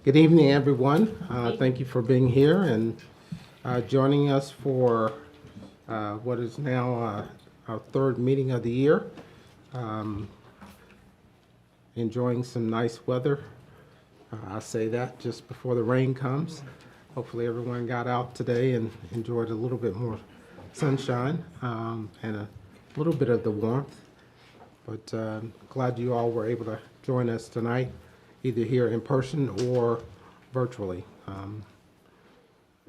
Good evening, everyone. Thank you for being here and joining us for what is now our third meeting of the year. Um, Enjoying some nice weather. I say that just before the rain comes. Hopefully everyone got out today and enjoyed a little bit more sunshine and a little bit of the warmth. But glad you all were able to join us tonight, either here in person or virtually.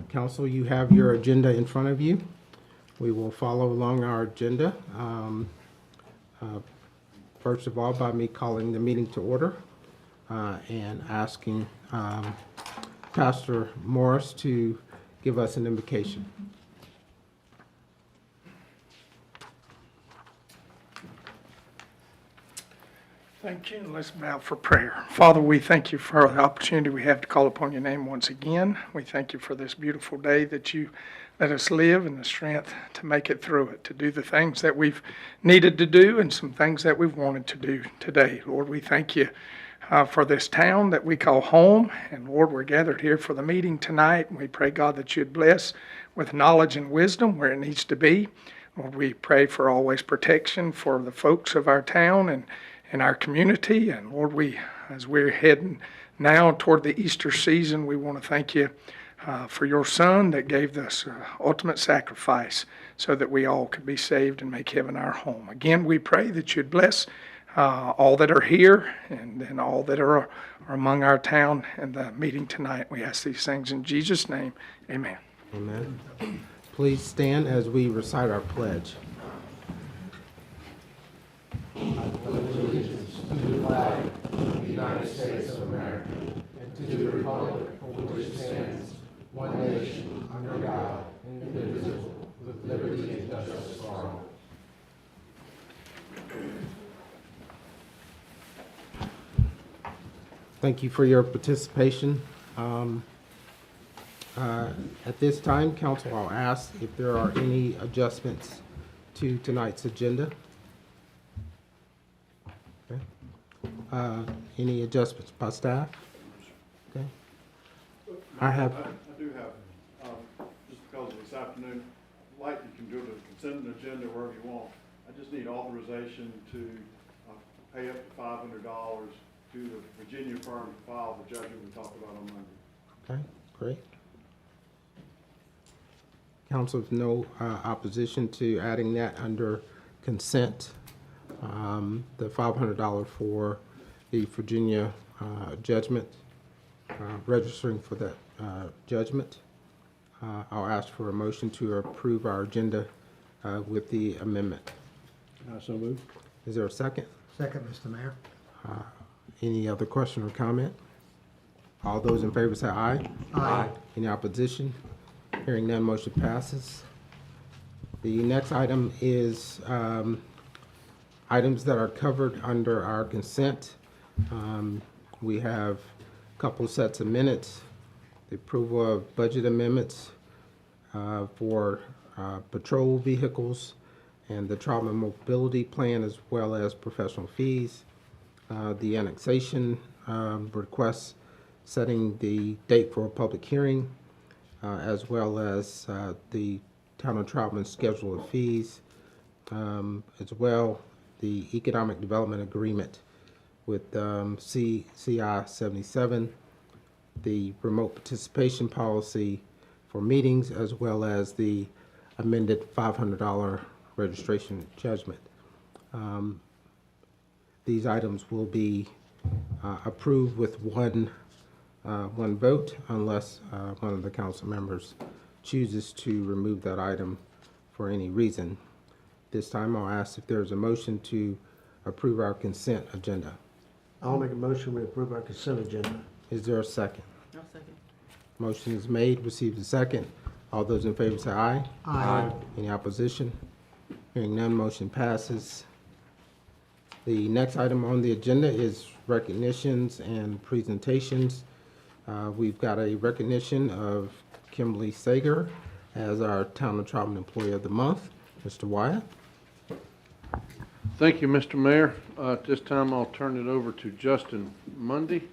Council, you have your agenda in front of you. We will follow along our agenda. First of all, by me calling the meeting to order and asking Pastor Morris to give us an invocation. Thank you, and let's bow for prayer. Father, we thank you for the opportunity we have to call upon your name once again. We thank you for this beautiful day that you let us live and the strength to make it through it, to do the things that we've needed to do and some things that we've wanted to do today. Lord, we thank you for this town that we call home. And Lord, we're gathered here for the meeting tonight. And we pray, God, that you'd bless with knowledge and wisdom where it needs to be. Lord, we pray for always protection for the folks of our town and in our community. And Lord, as we're heading now toward the Easter season, we want to thank you for your Son that gave this ultimate sacrifice so that we all could be saved and make heaven our home. Again, we pray that you'd bless all that are here and all that are among our town and the meeting tonight. We ask these things in Jesus' name. Amen. Amen. Please stand as we recite our pledge. Thank you for your participation. At this time, Council, I'll ask if there are any adjustments to tonight's agenda. Okay. Any adjustments by staff? Okay. I I do have, just because of this afternoon, like you can go to the consent agenda wherever you want. I just need authorization to pay up to $500 to the Virginia firm to file the judgment we talked about on Monday. Okay, great. Council, if no opposition to adding that under consent, the $500 for the Virginia judgment, registering for that judgment. I'll ask for a motion to approve our agenda with the amendment. So moved. Is there a second? Second, Mr. Mayor. Any other question or comment? All those in favor say aye. Aye. Any opposition? Hearing none, motion passes. The next item is items that are covered under our consent. We have a couple sets of minutes, the approval of budget amendments for patrol vehicles and the Troutman mobility plan, as well as professional fees, the annexation requests setting the date for a public hearing, as well as the Town of Troutman schedule of fees, as well the economic development agreement with CI 77, the remote participation policy for meetings, as well as the amended $500 registration judgment. These items will be approved with one vote unless one of the council members chooses to remove that item for any reason. This time I'll ask if there's a motion to approve our consent agenda. I'll make a motion, we approve our consent agenda. Is there a second? I'll second. Motion is made, received a second. All those in favor say aye. Aye. Any opposition? Hearing none, motion passes. The next item on the agenda is recognitions and presentations. We've got a recognition of Kimberly Sager as our Town of Troutman Employee of the Month. Mr. Wyatt? Thank you, Mr. Mayor. At this time, I'll turn it over to Justin Mundy.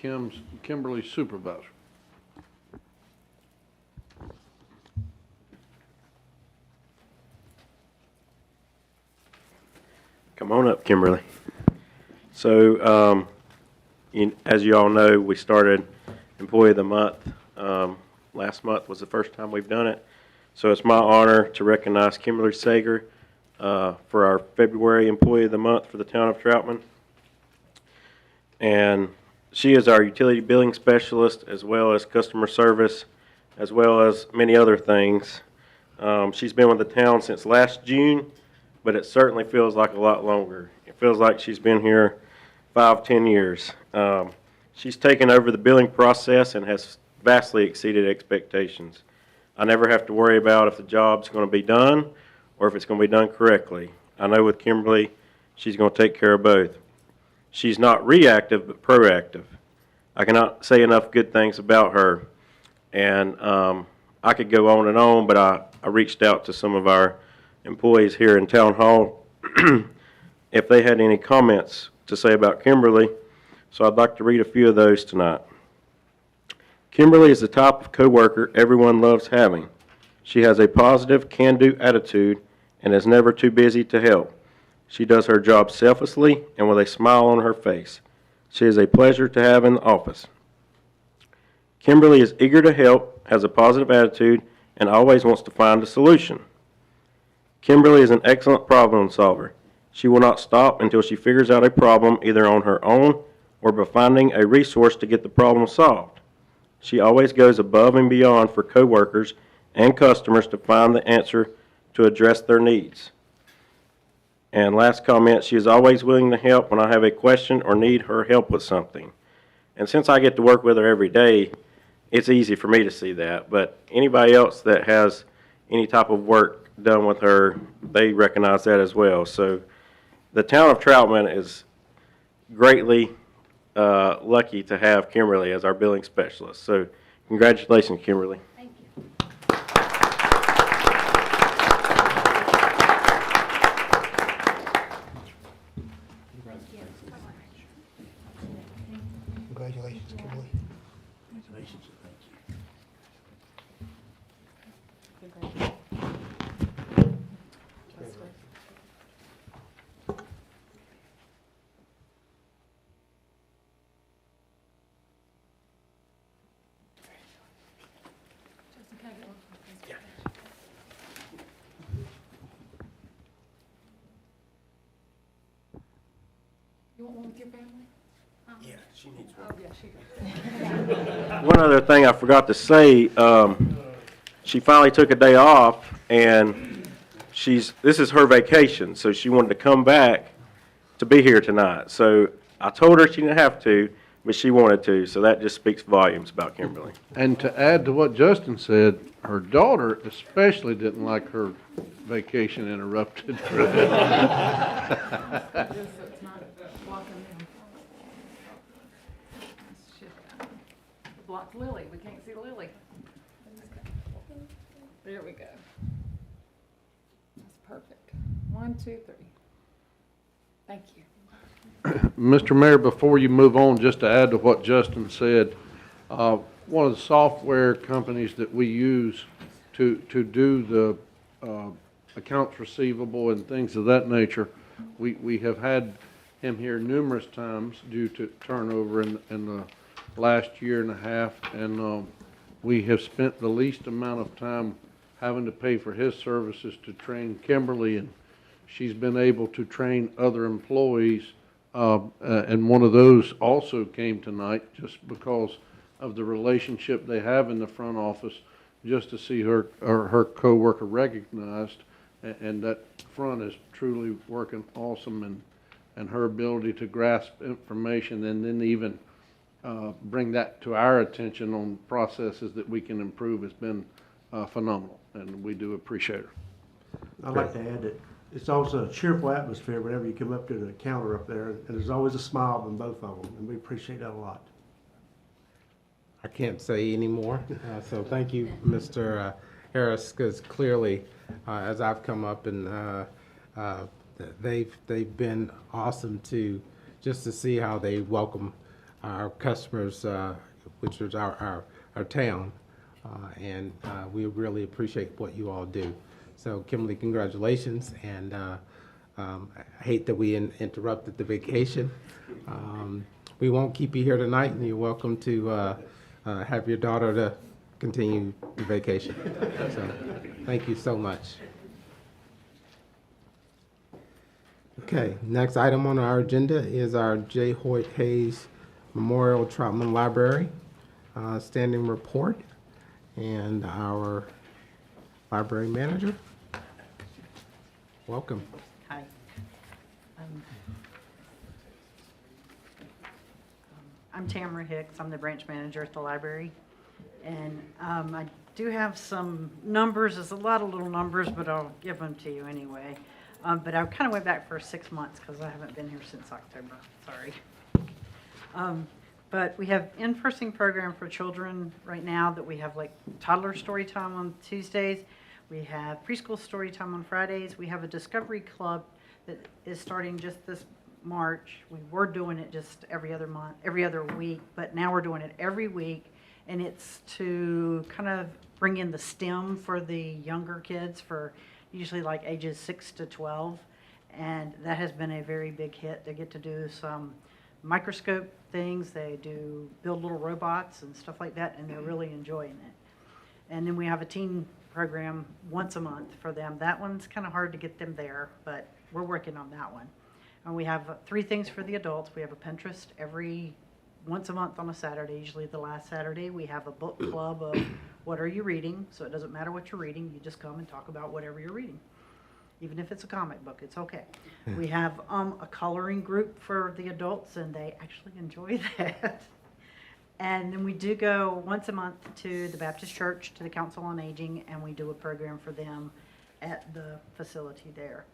Kimberly supervisor. Come on up, Kimberly. So, as you all know, we started Employee of the Month. Last month was the first time we've done it. So it's my honor to recognize Kimberly Sager for our February Employee of the Month for the town of Troutman. And she is our utility billing specialist, as well as customer service, as well as many other things. She's been with the town since last June, but it certainly feels like a lot longer. It feels like she's been here 5-10 years. She's taken over the billing process and has vastly exceeded expectations. I never have to worry about if the job's going to be done or if it's going to be done correctly. I know with Kimberly, she's going to take care of both. She's not reactive, but proactive. I cannot say enough good things about her. And I could go on and on, but I reached out to some of our employees here in Town Hall if they had any comments to say about Kimberly. So I'd like to read a few of those tonight. Kimberly is the type of coworker everyone loves having. She has a positive, can-do attitude and is never too busy to help. She does her job selflessly and with a smile on her face. She is a pleasure to have in the office. Kimberly is eager to help, has a positive attitude, and always wants to find a solution. Kimberly is an excellent problem solver. She will not stop until she figures out a problem either on her own or by finding a resource to get the problem solved. She always goes above and beyond for coworkers and customers to find the answer to address their needs. And last comment, she is always willing to help when I have a question or need her help with something. And since I get to work with her every day, it's easy for me to see that. But anybody else that has any type of work done with her, they recognize that as well. So the town of Troutman is greatly lucky to have Kimberly as our billing specialist. So congratulations, Kimberly. Thank you. Congratulations, Kimberly. You want one with your family? Yeah, she needs Oh, yeah, she does. One other thing I forgot to say, she finally took a day off, and this is her vacation, so she wanted to come back to be here tonight. So I told her she didn't have to, but she wanted to, so that just speaks volumes about Kimberly. And to add to what Justin said, her daughter especially didn't like her vacation interrupted. So it's not blocking them. Let's shift that. Block Lily, we can't see Lily. There we go. That's perfect. 1, 2, 3. Thank you. Mr. Mayor, before you move on, just to add to what Justin said, one of the software companies that we use to do the accounts receivable and things of that nature, we have had him here numerous times due to turnover in the last year and a half, and we have spent the least amount of time having to pay for his services to train Kimberly, and she's been able to train other employees, and one of those also came tonight just because of the relationship they have in the front office, just to see her coworker recognized, and that front is truly working awesome, and her ability to grasp information and then even bring that to our attention on processes that we can improve has been phenomenal, and we do appreciate her. I'd like to add that it's also a cheerful atmosphere whenever you come up to the counter up there, and there's always a smile on both of them, and we appreciate that a lot. I can't say any more. So thank you, Mr. Harris, because clearly, as I've come up and they've been awesome to just to see how they welcome our customers, which is our town. And we really appreciate what you all do. So Kimberly, congratulations, and I hate that we interrupted the vacation. We won't keep you here tonight, and you're welcome to have your daughter to continue the vacation. So, thank you so much. Okay, next item on our agenda is our J. Hoyt Hayes Memorial Troutman Library standing report, and our library manager. Welcome. Hi. I'm Tamara Hicks. I'm the branch manager at the library. And I do have some numbers. There's a lot of little numbers, but I'll give them to you anyway. But I kind of went back for 6 months because I haven't been here since October. Sorry. But we have in-person program for children right now that we have, like toddler story time on Tuesdays. We have preschool story time on Fridays. We have a discovery club that is starting just this March. We were doing it just every other month, every other week, but now we're doing it every week. And it's to kind of bring in the STEM for the younger kids, for usually like ages 6 to 12. And that has been a very big hit. They get to do some microscope things. They do build little robots and stuff like that, and they're really enjoying it. And then we have a teen program once a month for them. That one's kind of hard to get them there, but we're working on that one. And we have 3 things for the adults. We have a Pinterest once a month on a Saturday, usually the last Saturday. We have a book club of what are you reading, so it doesn't matter what you're reading. You just come and talk about whatever you're reading. Even if it's a comic book, it's okay. We have a coloring group for the adults, and they actually enjoy that. And then we do go once a month to the Baptist Church, to the Council on Aging, and we do a program for them at the facility there.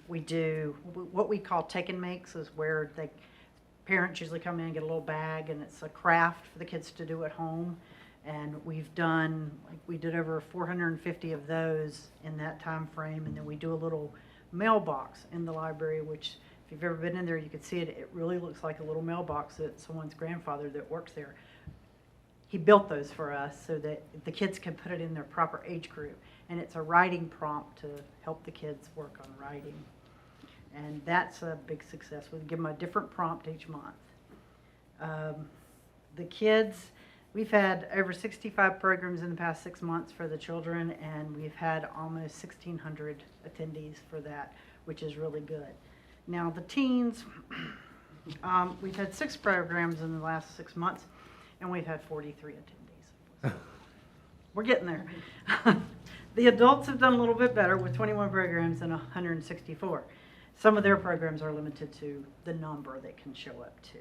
We do what we call take and makes, is where parents usually come in and get a little bag, and it's a craft for the kids to do at home. And we've done, we did over 450 of those in that time frame. And then we do a little mailbox in the library, which if you've ever been in there, you can see it. It really looks like a little mailbox that someone's grandfather that works there. He built those for us so that the kids can put it in their proper age group. And it's a writing prompt to help the kids work on writing. And that's a big success. We give them a different prompt each month. The kids, we've had over 65 programs in the past 6 months for the children, and we've had almost 1,600 attendees for that, which is really good. Now the teens, we've had 6 programs in the last 6 months, and we've had 43 attendees. We're getting there. The adults have done a little bit better with 21 programs and 164. Some of their programs are limited to the number they can show up to.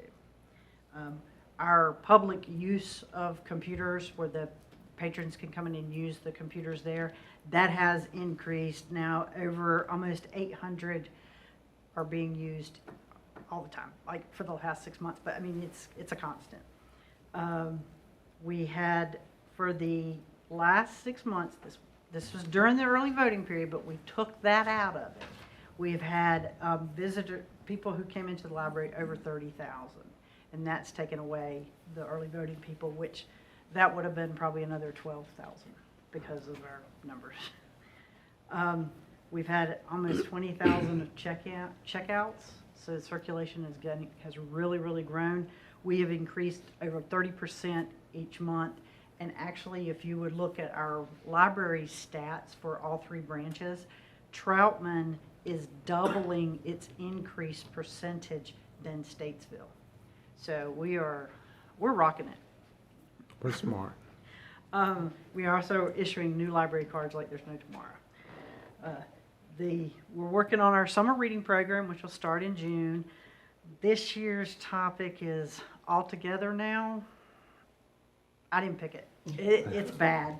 Our public use of computers, where the patrons can come in and use the computers there, that has increased. Now over almost 800 are being used all the time, like for the last 6 months, but I mean, it's a constant. We had, for the last 6 months, this was during the early voting period, but we took that out of it. We've had people who came into the library over 30,000, and that's taken away the early voting people, which that would have been probably another 12,000 because of our numbers. We've had almost 20,000 of checkouts, so circulation has really, really grown. We have increased over 30% each month, and actually, if you would look at our library stats for all 3 branches, Troutman is doubling its increased percentage than Statesville. So we're rocking it. We're smart. We are also issuing new library cards like there's no tomorrow. We're working on our summer reading program, which will start in June. This year's topic is All Together Now. I didn't pick it. It's bad.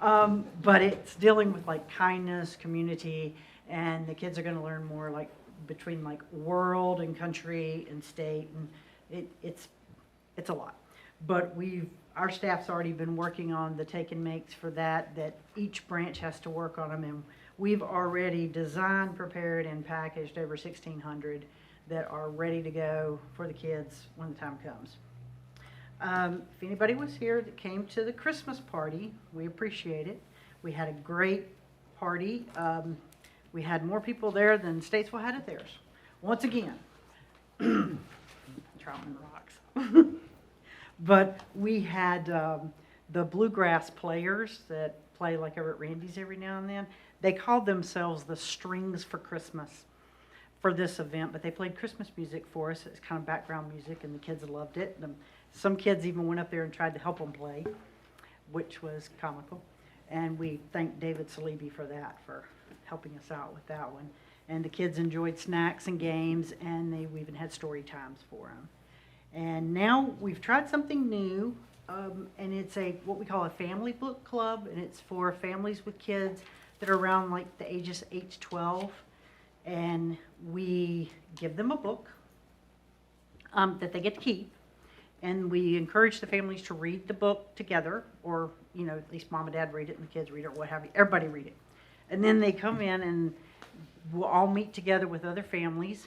But it's dealing with like kindness, community, and the kids are going to learn more like between like world and country and state, and it's a lot. But our staff's already been working on the take and makes for that each branch has to work on them, and we've already designed, prepared, and packaged over 1,600 that are ready to go for the kids when the time comes. If anybody was here that came to the Christmas party, we appreciate it. We had a great party. We had more people there than Statesville had at theirs. Once again, Troutman rocks. But we had the bluegrass players that play like over at Randy's every now and then. They called themselves the Strings for Christmas for this event, but they played Christmas music for us. It's kind of background music, and the kids loved it. Some kids even went up there and tried to help them play, which was comical. And we thank David Salibi for that, for helping us out with that one. And the kids enjoyed snacks and games, and we even had story times for them. And now we've tried something new, and it's what we call a family book club, and it's for families with kids that are around like the ages 8 to 12. And we give them a book that they get to keep. And we encourage the families to read the book together, or, at least mom and dad read it and the kids read it, or what have you. Everybody read it. And then they come in and we'll all meet together with other families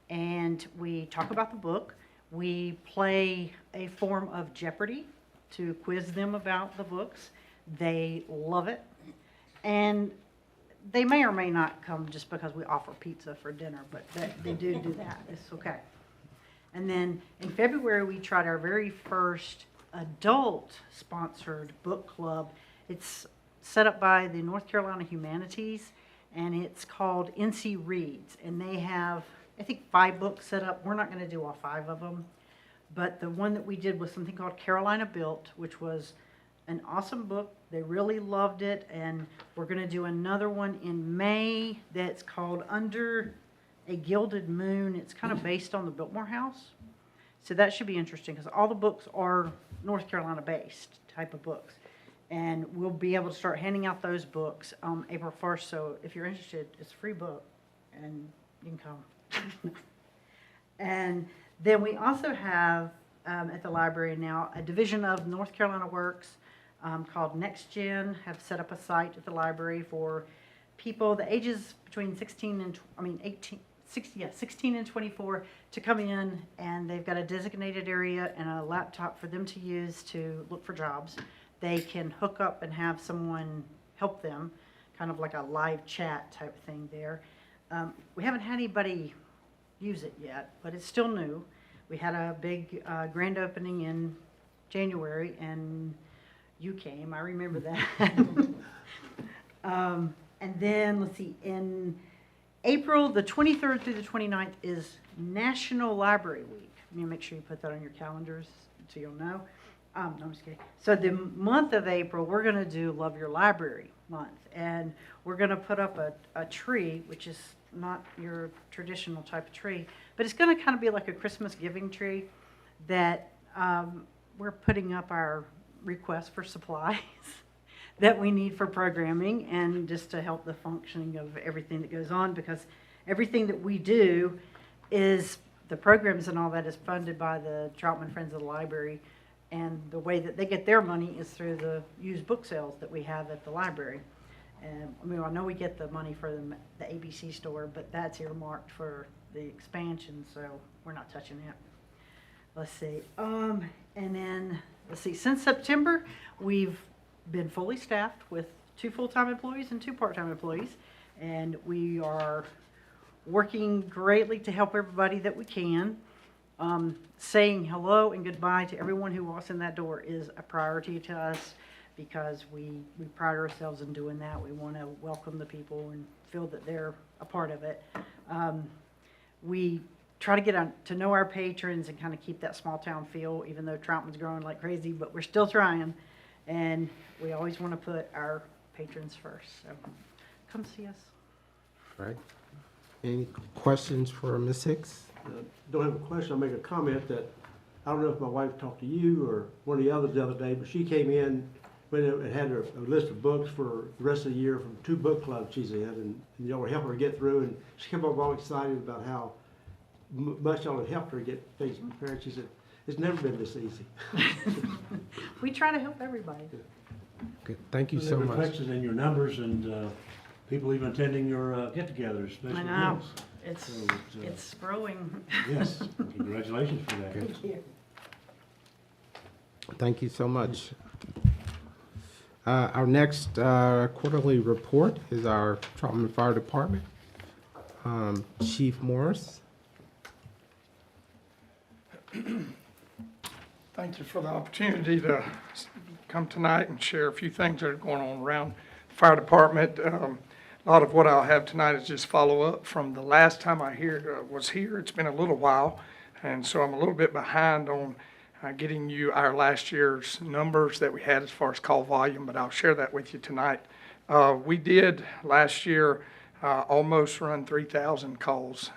and we talk about the book. We play a form of Jeopardy to quiz them about the books. They love it. And they may or may not come just because we offer pizza for dinner, but they do that. It's okay. And then in February, we tried our very first adult-sponsored book club. It's set up by the North Carolina Humanities, and it's called NC Reads. And they have, I think, 5 books set up. We're not going to do all 5 of them. But the one that we did was something called Carolina Built, which was an awesome book. They really loved it. And we're going to do another one in May that's called Under a Gilded Moon. It's kind of based on the Biltmore House. So that should be interesting because all the books are North Carolina based type of books. And we'll be able to start handing out those books April 1st. So if you're interested, it's a free book and you can come. And then we also have at the library now a division of North Carolina Works called Next Gen, have set up a site at the library for people the ages between 16 and 24 to come in, and they've got a designated area and a laptop for them to use to look for jobs. They can hook up and have someone help them, kind of like a live chat type thing there. We haven't had anybody use it yet, but it's still new. We had a big grand opening in January, and you came. I remember that. And then, let's see, in April, the 23rd through the 29th is National Library Week. You make sure you put that on your calendars so you'll know. No, I'm just kidding. So the month of April, we're going to do Love Your Library month. And we're going to put up a tree, which is not your traditional type of tree, but it's going to kind of be like a Christmas giving tree that we're putting up our request for supplies that we need for programming and just to help the functioning of everything that goes on, because everything that we do is, the programs and all that is funded by the Troutman Friends of the Library, and the way that they get their money is through the used book sales that we have at the library. And I know we get the money for the ABC store, but that's earmarked for the expansion, so we're not touching that. Let's see. And then, let's see, since September, we've been fully staffed with 2 full-time employees and 2 part-time employees, and we are working greatly to help everybody that we can. Saying hello and goodbye to everyone who walks in that door is a priority to us, because we pride ourselves in doing that. We want to welcome the people and feel that they're a part of it. We try to get to know our patrons and kind of keep that small town feel, even though Troutman's growing like crazy, but we're still trying. And we always want to put our patrons first. So come see us. Right. Any questions for Ms. Hicks? Don't have a question, I'll make a comment that, I don't know if my wife talked to you or one of the others the other day, but she came in when it had a list of books for the rest of the year from 2 book clubs she's in, and y'all were helping her get through, and she came up all excited about how much y'all had helped her get things prepared. She said, it's never been this easy. We try to help everybody. Okay, thank you Well, so that much. reflects it in your numbers and people even attending your get-togethers, I special know. events. It's, So it's growing. yes, congratulations for that. Thank you so much. Our next quarterly report is our Troutman Fire Department. Chief Morris. Thank you for the opportunity to come tonight and share a few things that are going on around the fire department. A lot of what I'll have tonight is just follow up from the last time I was here. It's been a little while, and so I'm a little bit behind on getting you our last year's numbers that we had as far as call volume, but I'll share that with you tonight. We did last year almost run 3,000 calls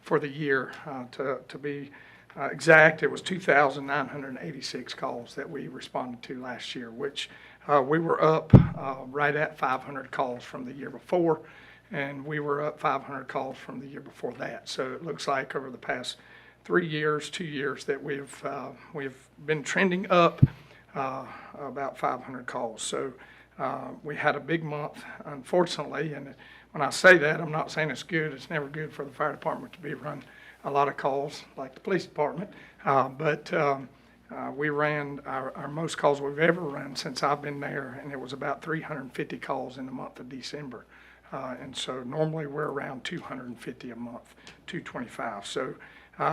for the year. To be exact, it was 2,986 calls that we responded to last year, which we were up right at 500 calls from the year before, and we were up 500 calls from the year before that. So it looks like over the past 3 years, 2 years, that we've been trending up about 500 calls. So we had a big month, unfortunately, and when I say that, I'm not saying it's good. It's never good for the fire department to be run a lot of calls like the police department, but we ran our most calls we've ever run since I've been there, and it was about 350 calls in the month of December. And so normally we're around 250 a month, 225. So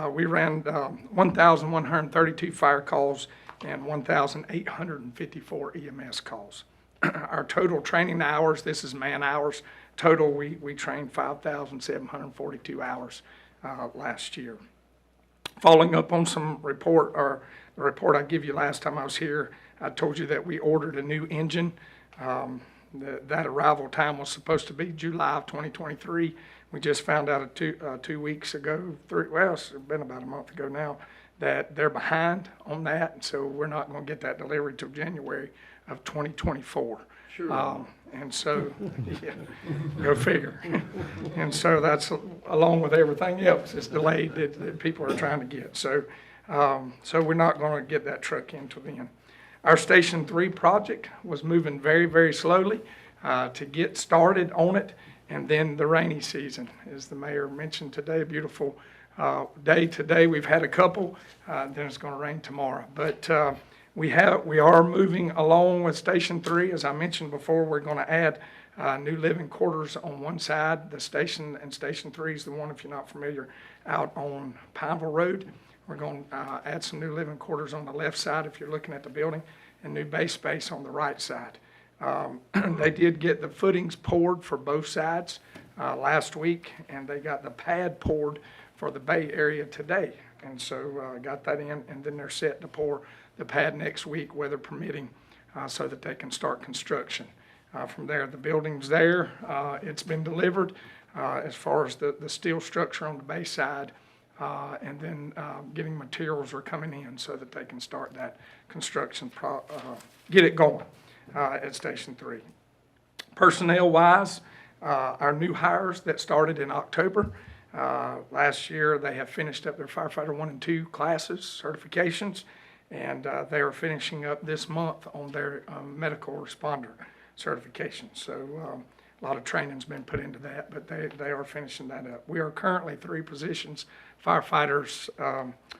we ran 1,132 fire calls and 1,854 EMS calls. Our total training hours, this is man hours, total we trained 5,742 hours last year. Following up on some the report I gave you last time I was here, I told you that we ordered a new engine. That arrival time was supposed to be July of 2023. We just found out 2 weeks ago, it's been about a month ago now, that they're behind on that, and so we're not going to get that delivery till January of 2024. Sure. And so, yeah, go figure. And so that's, along with everything else, it's delayed that people are trying to get. So, so we're not going to get that truck in till then. Our Station 3 project was moving very, very slowly to get started on it. And then the rainy season, as the mayor mentioned today, a beautiful day today. We've had a couple, then it's going to rain tomorrow. But we are moving along with Station 3. As I mentioned before, we're going to add new living quarters on one side. The station and Station 3 is the one, if you're not familiar, out on Pineville Road. We're going to add some new living quarters on the left side if you're looking at the building, and new base space on the right side. They did get the footings poured for both sides last week, and they got the pad poured for the bay area today. And so got that in, and then they're set to pour the pad next week, weather permitting, so that they can start construction. From there, the building's there. It's been delivered as far as the steel structure on the bay side, and then getting materials are coming in so that they can start that construction, get it going at Station 3. Personnel-wise, our new hires that started in October, last year they have finished up their Firefighter 1 and 2 classes, certifications, and they are finishing up this month on their medical responder certification. So a lot of training's been put into that, but they are finishing that up. We are currently 3 positions, firefighters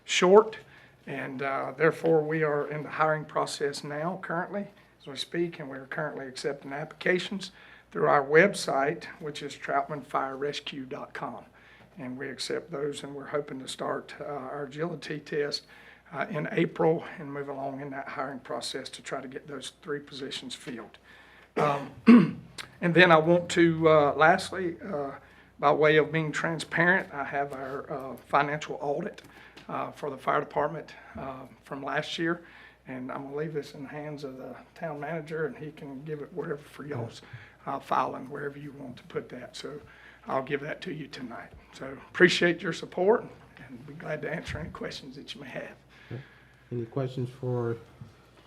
short, and therefore we are in the hiring process now currently as we speak, and we're currently accepting applications through our website, which is troutmanfirerescue.com. And we accept those, and we're hoping to start our agility test in April and move along in that hiring process to try to get those 3 positions filled. And then I want to, lastly, by way of being transparent, I have our financial audit for the fire department from last year. And I'm gonna leave this in the hands of the town manager, and he can give it wherever for y'all's filing, wherever you want to put that. So I'll give that to you tonight. So appreciate your support, and be glad to answer any questions that you may have. Any questions for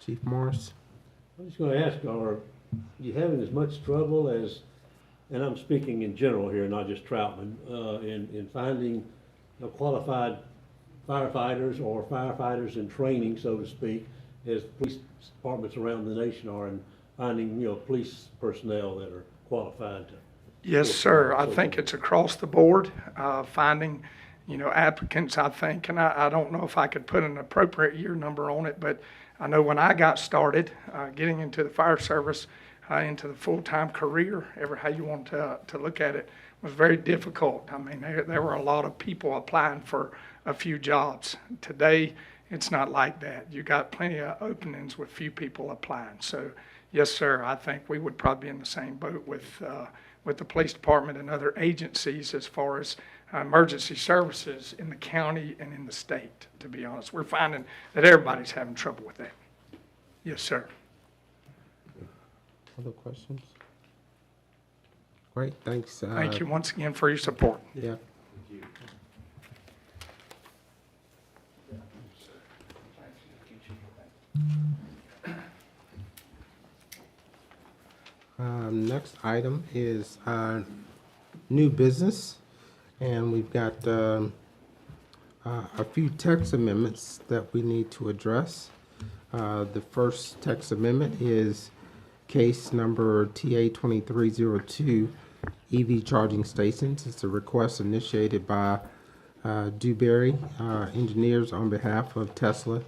Chief Morris? I'm just gonna ask, are you having as much trouble as, and I'm speaking in general here, not just Troutman, in finding qualified firefighters or firefighters in training, so to speak, as police departments around the nation are in finding, police personnel that are qualified to Yes, sir. I think it's across the board, finding, applicants, I think, and I don't know if I could put an appropriate year number on it, but I know when I got started, getting into the fire service, into the full-time career, ever how you want to look at it, was very difficult. I mean, there were a lot of people applying for a few jobs. Today, it's not like that. You got plenty of openings with few people applying. So, yes, sir, I think we would probably be in the same boat with the police department and other agencies as far as emergency services in the county and in the state, to be honest. We're finding that everybody's having trouble with that. Yes, sir. Other questions? Great, thanks. Thank you once again for your support. Yeah. Next item is new business, and we've got a few text amendments that we need to address. The first text amendment is case number TA 2302, EV charging stations. It's a request initiated by Dewberry Engineers on behalf of Tesla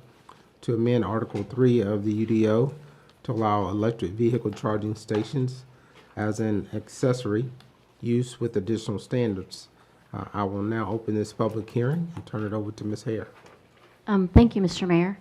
to amend Article 3 of the UDO to allow electric vehicle charging stations as an accessory use with additional standards. I will now open this public hearing and turn it over to Ms. Hare. Thank you, Mr. Mayor.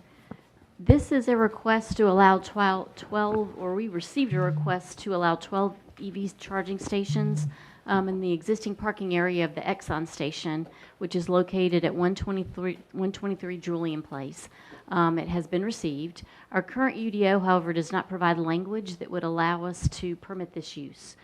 This is a request to allow 12, or we received a request to allow 12 EV charging stations in the existing parking area of the Exxon station, which is located at 123 Julian Place. It has been received. Our current UDO, however, does not provide language that would allow us to permit this use.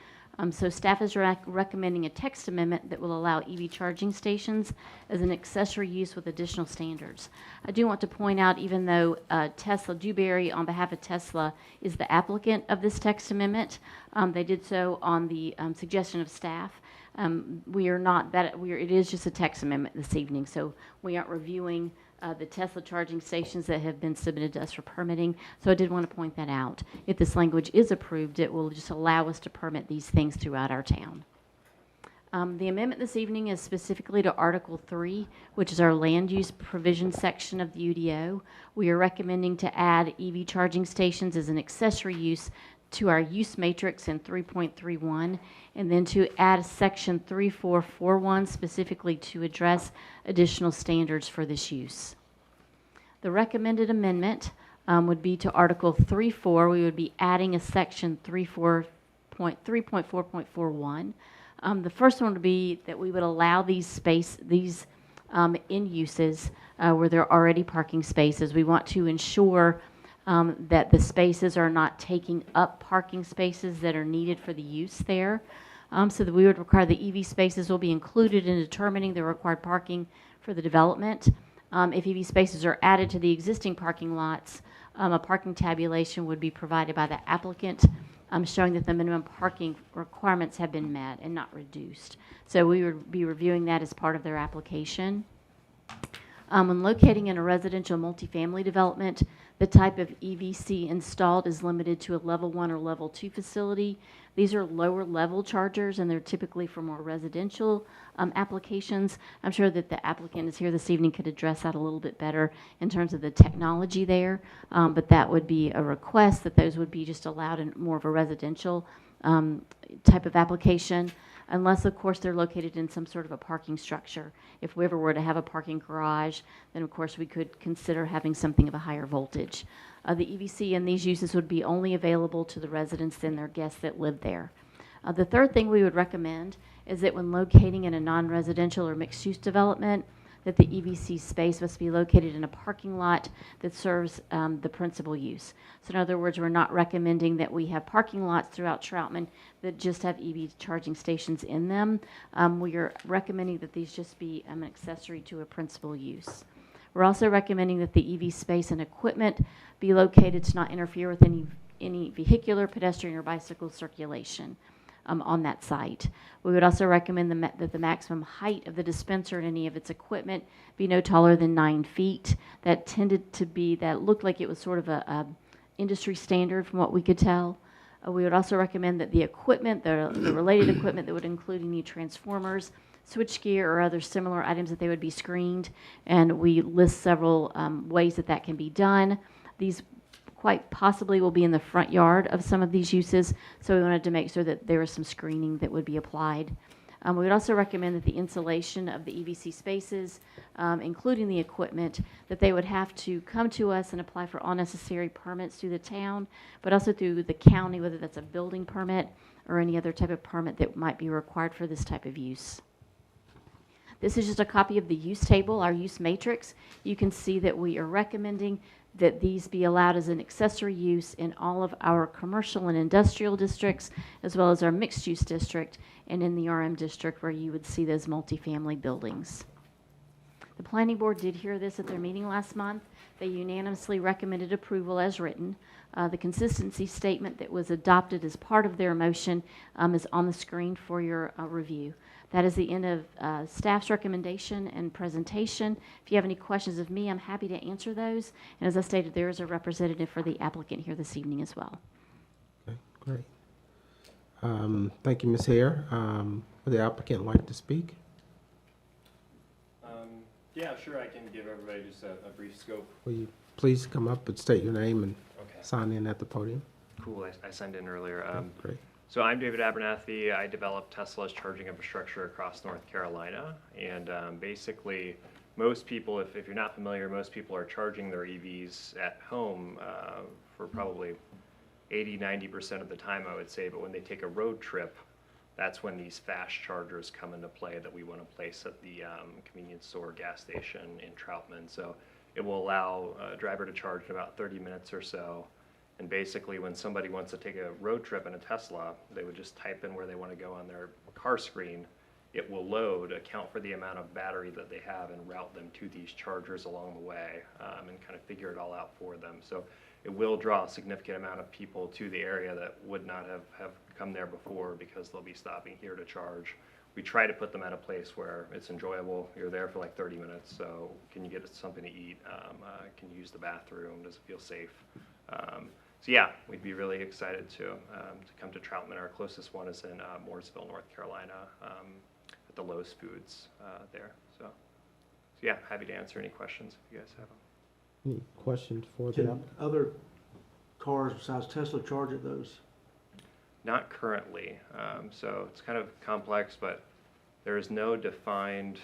So staff is recommending a text amendment that will allow EV charging stations as an accessory use with additional standards. I do want to point out, even though Tesla, Dewberry, on behalf of Tesla, is the applicant of this text amendment, they did so on the suggestion of staff. We are not that, it is just a text amendment this evening, so we aren't reviewing the Tesla charging stations that have been submitted to us for permitting. So I did want to point that out. If this language is approved, it will just allow us to permit these things throughout our town. The amendment this evening is specifically to Article 3, which is our land use provision section of the UDO. We are recommending to add EV charging stations as an accessory use to our use matrix in 3.31, and then to add a section 3441 specifically to address additional standards for this use. The recommended amendment would be to Article 3.4. We would be adding a section 3.4.41. The first one would be that we would allow these in uses where there are already parking spaces. We want to ensure that the spaces are not taking up parking spaces that are needed for the use there. So that we would require the EV spaces will be included in determining the required parking for the development. If EV spaces are added to the existing parking lots, a parking tabulation would be provided by the applicant showing that the minimum parking requirements have been met and not reduced. So we would be reviewing that as part of their application. When locating in a residential multifamily development, the type of EVC installed is limited to a level 1 or level 2 facility. These are lower level chargers, and they're typically for more residential applications. I'm sure that the applicant is here this evening could address that a little bit better in terms of the technology there, but that would be a request that those would be just allowed in more of a residential type of application, unless, of course, they're located in some sort of a parking structure. If we ever were to have a parking garage, then, of course, we could consider having something of a higher voltage. The EVC in these uses would be only available to the residents and their guests that live there. The third thing we would recommend is that when locating in a non-residential or mixed-use development, that the EVC space must be located in a parking lot that serves the principal use. So in other words, we're not recommending that we have parking lots throughout Troutman that just have EV charging stations in them. We are recommending that these just be an accessory to a principal use. We're also recommending that the EV space and equipment be located to not interfere with any vehicular, pedestrian, or bicycle circulation on that site. We would also recommend that the maximum height of the dispenser and any of its equipment be no taller than 9 feet. That looked like it was sort of a industry standard from what we could tell. We would also recommend that the equipment, the related equipment that would include any transformers, switchgear, or other similar items, that they would be screened. And we list several ways that that can be done. These quite possibly will be in the front yard of some of these uses, so we wanted to make sure that there was some screening that would be applied. We would also recommend that the insulation of the EVC spaces, including the equipment, that they would have to come to us and apply for all necessary permits through the town, but also through the county, whether that's a building permit or any other type of permit that might be required for this type of use. This is just a copy of the use table, our use matrix. You can see that we are recommending that these be allowed as an accessory use in all of our commercial and industrial districts, as well as our mixed-use district, and in the RM district where you would see those multifamily buildings. The planning board did hear this at their meeting last month. They unanimously recommended approval as written. The consistency statement that was adopted as part of their motion is on the screen for your review. That is the end of staff's recommendation and presentation. If you have any questions of me, I'm happy to answer those. And as I stated, there is a representative for the applicant here this evening as well. Okay, great. Thank you, Ms. Hare. Would the applicant like to speak? Yeah, sure, I can give everybody just a brief scope. Will you please come up and state your name and Okay. sign in at the podium? Cool, I signed in earlier. Great. So I'm David Abernathy. I develop Tesla's charging infrastructure across North Carolina. And basically, most people, if you're not familiar, most people are charging their EVs at home for probably 80–90% of the time, I would say. But when they take a road trip, that's when these fast chargers come into play that we want to place at the convenience store gas station in Troutman. So it will allow a driver to charge in about 30 minutes or so. And basically, when somebody wants to take a road trip in a Tesla, they would just type in where they want to go on their car screen. It will load, account for the amount of battery that they have, and route them to these chargers along the way, and kind of figure it all out for them. So it will draw a significant amount of people to the area that would not have come there before, because they'll be stopping here to charge. We try to put them at a place where it's enjoyable. You're there for like 30 minutes, so can you get something to eat? Can you use the bathroom? Does it feel safe? So yeah, we'd be really excited to come to Troutman. Our closest one is in Mooresville, North Carolina, at the Lowe's Foods there. So yeah, happy to answer any questions if you guys have them. Any questions for the Can applicant? other cars besides Tesla charge at those? Not currently. So it's kind of complex, but there is no defined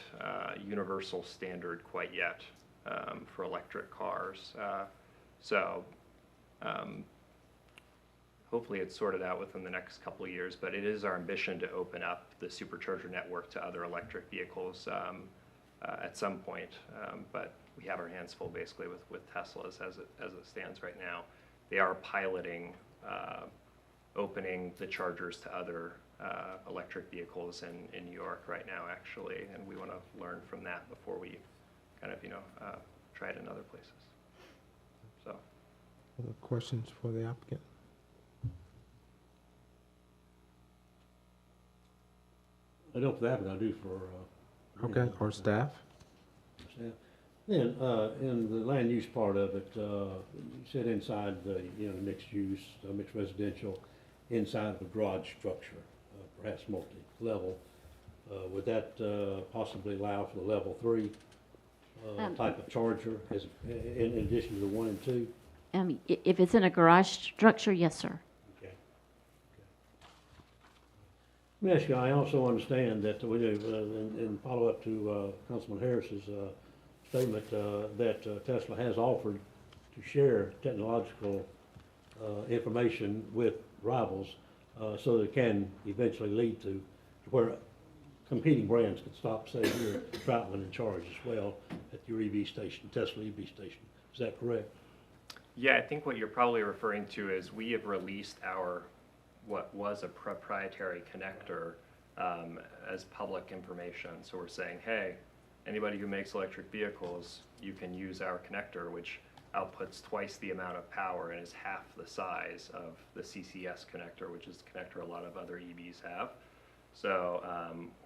universal standard quite yet for electric cars. Hopefully it's sorted out within the next couple of years, but it is our ambition to open up the supercharger network to other electric vehicles at some point. But we have our hands full basically with Teslas as it stands right now. They are piloting opening the chargers to other electric vehicles in New York right now, actually, and we want to learn from that before we kind of, try it in other places. So. Other questions for the applicant? I don't for that, but I do for. Okay, or staff? Then, in the land use part of it, you said inside the, the mixed use, mixed residential, inside of a garage structure, perhaps multi-level. Would that possibly allow for the level 3 type of charger as, in addition to the 1 and 2? If it's in a garage structure, yes, sir. Okay. Let me ask you, I also understand that we do, in follow-up to Councilman Harris's statement, that Tesla has offered to share technological information with rivals so that it can eventually lead to where competing brands could stop, say, here at Troutman and charge as well at your EV station, Tesla EV station. Is that correct? Yeah, I think what you're probably referring to is we have released what was a proprietary connector as public information. So we're saying, hey, anybody who makes electric vehicles, you can use our connector, which outputs twice the amount of power and is half the size of the CCS connector, which is the connector a lot of other EVs have. So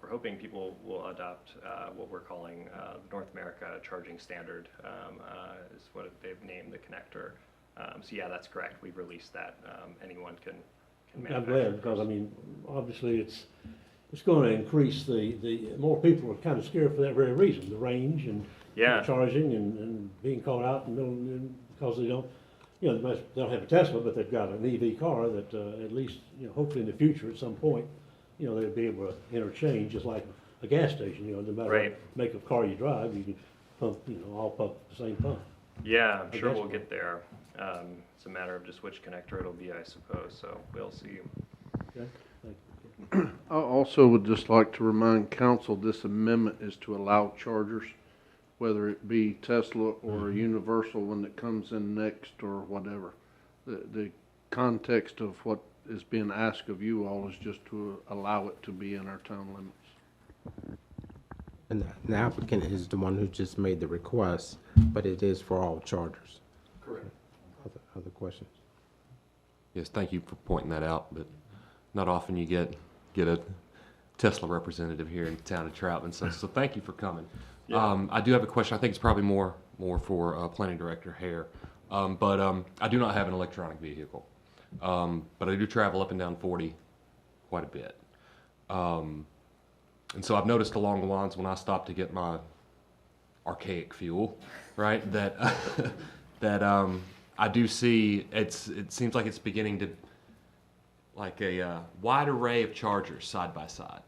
we're hoping people will adopt what we're calling North America Charging Standard is what they've named the connector. So yeah, that's correct. We've released that. Anyone can I'm glad, because I mean, obviously it's gonna increase the more people are kind of scared for that very reason, the range and Yeah. charging and being caught out in the middle, because they don't, you know, they don't have a Tesla, but they've got an EV car that, at least, you know, hopefully in the future at some point, you know, they'll be able to interchange, just like a gas station, you know, no matter Right. what make of car you drive, you can pump, you know, all pump the same pump. Yeah, I'm sure guess we'll so. get there. It's a matter of just which connector it'll be, I suppose, so we'll see. Okay? Thank you. I also would just like to remind council, this amendment is to allow chargers, whether it be Tesla or Universal when it comes in next or whatever. The context of what is being asked of you all is just to allow it to be in our town limits. And the applicant is the one who just made the request, but it is for all chargers. Correct. Other questions? Yes, thank you for pointing that out, but not often you get a Tesla representative here in the town of Troutman, so thank you for coming. I do have a question. I think it's probably more for Planning Director Hare, but I do not have an electronic vehicle, but I do travel up and down 40 quite a bit. And so I've noticed along the lines when I stop to get my archaic fuel, right, that that I do see it seems like it's beginning to like a wide array of chargers side by side,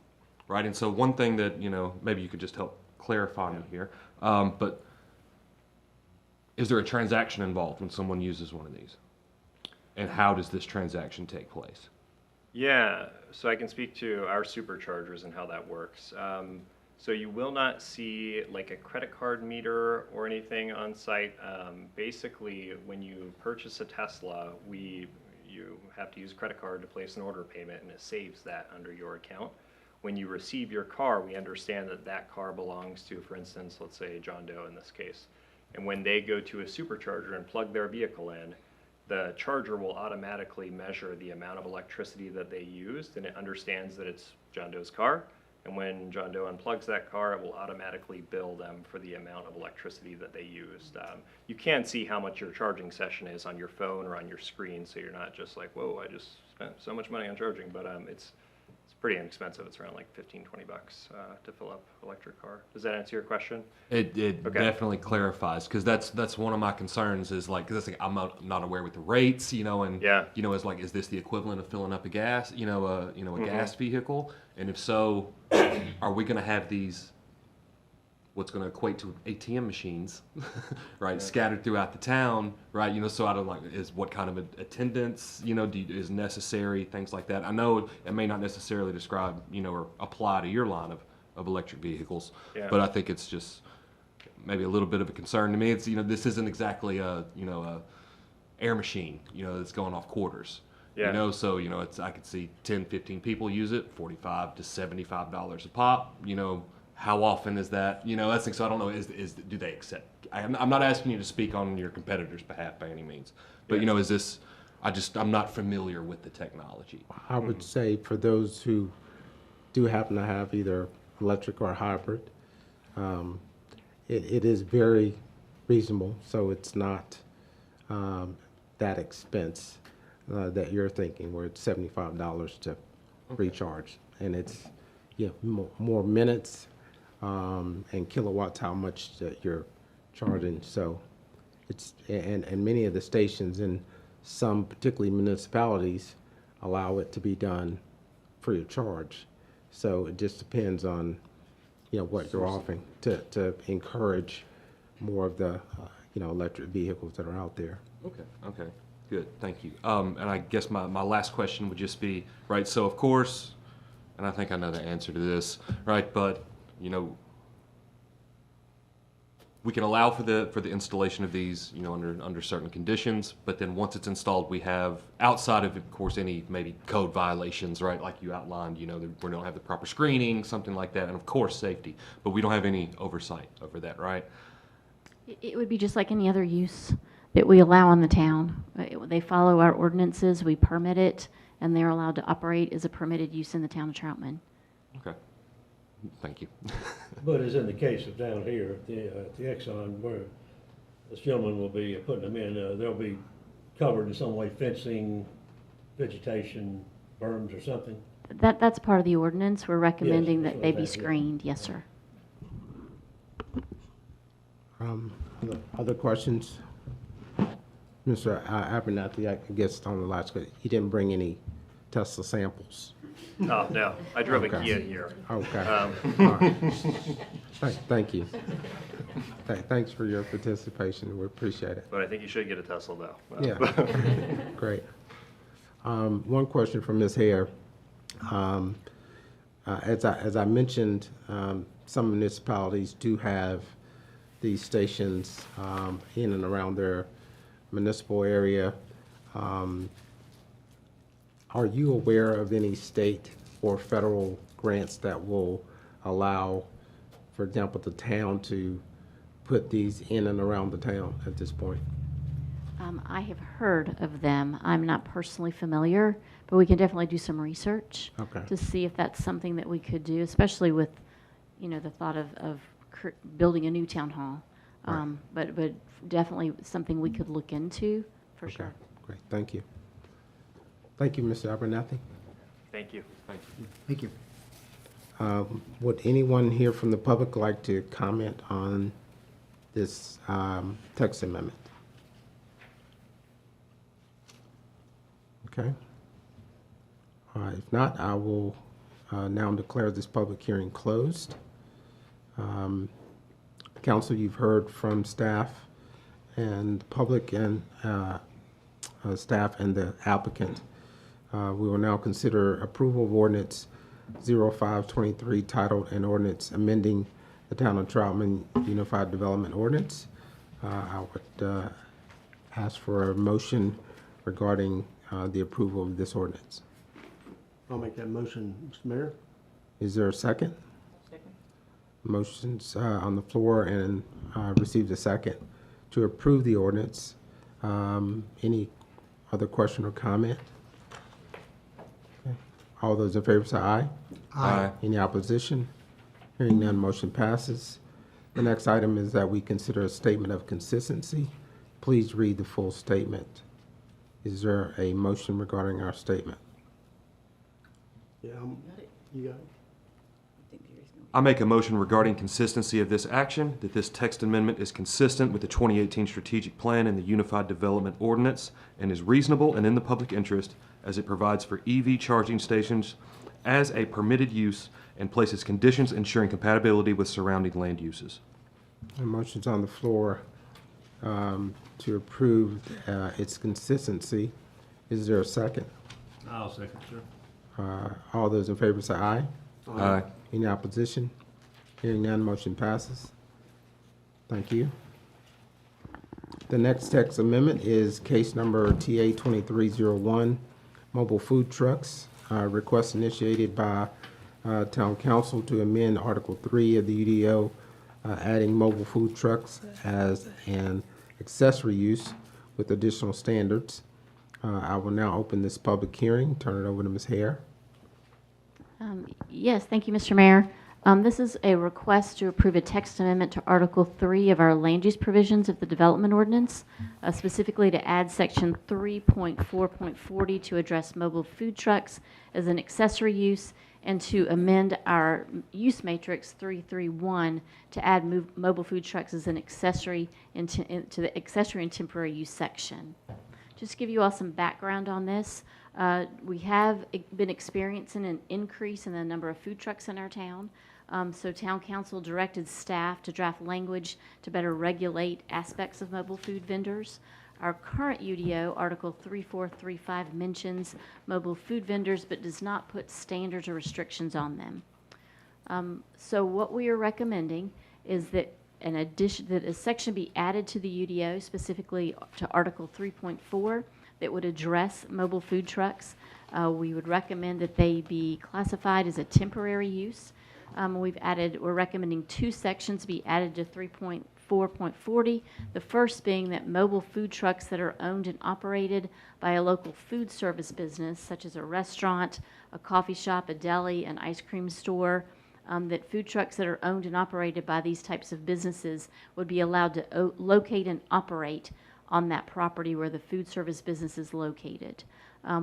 right? And so one thing that, you know, maybe you could just help clarify me here, but is there a transaction involved when someone uses one of these? And how does this transaction take place? Yeah, so I can speak to our superchargers and how that works. So you will not see like a credit card meter or anything on site. Basically, when you purchase a Tesla, you have to use a credit card to place an order payment, and it saves that under your account. When you receive your car, we understand that that car belongs to, for instance, let's say John Doe in this case. And when they go to a supercharger and plug their vehicle in, the charger will automatically measure the amount of electricity that they used, and it understands that it's John Doe's car. And when John Doe unplugs that car, it will automatically bill them for the amount of electricity that they used. You can see how much your charging session is on your phone or on your screen, so you're not just like, whoa, I just spent so much money on charging, but it's pretty inexpensive. It's around like $15, $20 to fill up electric car. Does that answer your question? It Okay. definitely clarifies, because that's one of my concerns is like, because I'm not aware with the rates, you know, and Yeah. you know, it's like, is this the equivalent of filling up a gas, a gas vehicle? And if so, are we going to have these, what's going to equate to ATM machines, right, scattered throughout the town, right? You know, so I don't like, is what kind of attendance, you know, is necessary, things like that. I know it may not necessarily describe, you know, or apply to your line of electric vehicles, Yeah. but I think it's just maybe a little bit of a concern to me. It's, you know, this isn't exactly a air machine, you know, that's going off quarters. Yeah. You know, so, you know, I could see 10, 15 people use it, $45 to $75 a pop. You know, how often is that? You know, that's the thing. So I don't know, do they accept? I'm not asking you to speak on your competitor's behalf by any means. But, you know, is this, I'm not familiar with the technology. I would say for those who do happen to have either electric or hybrid, it is very reasonable, so it's not that expense that you're thinking, where it's $75 to recharge. And it's more minutes and kilowatts, how much that you're charging. So it's, and many of the stations in some particularly municipalities allow it to be done free of charge. So it just depends on, you know, what you're offering to encourage more of the, electric vehicles that are out there. Okay, good, thank you. And I guess my last question would just be, right, so of course, and I think I know the answer to this, right, but, you know, we can allow for the installation of these, you know, under certain conditions, but then once it's installed, we have, outside of course, any maybe code violations, right, like you outlined, you know, we don't have the proper screening, something like that, and of course, safety, but we don't have any oversight over that, right? It would be just like any other use that we allow in the town. They follow our ordinances, we permit it, and they're allowed to operate as a permitted use in the town of Troutman. Okay, thank you. But as in the case of down here at the Exxon, where this gentleman will be putting them in, they'll be covered in some way, fencing, vegetation, berms or something? That's part of the ordinance. We're recommending that's that what they I be thought, yeah. screened. Yes, sir. Other questions? Mr. Abernathy, I guess on the last, he didn't bring any Tesla samples. Oh, no, I drove a Okay. Kia here. Okay. Um, All right. Thank you. Thanks for your participation. We appreciate it. But I think you should get a Tesla though. Yeah. Great. One question from Ms. Hare. As I mentioned, some municipalities do have these stations in and around their municipal area. Are you aware of any state or federal grants that will allow, for example, the town to put these in and around the town at this point? I have heard of them. I'm not personally familiar, but we can definitely do some research Okay. to see if that's something that we could do, especially with, the thought of building a new town hall. Right. But definitely something we could look into, for Okay, sure. great, thank you. Thank you, Mr. Abernathy. Thank you. Thank you. Would anyone here from the public like to comment on this text amendment? Okay. If not, I will now declare this public hearing closed. Council, you've heard from staff and public and staff and the applicant. We will now consider approval of ordinance 0523 titled an ordinance amending the Town of Troutman Unified Development Ordinance. I would ask for a motion regarding the approval of this ordinance. I'll make that motion, Mr. Mayor. Is there a second? Second. Motion's on the floor and received a second to approve the ordinance. Any other question or comment? Okay. All those in favor say aye. Aye. Any opposition? Hearing none, motion passes. The next item is that we consider a statement of consistency. Please read the full statement. Is there a motion regarding our statement? Yeah, you got it? I make a motion regarding consistency of this action, that this text amendment is consistent with the 2018 strategic plan and the Unified Development Ordinance, and is reasonable and in the public interest as it provides for EV charging stations as a permitted use and places conditions ensuring compatibility with surrounding land uses. A motion's on the floor to approve its consistency. Is there a second? I'll second, sir. All those in favor say aye. Aye. Any opposition? Hearing none, motion passes. Thank you. The next text amendment is case number TA 2301, mobile food trucks. Request initiated by Town Council to amend Article 3 of the UDO, adding mobile food trucks as an accessory use with additional standards. I will now open this public hearing, turn it over to Ms. Hare. Yes, thank you, Mr. Mayor. This is a request to approve a text amendment to Article 3 of our land use provisions of the Development Ordinance, specifically to add Section 3.4.40 to address mobile food trucks as an accessory use, and to amend our use matrix 331 to add mobile food trucks as an accessory to the accessory and temporary use section. Just to give you all some background on this, we have been experiencing an increase in the number of food trucks in our town. So Town Council directed staff to draft language to better regulate aspects of mobile food vendors. Our current UDO, Article 3435, mentions mobile food vendors but does not put standards or restrictions on them. So what we are recommending is that that a section be added to the UDO, specifically to Article 3.4, that would address mobile food trucks. We would recommend that they be classified as a temporary use. We're recommending two sections be added to 3.4.40. The first being that mobile food trucks that are owned and operated by a local food service business, such as a restaurant, a coffee shop, a deli, an ice cream store, that food trucks that are owned and operated by these types of businesses would be allowed to locate and operate on that property where the food service business is located,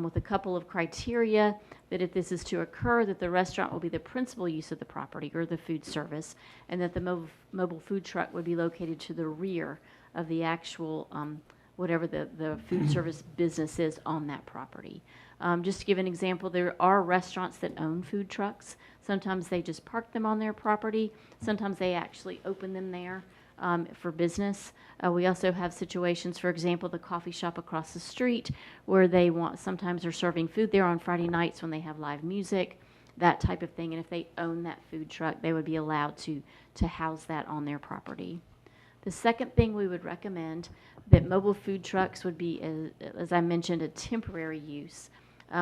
with a couple of criteria that if this is to occur, that the restaurant will be the principal use of the property or the food service, and that the mobile food truck would be located to the rear of the actual whatever the food service business is on that property. Just to give an example, there are restaurants that own food trucks. Sometimes they just park them on their property. Sometimes they actually open them there for business. We also have situations, for example, the coffee shop across the street where sometimes they're serving food there on Friday nights when they have live music, that type of thing. And if they own that food truck, they would be allowed to house that on their property. The second thing we would recommend that mobile food trucks would be, as I mentioned, a temporary use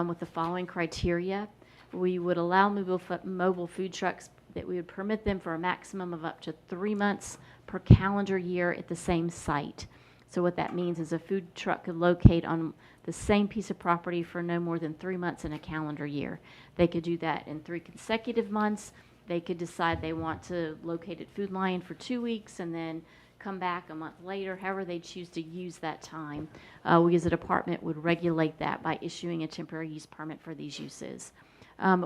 with the following criteria. We would allow mobile food trucks that we would permit them for a maximum of up to 3 months per calendar year at the same site. So what that means is a food truck could locate on the same piece of property for no more than 3 months in a calendar year. They could do that in 3 consecutive months. They could decide they want to locate at Food Lion for 2 weeks and then come back a month later, however they choose to use that time. We as a department would regulate that by issuing a temporary use permit for these uses.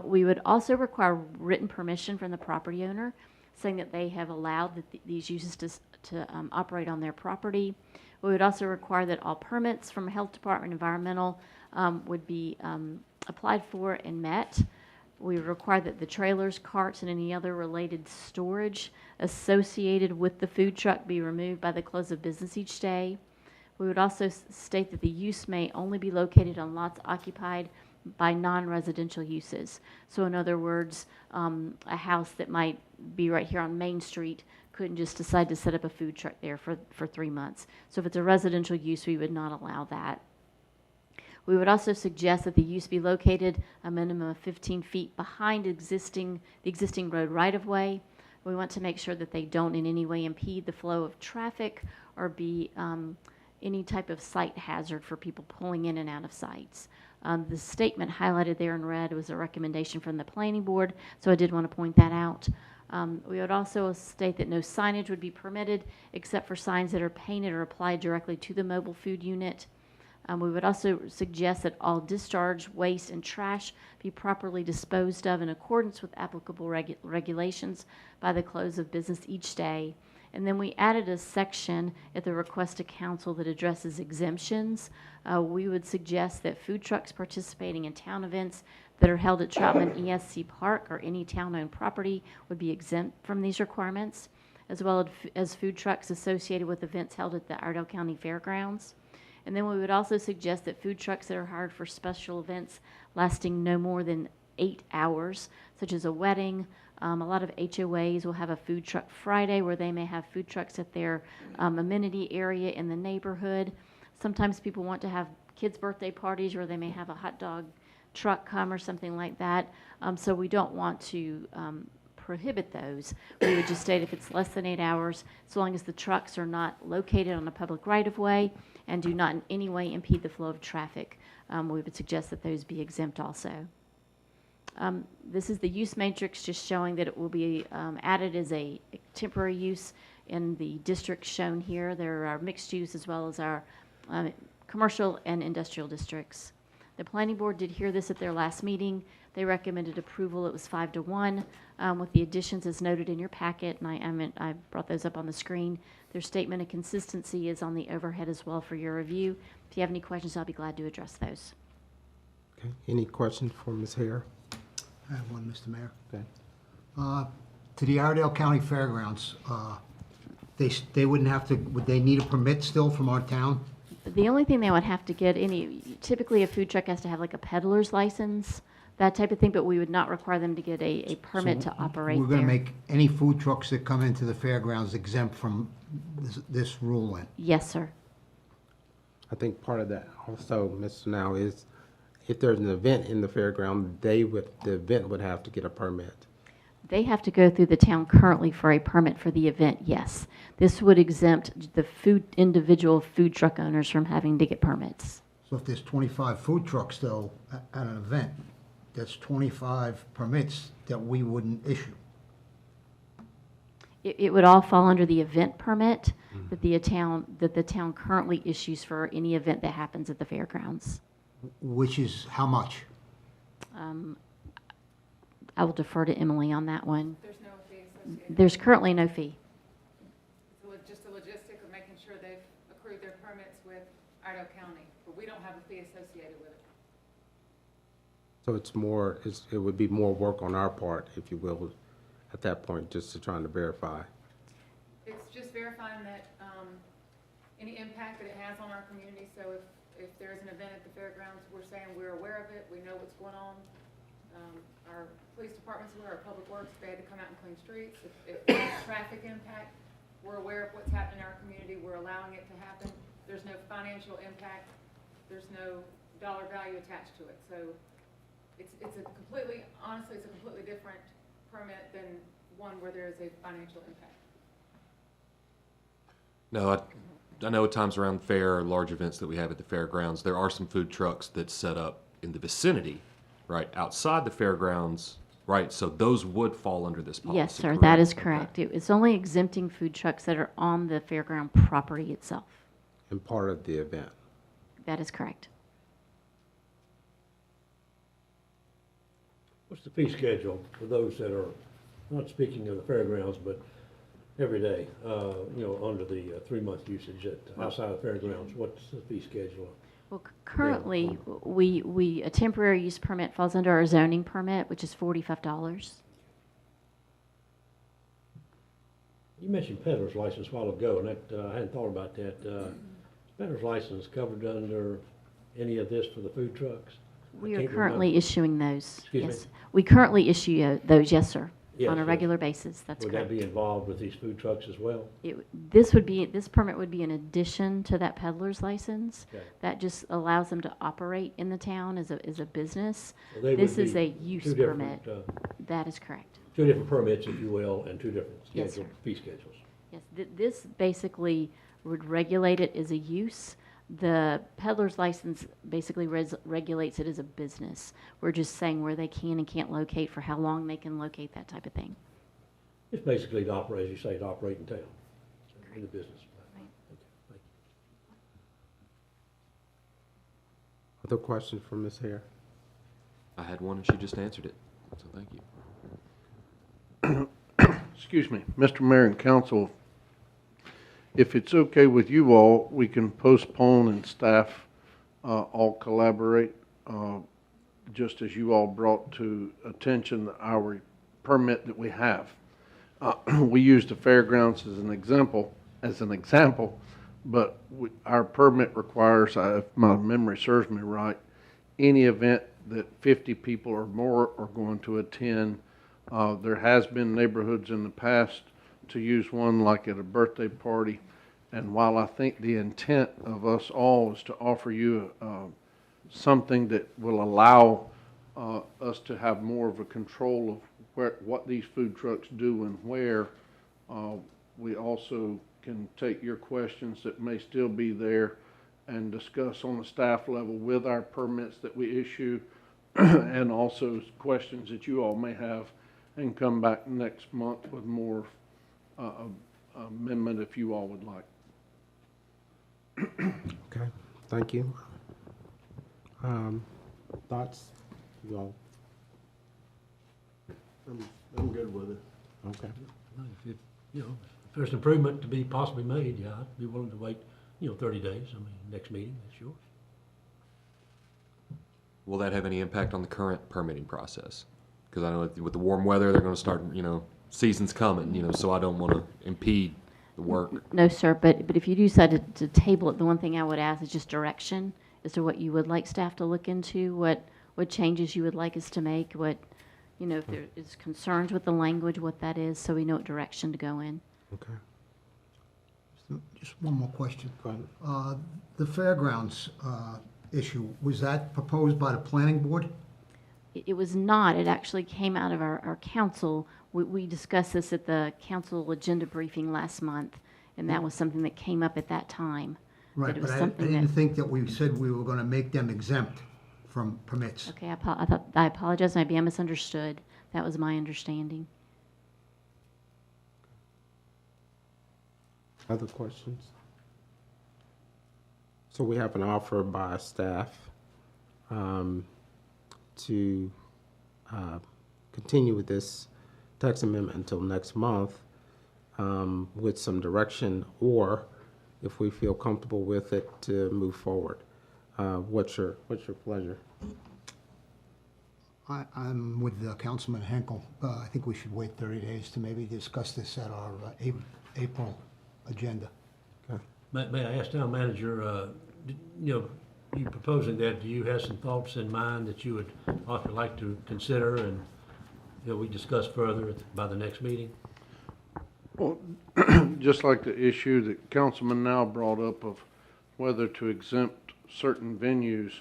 We would also require written permission from the property owner saying that they have allowed these uses to operate on their property. We would also require that all permits from Health Department, Environmental would be applied for and met. We would require that the trailers, carts, and any other related storage associated with the food truck be removed by the close of business each day. We would also state that the use may only be located on lots occupied by non-residential uses. So in other words, a house that might be right here on Main Street couldn't just decide to set up a food truck there for 3 months. So if it's a residential use, we would not allow that. We would also suggest that the use be located a minimum of 15 feet behind the existing road right-of-way. We want to make sure that they don't in any way impede the flow of traffic or be any type of sight hazard for people pulling in and out of sites. The statement highlighted there in red was a recommendation from the planning board, so I did want to point that out. We would also state that no signage would be permitted except for signs that are painted or applied directly to the mobile food unit. We would also suggest that all discharge, waste, and trash be properly disposed of in accordance with applicable regulations by the close of business each day. And then we added a section at the request of council that addresses exemptions. We would suggest that food trucks participating in town events that are held at Troutman ESC Park or any town-owned property would be exempt from these requirements, as well as food trucks associated with events held at the Iredell County Fairgrounds. And then we would also suggest that food trucks that are hired for special events lasting no more than 8 hours, such as a wedding. A lot of HOAs will have a food truck Friday where they may have food trucks at their amenity area in the neighborhood. Sometimes people want to have kids' birthday parties where they may have a hot dog truck come or something like that. So we don't want to prohibit those. We would just state if it's less than 8 hours, so long as the trucks are not located on a public right-of-way and do not in any way impede the flow of traffic, we would suggest that those be exempt also. This is the use matrix just showing that it will be added as a temporary use in the districts shown here. There are mixed use as well as our commercial and industrial districts. The planning board did hear this at their last meeting. They recommended approval. It was 5-1 with the additions as noted in your packet, and I brought those up on the screen. Their statement of consistency is on the overhead as well for your review. If you have any questions, I'll be glad to address those. Okay, any questions for Ms. Hare? I have one, Mr. Mayor. Okay. To the Iredell County Fairgrounds, they wouldn't have to, would they need a permit still from our town? The only thing they would have to get typically a food truck has to have like a peddler's license, that type of thing, but we would not require them to get a permit to operate We're there. gonna make any food trucks that come into the fairgrounds exempt from this rule then? Yes, sir. I think part of that also, Mr. Now, is if there's an event in the fairground, the event would have to get a permit. They have to go through the town currently for a permit for the event, yes. This would exempt the individual food truck owners from having to get permits. So if there's 25 food trucks though at an event, that's 25 permits that we wouldn't issue. It would all fall under the event permit. that the town currently issues for any event that happens at the fairgrounds. Which is how much? I will defer to Emily on that one. There's no fee associated. There's currently no fee. It's just a logistic of making sure they've accrued their permits with Idaho County, but we don't have a fee associated with it. So it would be more work on our part, if you will, at that point, just to trying to verify. It's just verifying that, any impact that it has on our community, so if there's an event at the fairgrounds, we're saying we're aware of it, we know what's going on. Our police department's aware, our public works, they had to come out and clean streets. If there's traffic impact, we're aware of what's happening in our community, we're allowing it to happen. There's no financial impact, there's no dollar value attached to it, so honestly, it's a completely different permit than one where there is a financial impact. No, I know at times around the fair or large events that we have at the fairgrounds, there are some food trucks that set up in the vicinity, right, outside the fairgrounds, right? So those would fall under this policy, Yes, sir, correct? that is Okay. correct. It's only exempting food trucks that are on the fairground property itself. And part of the event. That is correct. What's the fee schedule for those that are, not speaking of the fairgrounds, but every day, under the 3-month usage outside of fairgrounds? What's the fee schedule? Well, currently, a temporary use permit falls under our zoning permit, which is $45. You mentioned peddler's license a while ago, and that, I hadn't thought about that. Peddler's license covered under any of this for the food trucks? We I are can't currently remember. issuing those. Excuse me? Yes. We currently issue those, yes, sir, Yes, on a yes. regular basis. That's Would that correct. be involved with these food trucks as well? This permit would be in addition to that peddler's license. Okay. That just allows them to operate in the town as a business. So they would This is be a use two different, permit. That is correct. Two different permits, if you will, and two different Yes, sir. fee schedules. Yes, this basically would regulate it as a use. The peddler's license basically regulates it as a business. We're just saying where they can and can't locate, for how long they can locate, that type of thing. It's basically to operate, as you say, to operate in town, in the business. Right. Okay, thank you. Other questions for Ms. Hare? I had one and she just answered it, so thank you. Excuse me, Mr. Mayor and Council, if it's okay with you all, we can postpone and staff all collaborate, just as you all brought to attention our permit that we have. We use the fairgrounds as an example, but our permit requires, if my memory serves me right, any event that 50 people or more are going to attend. There has been neighborhoods in the past to use one like at a birthday party. And while I think the intent of us all is to offer you something that will allow us to have more of a control of what these food trucks do and where, we also can take your questions that may still be there and discuss on the staff level with our permits that we issue and also questions that you all may have, and come back next month with more amendment if you all would like. Okay, thank you. Thoughts? You all, I'm good with it. okay. If there's improvement to be possibly made, yeah, I'd be willing to wait, 30 days. I mean, next meeting, that's yours. Will that have any impact on the current permitting process? Because I know with the warm weather, they're gonna start, season's coming, so I don't wanna impede the work. No, sir, but if you do decide to table it, the one thing I would ask is just direction as to what you would like staff to look into, what changes you would like us to make, if there is concerns with the language, what that is, so we know what direction to go in. Okay. Just one more question. Go ahead. The fairgrounds issue, was that proposed by the planning board? It was not. It actually came out of our council. We discussed this at the council agenda briefing last month, and that was something that came up at that time. Right, it was but I something didn't that- think that we said we were going to make them exempt from permits. Okay, I apologize. Maybe I misunderstood. That was my understanding. Other questions? So we have an offer by staff to continue with this text amendment until next month with some direction, or if we feel comfortable with it, to move forward. What's your pleasure? I'm with Councilman Henkel. I think we should wait 30 days to maybe discuss this at our April agenda. May I ask town manager, you proposing that, do you have some thoughts in mind that you would also like to consider and, we discuss further by the next meeting? Well, just like the issue that Councilman now brought up of whether to exempt certain venues,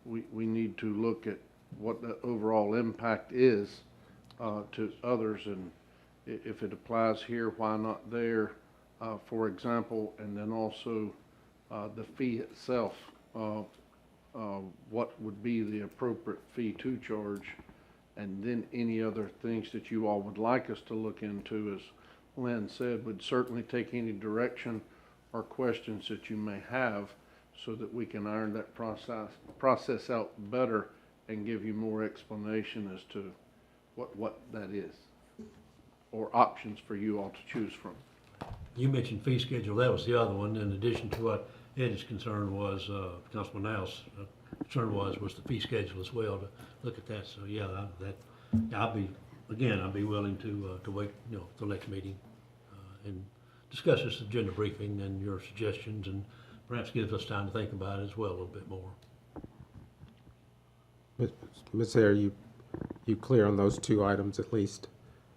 we need to look at what the overall impact is to others, and if it applies here, why not there, for example, and then also the fee itself, what would be the appropriate fee to charge, and then any other things that you all would like us to look into. As Lynn said, would certainly take any direction or questions that you may have so that we can iron that process out better and give you more explanation as to what that is, or options for you all to choose from. You mentioned fee schedule, that was the other one, in addition to what Eddie's concern was, Councilman Now's concern was the fee schedule as well, to look at that. So, yeah, I'll be willing to wait, till next meeting, and discuss this agenda briefing and your suggestions, and perhaps gives us time to think about it as well a little bit more. Ms. Hare, you clear on those two items at least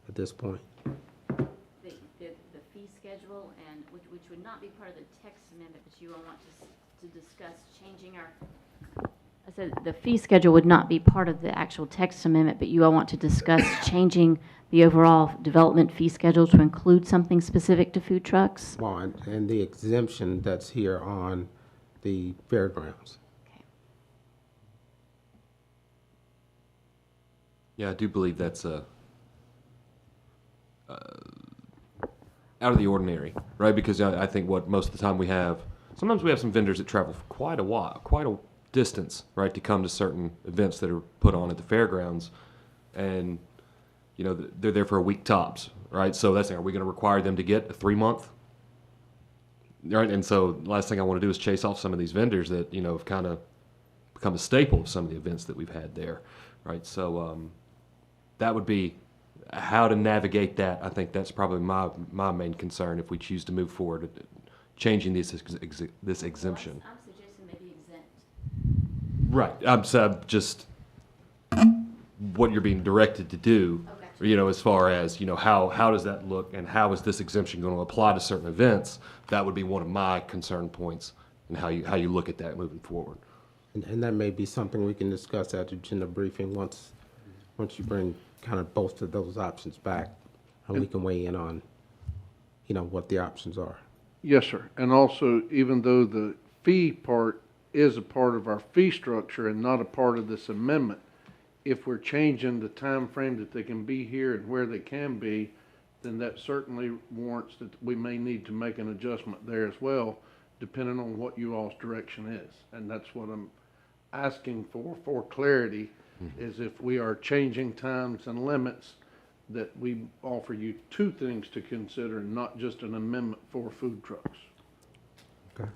at this point? The fee schedule, and which would not be part of the text amendment, but you all want to discuss changing our, I said the fee schedule would not be part of the actual text amendment, but you all want to discuss changing the overall development fee schedule to include something specific to food trucks? Well, and the exemption that's here on the fairgrounds. Yeah, I do believe that's out of the ordinary, right? Because I think what most of the time sometimes we have some vendors that travel for quite a distance, right, to come to certain events that are put on at the fairgrounds, and they're there for a week tops, right? So are we going to require them to get a 3-month? Right, and so the last thing I want to do is chase off some of these vendors that have kind of become a staple of some of the events that we've had there, right? So that would be how to navigate that. I think that's probably my main concern if we choose to move forward, changing this exemption. I'm suggesting maybe exempt. Right. I'm just what you're being directed to do. Okay. As far as how does that look, and how is this exemption going to apply to certain events? That would be one of my concern points, and how you look at that moving forward. And that may be something we can discuss at the agenda briefing once you bring kind of both of those options back, and we can weigh in on, what the options are. Yes, sir. And also, even though the fee part is a part of our fee structure and not a part of this amendment, if we're changing the time frame that they can be here and where they can be, then that certainly warrants that we may need to make an adjustment there as well, depending on what you all's direction is. And that's what I'm asking for clarity, is if we are changing times and limits, that we offer you two things to consider, not just an amendment for food trucks. Okay.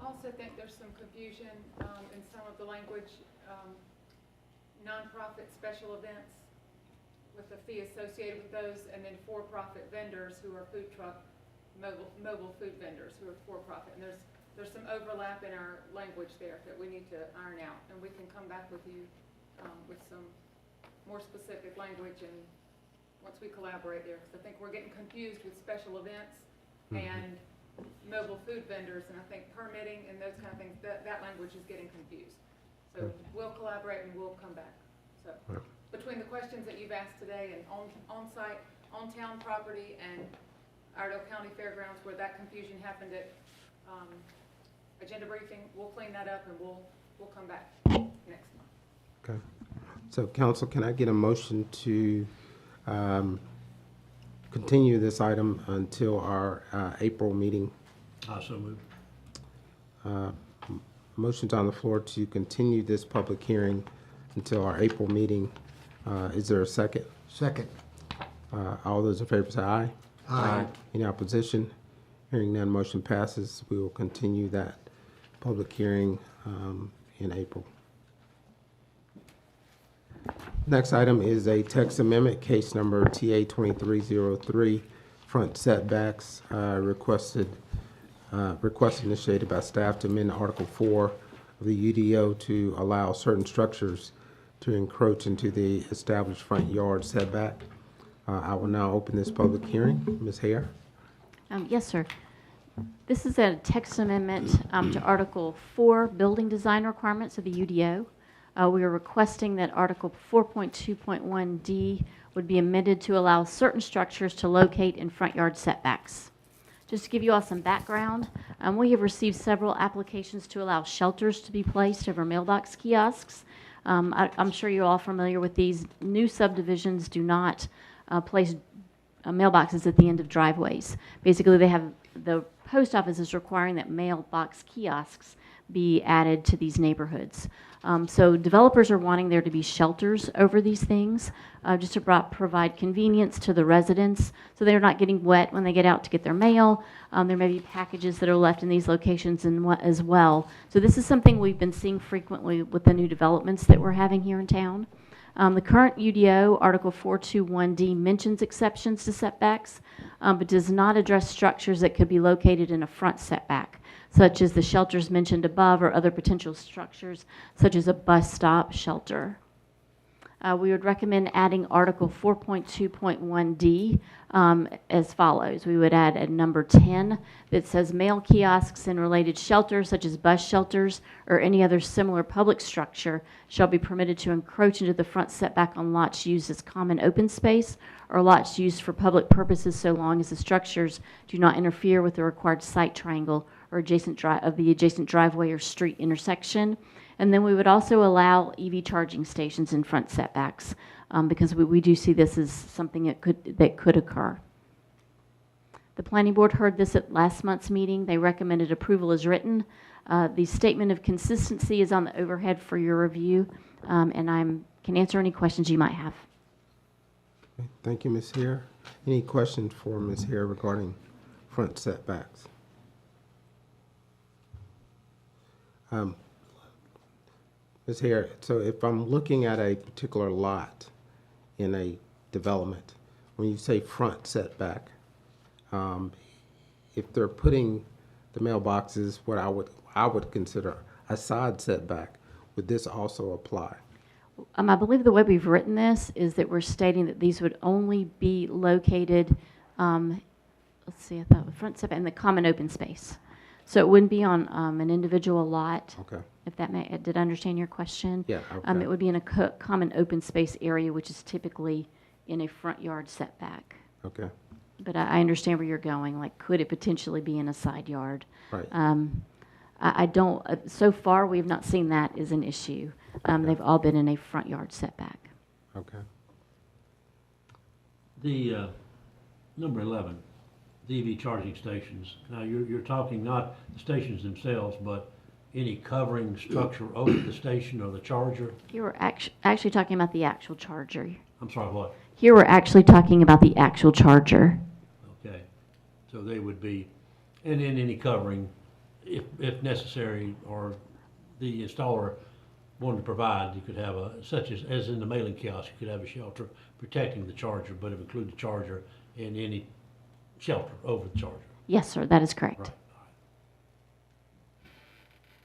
I also think there's some confusion in some of the language, nonprofit special events with the fee associated with those, and then for-profit vendors who are food truck, mobile food vendors who are for-profit. And there's some overlap in our language there that we need to iron out, and we can come back with you with some more specific language, and once we collaborate there, because I think we're getting confused with special events and mobile food vendors, and I think permitting and those kind of things, that language is getting confused. So we'll collaborate and we'll come back. So between the questions that you've asked today, and on-site, on-town property, and Iredell County Fairgrounds, where that confusion happened at agenda briefing, we'll clean that up and we'll come back next month. Okay. So, council, can I get a motion to continue this item until our April meeting. So moved. Motion's on the floor to continue this public hearing until our April meeting. Is there a second? Second. All those in favor say aye. Aye. Any opposition? Hearing none, motion passes. We will continue that public hearing in April. Next item is a text amendment, case number TA 2303, front setbacks, requested initiated by staff to amend Article 4 of the UDO to allow certain structures to encroach into the established front yard setback. I will now open this public hearing. Ms. Hare? Yes, sir. This is a text amendment to Article 4, Building Design Requirements of the UDO. We are requesting that Article 4.2.1D would be amended to allow certain structures to locate in front yard setbacks. Just to give you all some background, we have received several applications to allow shelters to be placed over mailbox kiosks. I'm sure you're all familiar with these. New subdivisions do not place mailboxes at the end of driveways. Basically, the post office is requiring that mailbox kiosks be added to these neighborhoods. So developers are wanting there to be shelters over these things, just to provide convenience to the residents, so they're not getting wet when they get out to get their mail. There may be packages that are left in these locations as well. So this is something we've been seeing frequently with the new developments that we're having here in town. The current UDO, Article 421D, mentions exceptions to setbacks, but does not address structures that could be located in a front setback, such as the shelters mentioned above or other potential structures, such as a bus stop shelter. We would recommend adding Article 4.2.1D as follows. We would add a number 10 that says mail kiosks and related shelters, such as bus shelters or any other similar public structure, shall be permitted to encroach into the front setback on lots used as common open space or lots used for public purposes, so long as the structures do not interfere with the required site triangle or adjacent driveway or street intersection. And then we would also allow EV charging stations in front setbacks, because we do see this as something that could occur. The planning board heard this at last month's meeting. They recommended approval as written. The statement of consistency is on the overhead for your review, and I can answer any questions you might have. Okay, thank you, Ms. Hare. Any questions for Ms. Hare regarding front setbacks? Ms. Hare, so if I'm looking at a particular lot in a development, when you say front setback, if they're putting the mailboxes what I would consider a side setback, would this also apply? I believe the way we've written this is that we're stating that these would only be located, let's see, I thought the front setback in the common open space. So it wouldn't be on an individual lot. Okay. If that did I understand your question? Yeah, okay. It would be in a common open space area, which is typically in a front yard setback. Okay, But I understand where you're going, like, could it potentially be in a side yard? right. I don't, so far, we have not seen that as an issue. They've all been in a front yard setback. Okay. The, number 11, the EV charging stations. Now, you're talking not the stations themselves, but any covering structure over the station or the charger? Here we're actually talking about the actual charger. I'm sorry, what? Here we're actually talking about the actual charger. Okay. So they would be, and in any covering, if necessary, or the installer wanted to provide, you could have such as in the mailing kiosk, you could have a shelter protecting the charger, but it would include the charger and any shelter over the charger. Yes, sir, that is correct. Right.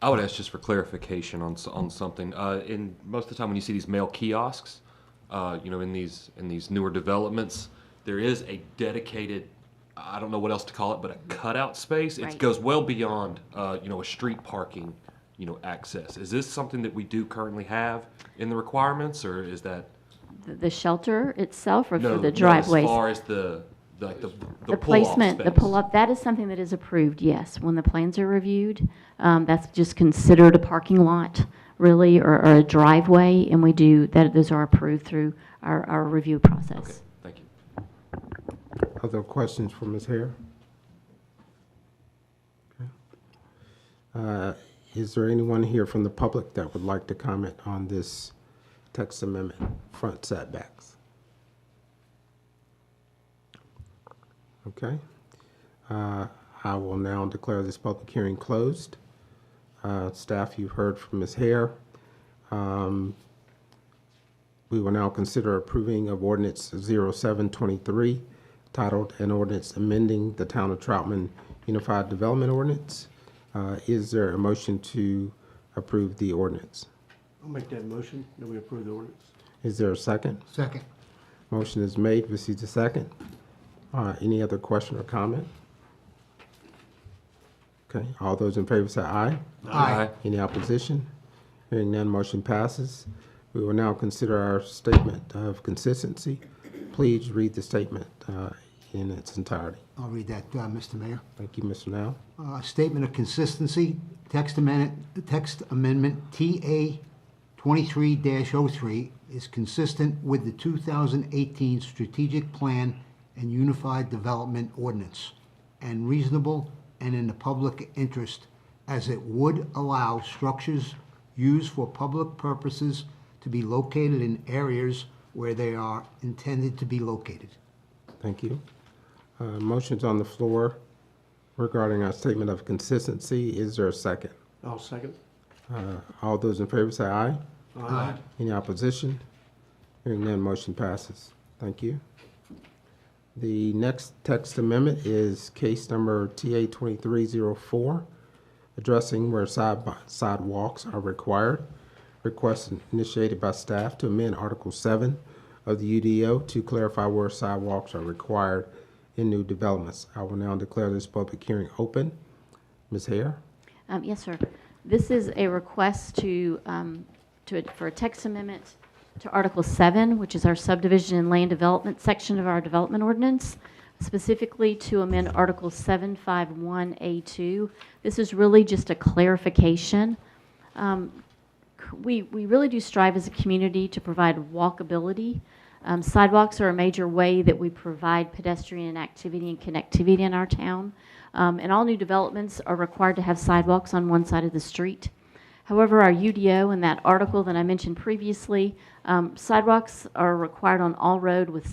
I would ask just for clarification on something. In most of the time when you see these mail kiosks, in these newer developments, there is a dedicated, I don't know what else to call it, but a cutout space. Right. It goes well beyond, a street parking, access. Is this something that we do currently have in the requirements, or is that? The shelter itself, or No, for the no, driveways? as far as the The pull-off placement, the space. pull-up, that is something that is approved, yes. When the plans are reviewed, that's just considered a parking lot, really, or a driveway, and we do, those are approved through our review process. Okay, thank you. Other questions for Ms. Hare? Okay. Is there anyone here from the public that would like to comment on this text amendment, front setbacks? Okay. I will now declare this public hearing closed. Staff, you've heard from Ms. Hare. We will now consider approving of ordinance 0723, titled an ordinance amending the Town of Troutman Unified Development Ordinance. Is there a motion to approve the ordinance? I'll make that motion that we approve the ordinance. Is there a second? Second. Motion is made, receives a second. Any other question or comment? Okay, all those in favor say aye. Aye. Any opposition? Hearing none, motion passes. We will now consider our statement of consistency. Please read the statement in its entirety. I'll read that, Mr. Mayor. Thank you, Mr. Now. Statement of consistency, text amendment TA 23-03 is consistent with the 2018 Strategic Plan and Unified Development Ordinance, and reasonable and in the public interest, as it would allow structures used for public purposes to be located in areas where they are intended to be located. Thank you. Motion's on the floor regarding our statement of consistency. Is there a second? I'll second. All those in favor say aye. Aye. Any opposition? Hearing none, motion passes. Thank you. The next text amendment is case number TA 2304, addressing where sidewalks are required. Request initiated by staff to amend Article 7 of the UDO to clarify where sidewalks are required in new developments. I will now declare this public hearing open. Ms. Hare? Yes, sir. This is a request for a text amendment to Article 7, which is our subdivision and land development section of our development ordinance, specifically to amend Article 751A2. This is really just a clarification. We really do strive as a community to provide walkability. Sidewalks are a major way that we provide pedestrian activity and connectivity in our town. And all new developments are required to have sidewalks on one side of the street. However, our UDO in that article that I mentioned previously, sidewalks are required on all roadways,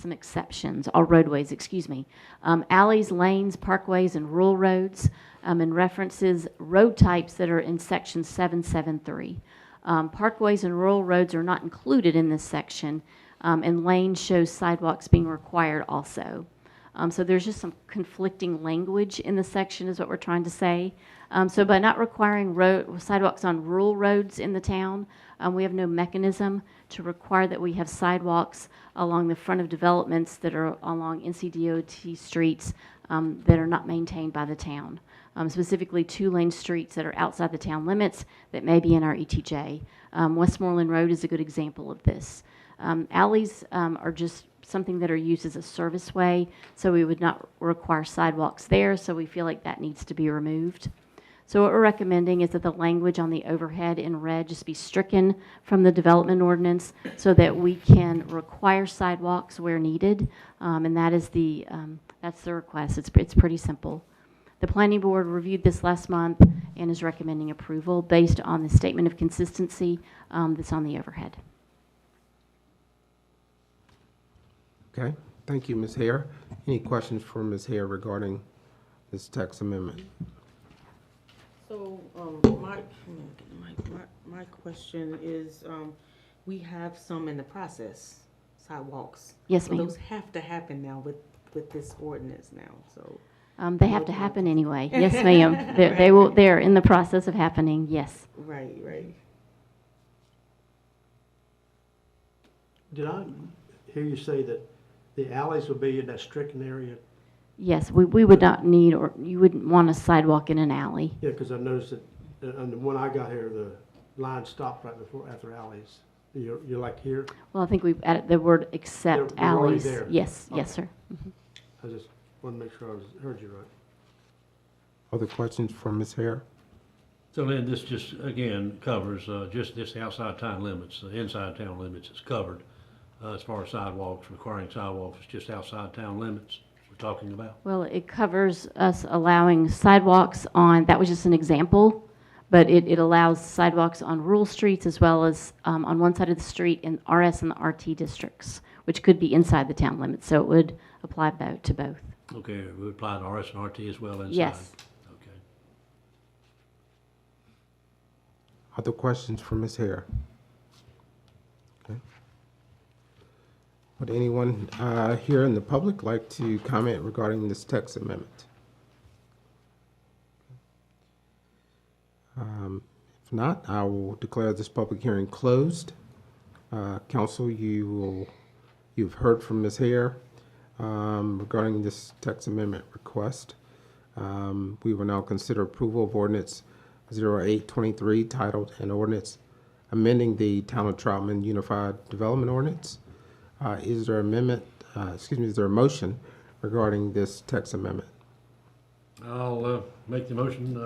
excuse me. Alleys, lanes, parkways, and rural roads, and references road types that are in section 773. Parkways and rural roads are not included in this section, and lanes shows sidewalks being required also. So there's just some conflicting language in the section is what we're trying to say. So by not requiring sidewalks on rural roads in the town, we have no mechanism to require that we have sidewalks along the front of developments that are along NCDOT streets that are not maintained by the town. Specifically 2-lane streets that are outside the town limits that may be in our ETJ. Westmoreland Road is a good example of this. Alleys are just something that are used as a service way, so we would not require sidewalks there, so we feel like that needs to be removed. So what we're recommending is that the language on the overhead in red just be stricken from the development ordinance so that we can require sidewalks where needed, and that is that's the request. It's pretty simple. The Planning Board reviewed this last month and is recommending approval based on the statement of consistency that's on the overhead. Okay, thank you, Ms. Hare. Any questions for Ms. Hare regarding this text amendment? So, my question is, we have some in the process, sidewalks. Yes, So ma'am. those have to happen now with this ordinance now, so. They have to happen anyway. Yes, ma'am. They're in the process of happening, yes. Right, right. Did I hear you say that the alleys will be in that stricken area? Yes, we would not need, or you wouldn't want a sidewalk in an alley. Yeah, because I noticed that on the one I got here, the line stopped right after alleys. You're like here? Well, I think we've added the word except They're already alleys. there. Yes, Okay. yes, sir. Mhm. I just want to make sure I heard you right. Other questions for Ms. Hare? So then this just, again, covers just this outside town limits. The inside town limits is covered. As far as sidewalks, requiring sidewalks, it's just outside town limits. we're talking about? Well, it covers us allowing sidewalks on, that was just an example, but it allows sidewalks on rural streets as well as on one side of the street in RS and the RT districts, which could be inside the town limits, so it would apply to both. Okay, we would apply to RS and RT as well inside? Yes. Okay. Other questions for Ms. Hare? Okay. Would anyone here in the public like to comment regarding this text amendment? If not, I will declare this public hearing closed. Council, you've heard from Ms. Hare regarding this text amendment request. We will now consider approval of ordinance 0823 titled an ordinance amending the Town of Troutman Unified Development Ordinance. Is there is there a motion regarding this text amendment? I'll make the motion,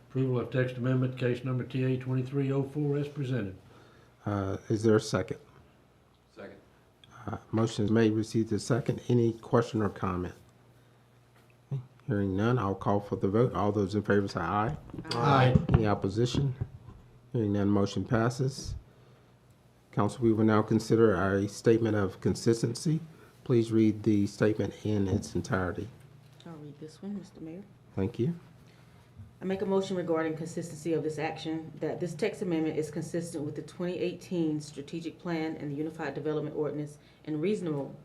approval of text amendment, case number TA 2304 as presented. Is there a second? Second. Motion is made, received a second. Any question or comment? Okay, hearing none, I'll call for the vote. All those in favor say aye. Aye. Any opposition? Hearing none, motion passes. Council, we will now consider a statement of consistency. Please read the statement in its entirety. I'll read this one, Mr. Mayor. Thank you. I make a motion regarding consistency of this action, that this text amendment is consistent with the 2018 strategic plan and the Unified Development Ordinance and reasonable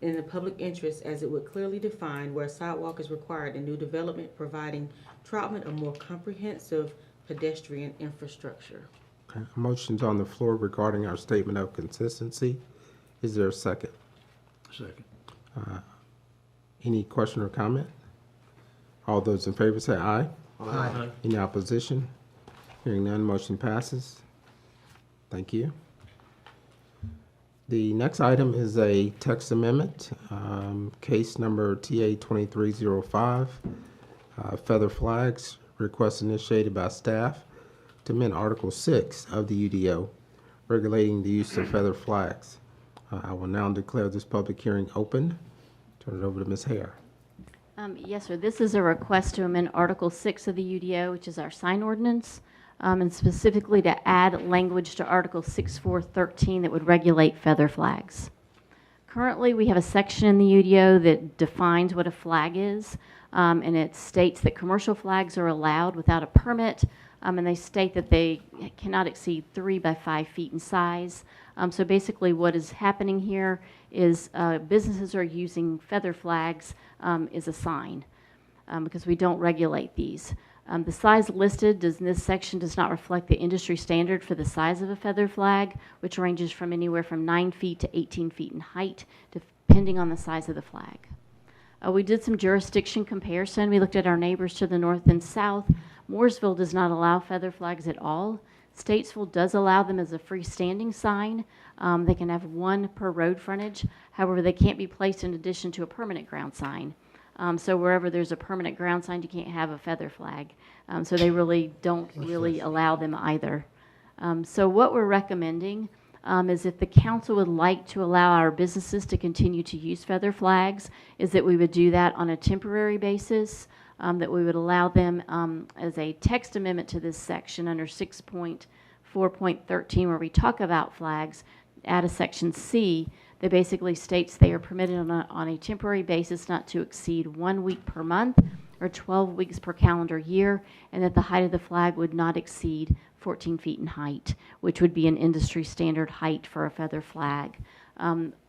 in the public interest, as it would clearly define where a sidewalk is required in new development, providing Troutman a more comprehensive pedestrian infrastructure. Okay, a motion's on the floor regarding our statement of consistency. Is there a second? Second. Any question or comment? All those in favor say aye. Aye. Any opposition? Hearing none, motion passes. Thank you. The next item is a text amendment, case number TA 2305, feather flags, request initiated by staff to amend Article 6 of the UDO, regulating the use of feather flags. I will now declare this public hearing open. Turn it over to Ms. Hare. Yes, sir. This is a request to amend Article 6 of the UDO, which is our sign ordinance, and specifically to add language to Article 6413 that would regulate feather flags. Currently, we have a section in the UDO that defines what a flag is, and it states that commercial flags are allowed without a permit, and they state that they cannot exceed 3 by 5 feet in size. So basically what is happening here is businesses are using feather flags as a sign because we don't regulate these. The size listed in this section does not reflect the industry standard for the size of a feather flag, which ranges from anywhere from 9 feet to 18 feet in height, depending on the size of the flag. We did some jurisdiction comparison. We looked at our neighbors to the north and south. Mooresville does not allow feather flags at all. Statesville does allow them as a freestanding sign. They can have one per road frontage. However, they can't be placed in addition to a permanent ground sign. So wherever there's a permanent ground sign, you can't have a feather flag. So they really don't allow them either. So what we're recommending is if the council would like to allow our businesses to continue to use feather flags, is that we would do that on a temporary basis, that we would allow them as a text amendment to this section under 6.4.13 where we talk about flags, add a section C that basically states they are permitted on a temporary basis not to exceed 1 week per month or 12 weeks per calendar year, and that the height of the flag would not exceed 14 feet in height, which would be an industry standard height for a feather flag.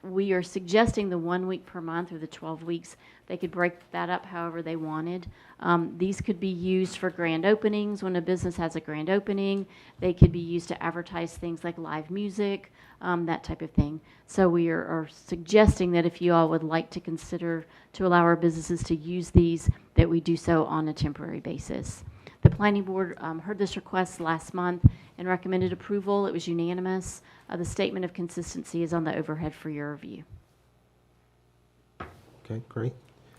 We are suggesting the 1 week per month or the 12 weeks. They could break that up however they wanted. These could be used for grand openings when a business has a grand opening. They could be used to advertise things like live music, that type of thing. So we are suggesting that if you all would like to consider to allow our businesses to use these, that we do so on a temporary basis. The planning board heard this request last month and recommended approval. It was unanimous. The statement of consistency is on the overhead for your review. Okay, great.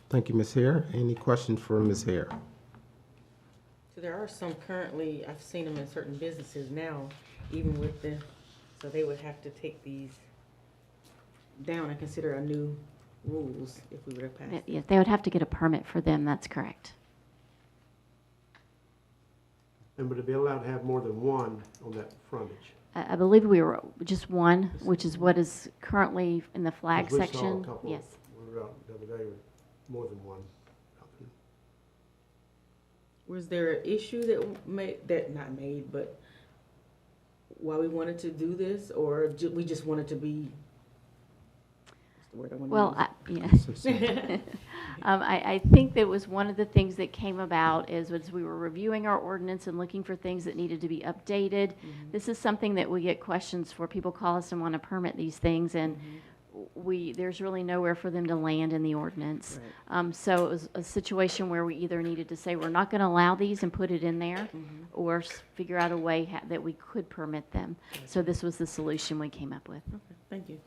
Thank you, Ms. Hare. Any questions for Ms. Hare? So there are some currently, I've seen them in certain businesses now, even with the, so they would have to take these down and consider a new rules if we were to pass. Yes, they would have to get a permit for them, that's correct. And would it be allowed to have more than one on that frontage? I believe we were just one, which is what is currently in the flag 'Cause we saw a section. couple, Yes. we were out the other day with more than one. Was there an issue but why we wanted to do this, or we just wanted to be, what's the word I want to Well, yeah. I think that was one of the things that came about is as we were reviewing our ordinance and looking for things that needed to be updated. This is something that we get questions for. People call us and want to permit these things, and there's really nowhere for them to land in the ordinance. So it was a situation where we either needed to say we're not going to allow these and put it in there, or figure out a way that we could permit them. So this was the solution we came up with. Okay, thank you.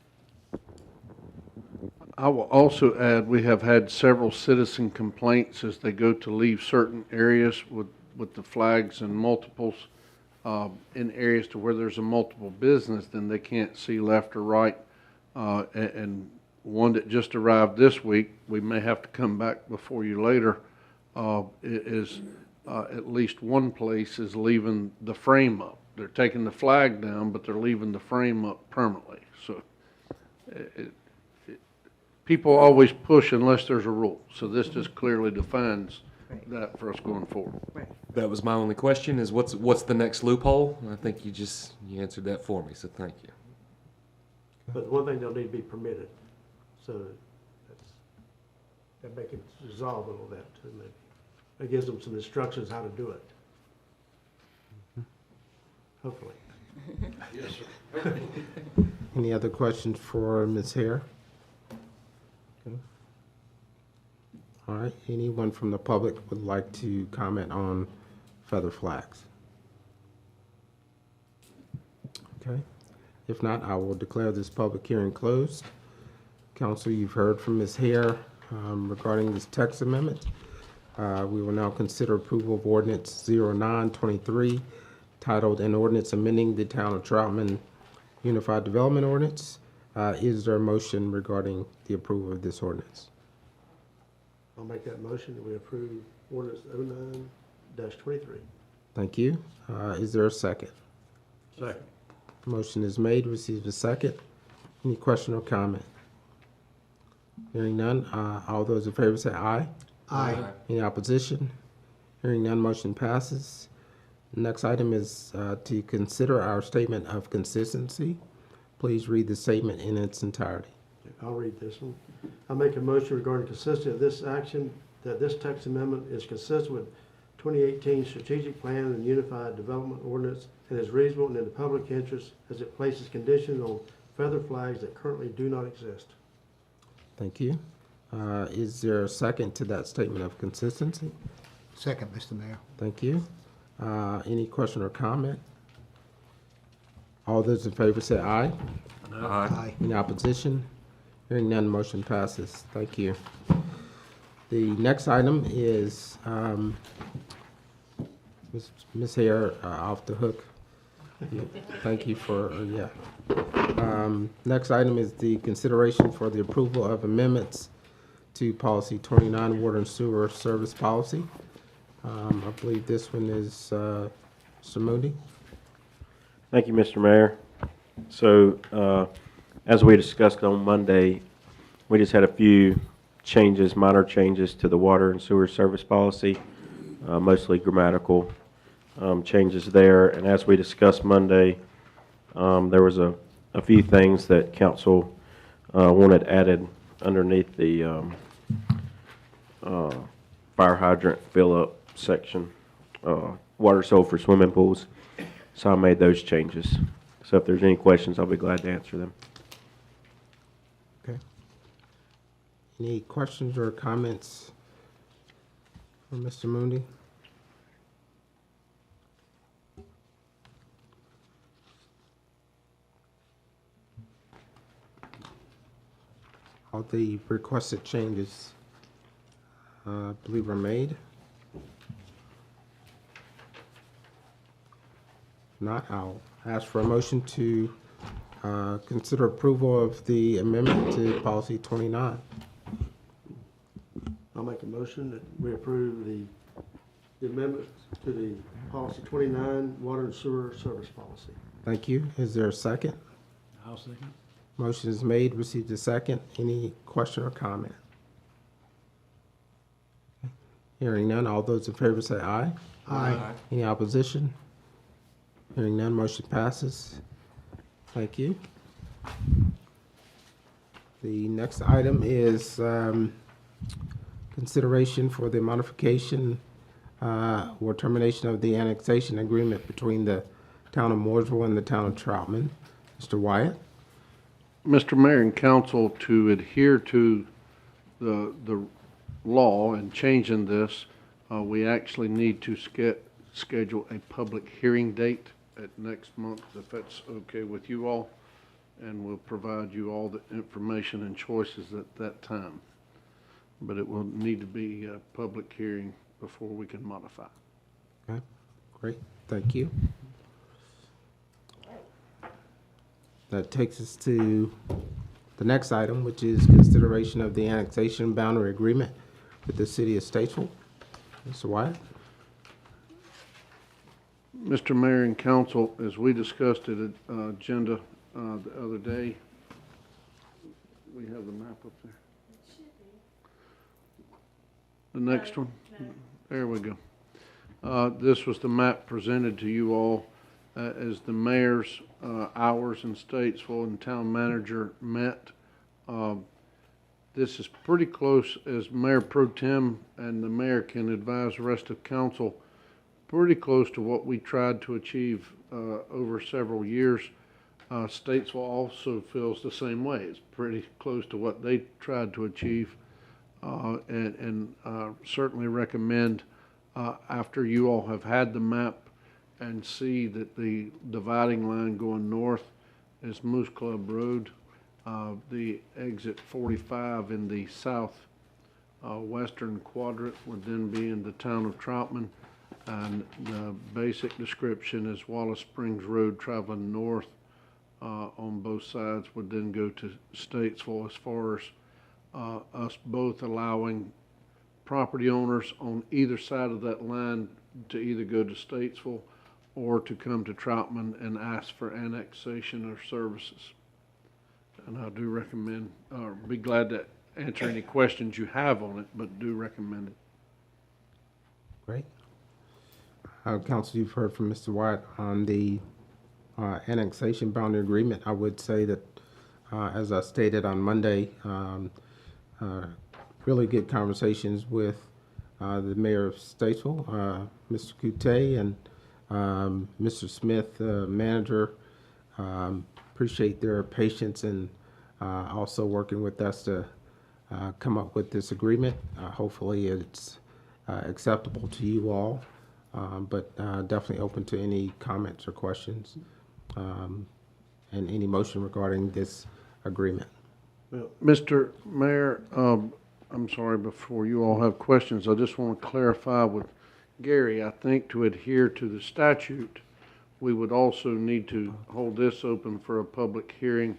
I will also add, we have had several citizen complaints as they go to leave certain areas with the flags and multiples in areas to where there's a multiple business, then they can't see left or right. And one that just arrived this week, we may have to come back before you later, is at least one place is leaving the frame up. They're taking the flag down, but they're leaving the frame up permanently. So people always push unless there's a rule. So this just clearly defines that for us going forward. That was my only question, is what's the next loophole? And I think you answered that for me, so thank you. But one thing, they'll need to be permitted, so that make it resolve a little bit, too, maybe. That gives them some instructions how to do it. Hopefully. Yes, sir. Any other questions for Ms. Hare? Okay. All right, anyone from the public would like to comment on feather flags? Okay. If not, I will declare this public hearing closed. Council, you've heard from Ms. Hare regarding this text amendment. We will now consider approval of ordinance 0923, titled An Ordinance Amending the Town of Troutman Unified Development Ordinance. Is there a motion regarding the approval of this ordinance? I'll make that motion that we approve ordinance 09-23. Thank you. Is there a second? Second. Motion is made, received a second. Any question or comment? Hearing none, all those in favor say aye. Aye. Any opposition? Hearing none, motion passes. Next item is to consider our statement of consistency. Please read the statement in its entirety. I'll read this one. I make a motion regarding consistency of this action, that this text amendment is consistent with 2018 Strategic Plan and Unified Development Ordinance and is reasonable and in the public interest as it places conditions on feather flags that currently do not exist. Thank you. Is there a second to that statement of consistency? Second, Mr. Mayor. Thank you. Any question or comment? All those in favor say aye. Aye. Any opposition? Hearing none, motion passes. Thank you. The next item is Ms. Hare, off the hook. Thank you for, next item is the consideration for the approval of amendments to policy 29, water and sewer service policy. I believe this one is Mr. Moody. Thank you, Mr. Mayor. So, as we discussed on Monday, we just had a few changes, minor changes to the water and sewer service policy, mostly grammatical changes there. And as we discussed Monday, there was a few things that council wanted added underneath the fire hydrant fill-up section, water sold for swimming pools. So I made those changes. So if there's any questions, I'll be glad to answer them. Okay. Any questions or comments for Mr. Moody? All the requested changes, I believe, are made. If not, I'll ask for a motion to consider approval of the amendment to policy 29. I'll make a motion that we approve the amendment to the policy 29, water and sewer service policy. Thank you. Is there a second? I'll second. Motion is made, received a second. Any question or comment? Hearing none, all those in favor say aye. Aye. Any opposition? Hearing none, motion passes. Thank you. The next item is consideration for the modification or termination of the annexation agreement between the town of Mooresville and the town of Troutman. Mr. Wyatt? Mr. Mayor and Council, to adhere to the law and changing this, we actually need to schedule a public hearing date at next month, if that's okay with you all, and we'll provide you all the information and choices at that time. But it will need to be a public hearing before we can modify. Okay, great, thank you. That takes us to the next item, which is consideration of the annexation boundary agreement with the city of Statesville. Mr. Wyatt? Mr. Mayor and Council, as we discussed at agenda the other day, we have the map up there. The next one? There we go. This was the map presented to you all as the mayor's hours in Statesville and town manager met. This is pretty close, as Mayor Pro Tem and the mayor can advise the rest of council, pretty close to what we tried to achieve over several years. Statesville also feels the same way. It's pretty close to what they tried to achieve. And certainly recommend, after you all have had the map and see that the dividing line going north is Moose Club Road, the exit 45 in the south western quadrant would then be in the town of Troutman, and the basic description is Wallace Springs Road traveling north on both sides would then go to Statesville, as far as us both allowing property owners on either side of that line to either go to Statesville or to come to Troutman and ask for annexation or services. And I do recommend, or be glad to answer any questions you have on it, but do recommend it. Great. Council, you've heard from Mr. Wyatt on the annexation boundary agreement. I would say that, as I stated on Monday, really good conversations with the mayor of Statesville, Mr. Couttet, and Mr. Smith, manager. Appreciate their patience and also working with us to come up with this agreement. Hopefully it's acceptable to you all, but definitely open to any comments or questions and any motion regarding this agreement. Mr. Mayor, I'm sorry, before you all have questions, I just want to clarify with Gary. I think to adhere to the statute, we would also need to hold this open for a public hearing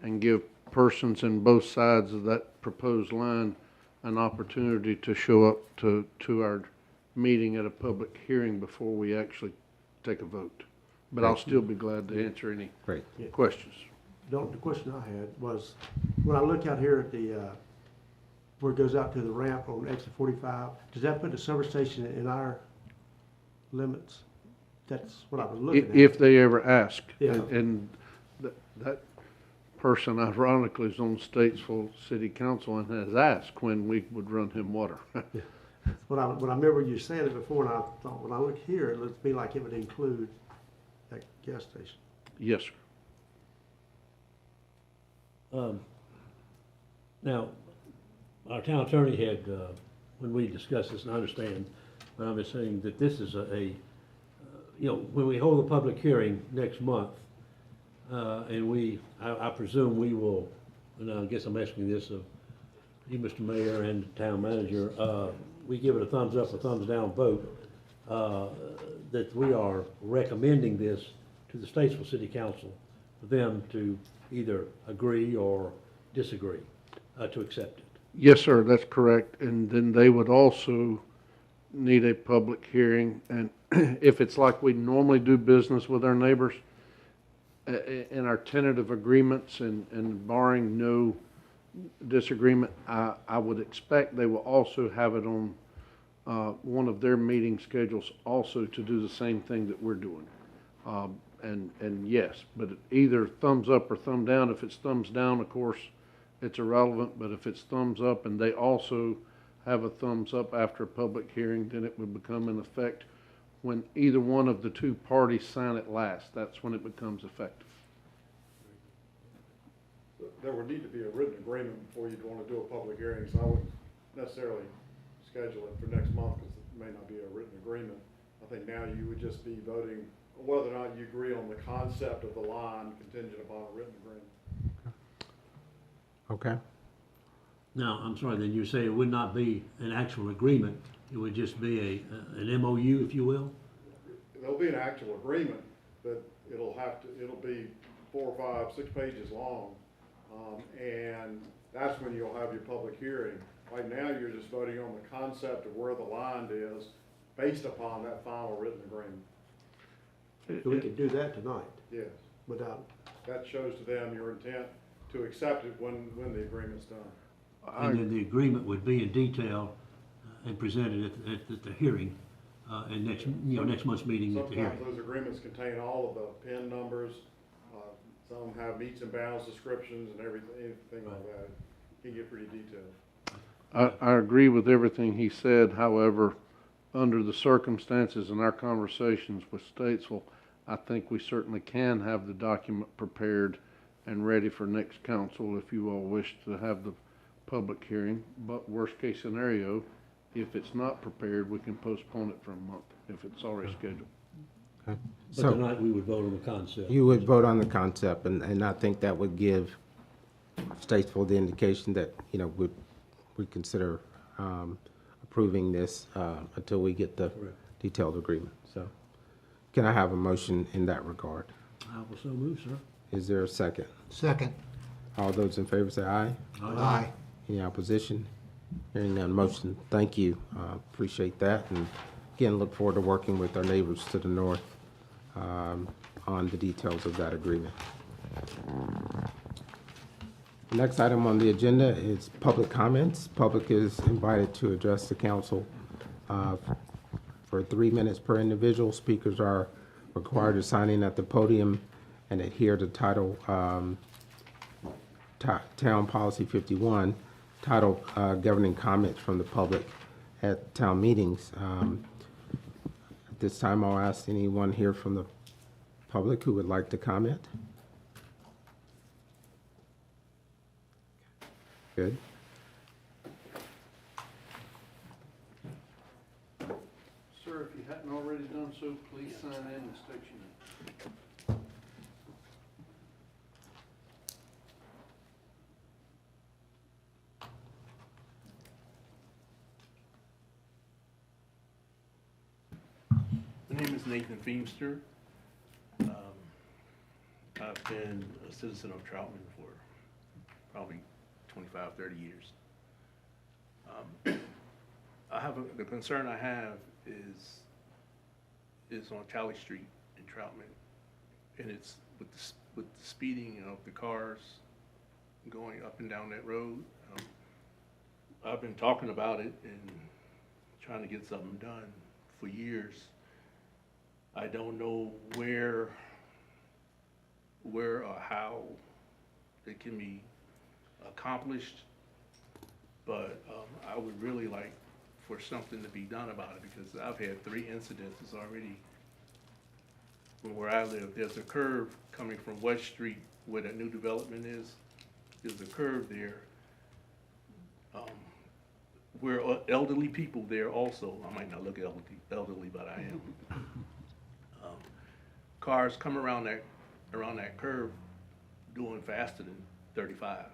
and give persons in both sides of that proposed line an opportunity to show up to our meeting at a public hearing before we actually take a vote. But I'll still be glad to answer any questions. The question I had was, when I look out here at the, where it goes out to the ramp on exit 45, does that put the service station in our limits? That's what I was looking at. If they ever ask. Yeah. And that person ironically is on Statesville City Council and has asked when we would run him water. Yeah. When I remember you saying it before, and I thought, when I look here, it looks to me like it would include that gas station. Yes, sir. Now, our town attorney had, when we discussed this, and I understand, but I'm just saying that this is you know, when we hold a public hearing next month, and I presume we will, and I guess I'm asking this of you, Mr. Mayor, and the town manager, we give it a thumbs up or thumbs down vote, that we are recommending this to the Statesville City Council for them to either agree or disagree, to accept it. Yes, sir, that's correct. And then they would also need a public hearing. And if it's like we normally do business with our neighbors, in our tentative agreements and barring no disagreement, I would expect they will also have it on one of their meeting schedules also to do the same thing that we're doing. And yes, but either thumbs up or thumb down. If it's thumbs down, of course, it's irrelevant, but if it's thumbs up and they also have a thumbs up after a public hearing, then it would become in effect when either one of the two parties sign it last. That's when it becomes effective. There would need to be a written agreement before you'd want to do a public hearing, so I wouldn't necessarily schedule it for next month because it may not be a written agreement. I think now you would just be voting whether or not you agree on the concept of the line contingent upon a written agreement. Okay. Now, I'm sorry, then you say it would not be an actual agreement, it would just be an MOU, if you will? There'll be an actual agreement, but it'll be 4, 5, 6 pages long. And that's when you'll have your public hearing. Right now, you're just voting on the concept of where the line is based upon that final written agreement. So we can do that tonight Yes. without, That shows to them your intent to accept it when the agreement's done. And then the agreement would be in detail and presented at the hearing, and next month's meeting at the hearing. Sometimes those agreements contain all of the PIN numbers. Some have meets and bounds descriptions and anything like that. It can get pretty detailed. I agree with everything he said. However, under the circumstances in our conversations with Statesville, I think we certainly can have the document prepared and ready for next council if you all wish to have the public hearing. But worst case scenario, if it's not prepared, we can postpone it for a month if it's already scheduled. Okay. But So tonight, we would vote on the concept. you would vote on the concept, and I think that would give Statesville the indication that, you know, we consider approving this until we get the Correct. detailed agreement. So can I have a motion in that regard? I will so move, sir. Is there a second? Second. All those in favor say aye. Aye. Any opposition? Hearing none, motion. Thank you. Appreciate that. And again, look forward to working with our neighbors to the north on the details of that agreement. Next item on the agenda is public comments. Public is invited to address the council for 3 minutes per individual. Speakers are required to sign in at the podium and adhere to Title Town Policy 51, title governing comments from the public at town meetings. At this time, I'll ask anyone here from the public who would like to comment. Good. Sir, if you hadn't already done so, please sign in and state your name. My name is Nathan Feemster. I've been a citizen of Troutman for probably 25, 30 years. The concern I have is on Charlie Street in Troutman, and it's with the speeding of the cars going up and down that road. I've been talking about it and trying to get something done for years. I don't know where or how it can be accomplished, but I would really like for something to be done about it, because I've had 3 incidences already from where I live. There's a curve coming from West Street where that new development is. There's a curve there. Where elderly people there also. I might not look elderly, but I am. Cars come around that curve doing faster than 35.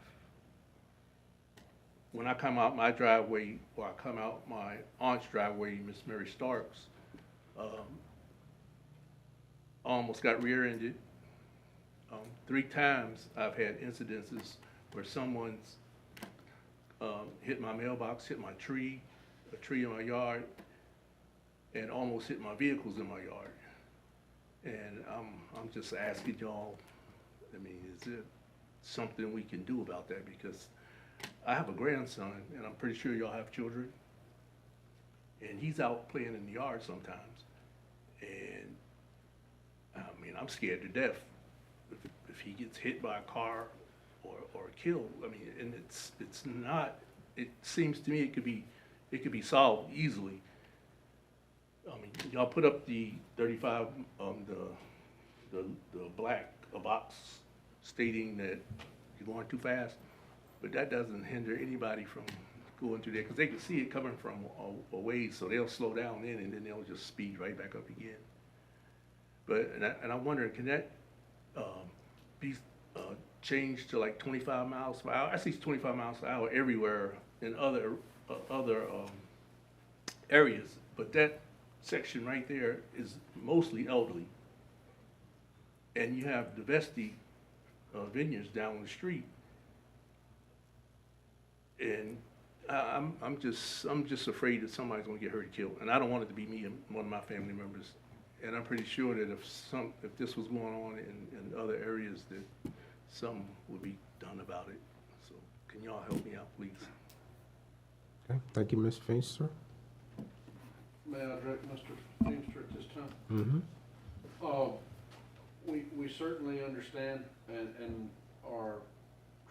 When I come out my driveway, or I come out my aunt's driveway, Miss Mary Starks, almost got rear-ended. 3 times I've had incidences where someone's hit my mailbox, hit my tree, a tree in my yard, and almost hit my vehicles in my yard. And I'm just asking y'all, I mean, is it something we can do about that? Because I have a grandson, and I'm pretty sure y'all have children, and he's out playing in the yard sometimes. And I mean, I'm scared to death if he gets hit by a car or killed. I mean, and it's not. It seems to me it could be solved easily. I mean, y'all put up the 35, the black box stating that you're going too fast, but that doesn't hinder anybody from going through there because they can see it coming from a ways, so they'll slow down then and then they'll just speed right back up again. But and I'm wondering, can that be changed to like 25 miles per hour? I see 25 miles per hour everywhere in other areas, but that section right there is mostly elderly. And you have the Vesti vineyards down the street. And I'm just afraid that somebody's gonna get hurt or killed. And I don't want it to be me and one of my family members. And I'm pretty sure that if this was going on in other areas, that something would be done about it. So can y'all help me out, please? Okay, thank you, Ms. Feaster. May I direct Mr. Feaster at this time? Mm-hmm. We certainly understand and are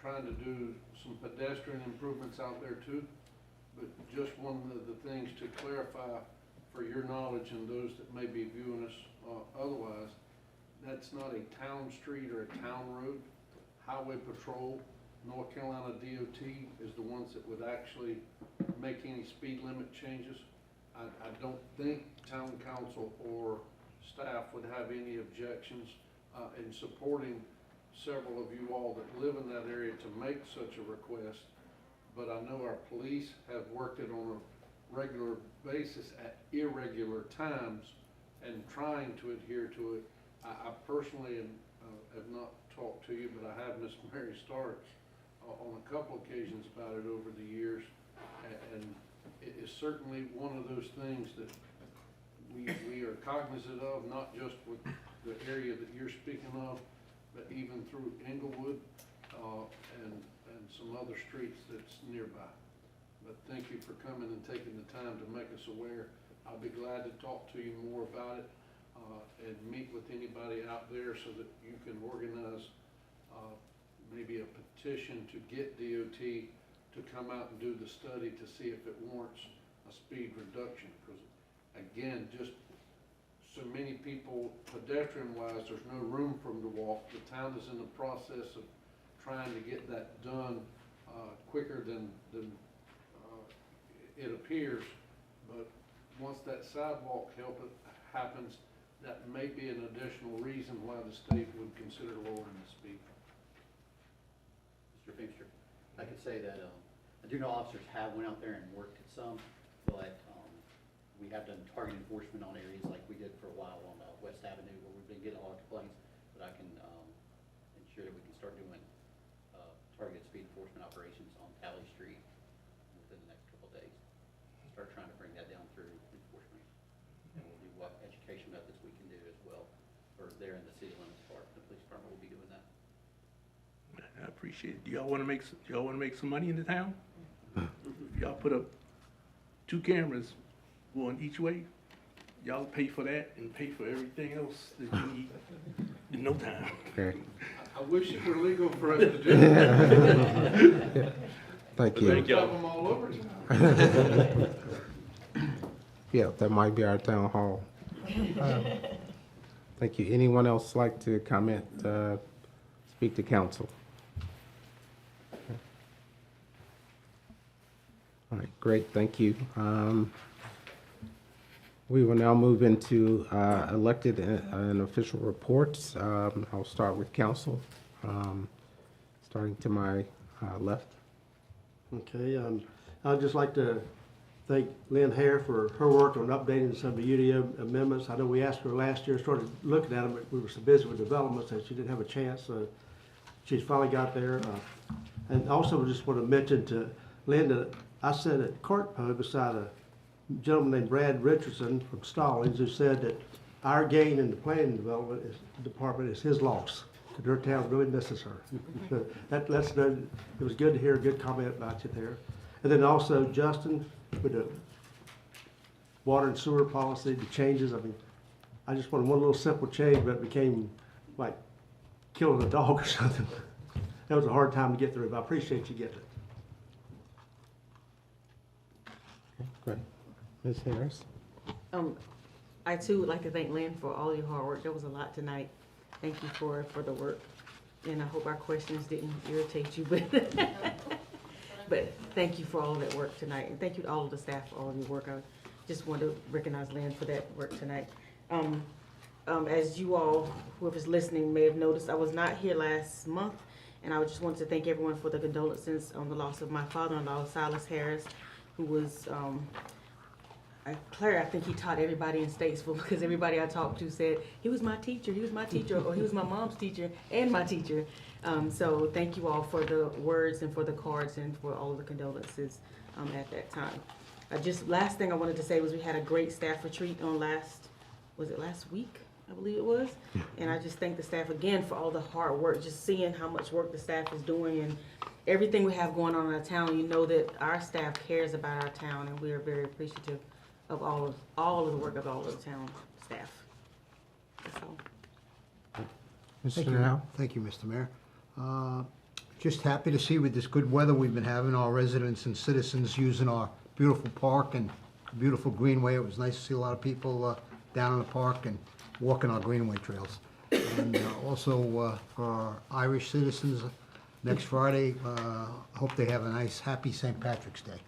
trying to do some pedestrian improvements out there too. But just one of the things to clarify for your knowledge and those that may be viewing us otherwise, that's not a town street or a town road. Highway Patrol, North Carolina DOT is the ones that would actually make any speed limit changes. I don't think town council or staff would have any objections in supporting several of you all that live in that area to make such a request. But I know our police have worked it on a regular basis at irregular times and trying to adhere to it. I personally have not talked to you, but I have Miss Mary Starks on a couple occasions about it over the years. And it is certainly one of those things that we are cognizant of, not just with the area that you're speaking of, but even through Englewood and some other streets that's nearby. But thank you for coming and taking the time to make us aware. I'll be glad to talk to you more about it and meet with anybody out there so that you can organize maybe a petition to get DOT to come out and do the study to see if it warrants a speed reduction. Because again, just so many people, pedestrian-wise, there's no room for them to walk. The town is in the process of trying to get that done quicker than it appears. But once that sidewalk happens, that may be an additional reason why the state would consider lowering the speed. Mr. Feaster, I could say that I do know officers have went out there and worked at some, but we have done target enforcement on areas like we did for a while on West Avenue where we've been getting a lot of complaints. But I can ensure that we can start doing targeted speed enforcement operations on Talley Street within the next couple of days. Start trying to bring that down through enforcement. And we'll do what education methods we can do as well, or there in the city limits part. The police department will be doing that. I appreciate it. Do y'all want to make some money in the town? If y'all put up 2 cameras going each way, y'all pay for that and pay for everything else that you need in no time. Okay. I wish it were legal for us to do that. Thank But you. thank y'all. Have them all over town. Yeah, that might be our town hall. Thank you. Anyone else like to comment, speak to council? All right, great, thank you. We will now move into elected and official reports. I'll start with council, starting to my left. Okay, I'd just like to thank Lynn Hare for her work on updating some of the UDO amendments. I know we asked her last year, started looking at them, but we were so busy with developments that she didn't have a chance. So she's finally got there. And also just want to mention to Linda, I sat at Cartpo beside a gentleman named Brad Richardson from Stallings, who said that our gain in the planning development department is his loss, because their town really misses her. So that lets know, it was good to hear a good comment about you there. And then also Justin, with the water and sewer policy, the changes, I mean, I just wanted one little simple change, but it became like killing a dog or something. That was a hard time to get through, but I appreciate you getting it. Okay, great. Ms. Harris? I too would like to thank Lynn for all your hard work. There was a lot tonight. Thank you for the work. And I hope our questions didn't irritate you, but thank you for all of that work tonight. And thank you to all of the staff for all of your work. I just want to recognize Lynn for that work tonight. As you all, whoever's listening may have noticed, I was not here last month, and I just wanted to thank everyone for the condolences on the loss of my father-in-law, Silas Harris, who was, Claire, I think he taught everybody in Statesville, because everybody I talked to said, he was my teacher, or he was my mom's teacher and my teacher. So thank you all for the words and for the cards and for all of the condolences at that time. Just last thing I wanted to say was we had a great staff retreat on last week? I believe it was. And I just thank the staff again for all the hard work, just seeing how much work the staff is doing and everything we have going on in our town. You know that our staff cares about our town, and we are very appreciative of all of the work of all of the town staff. That's all. Mr. Now? Thank you, Mr. Mayor. Just happy to see with this good weather we've been having, our residents and citizens using our beautiful park and beautiful greenway. It was nice to see a lot of people down in the park and walking our greenway trails. And also for our Irish citizens, next Friday, hope they have a nice, happy St. Patrick's Day.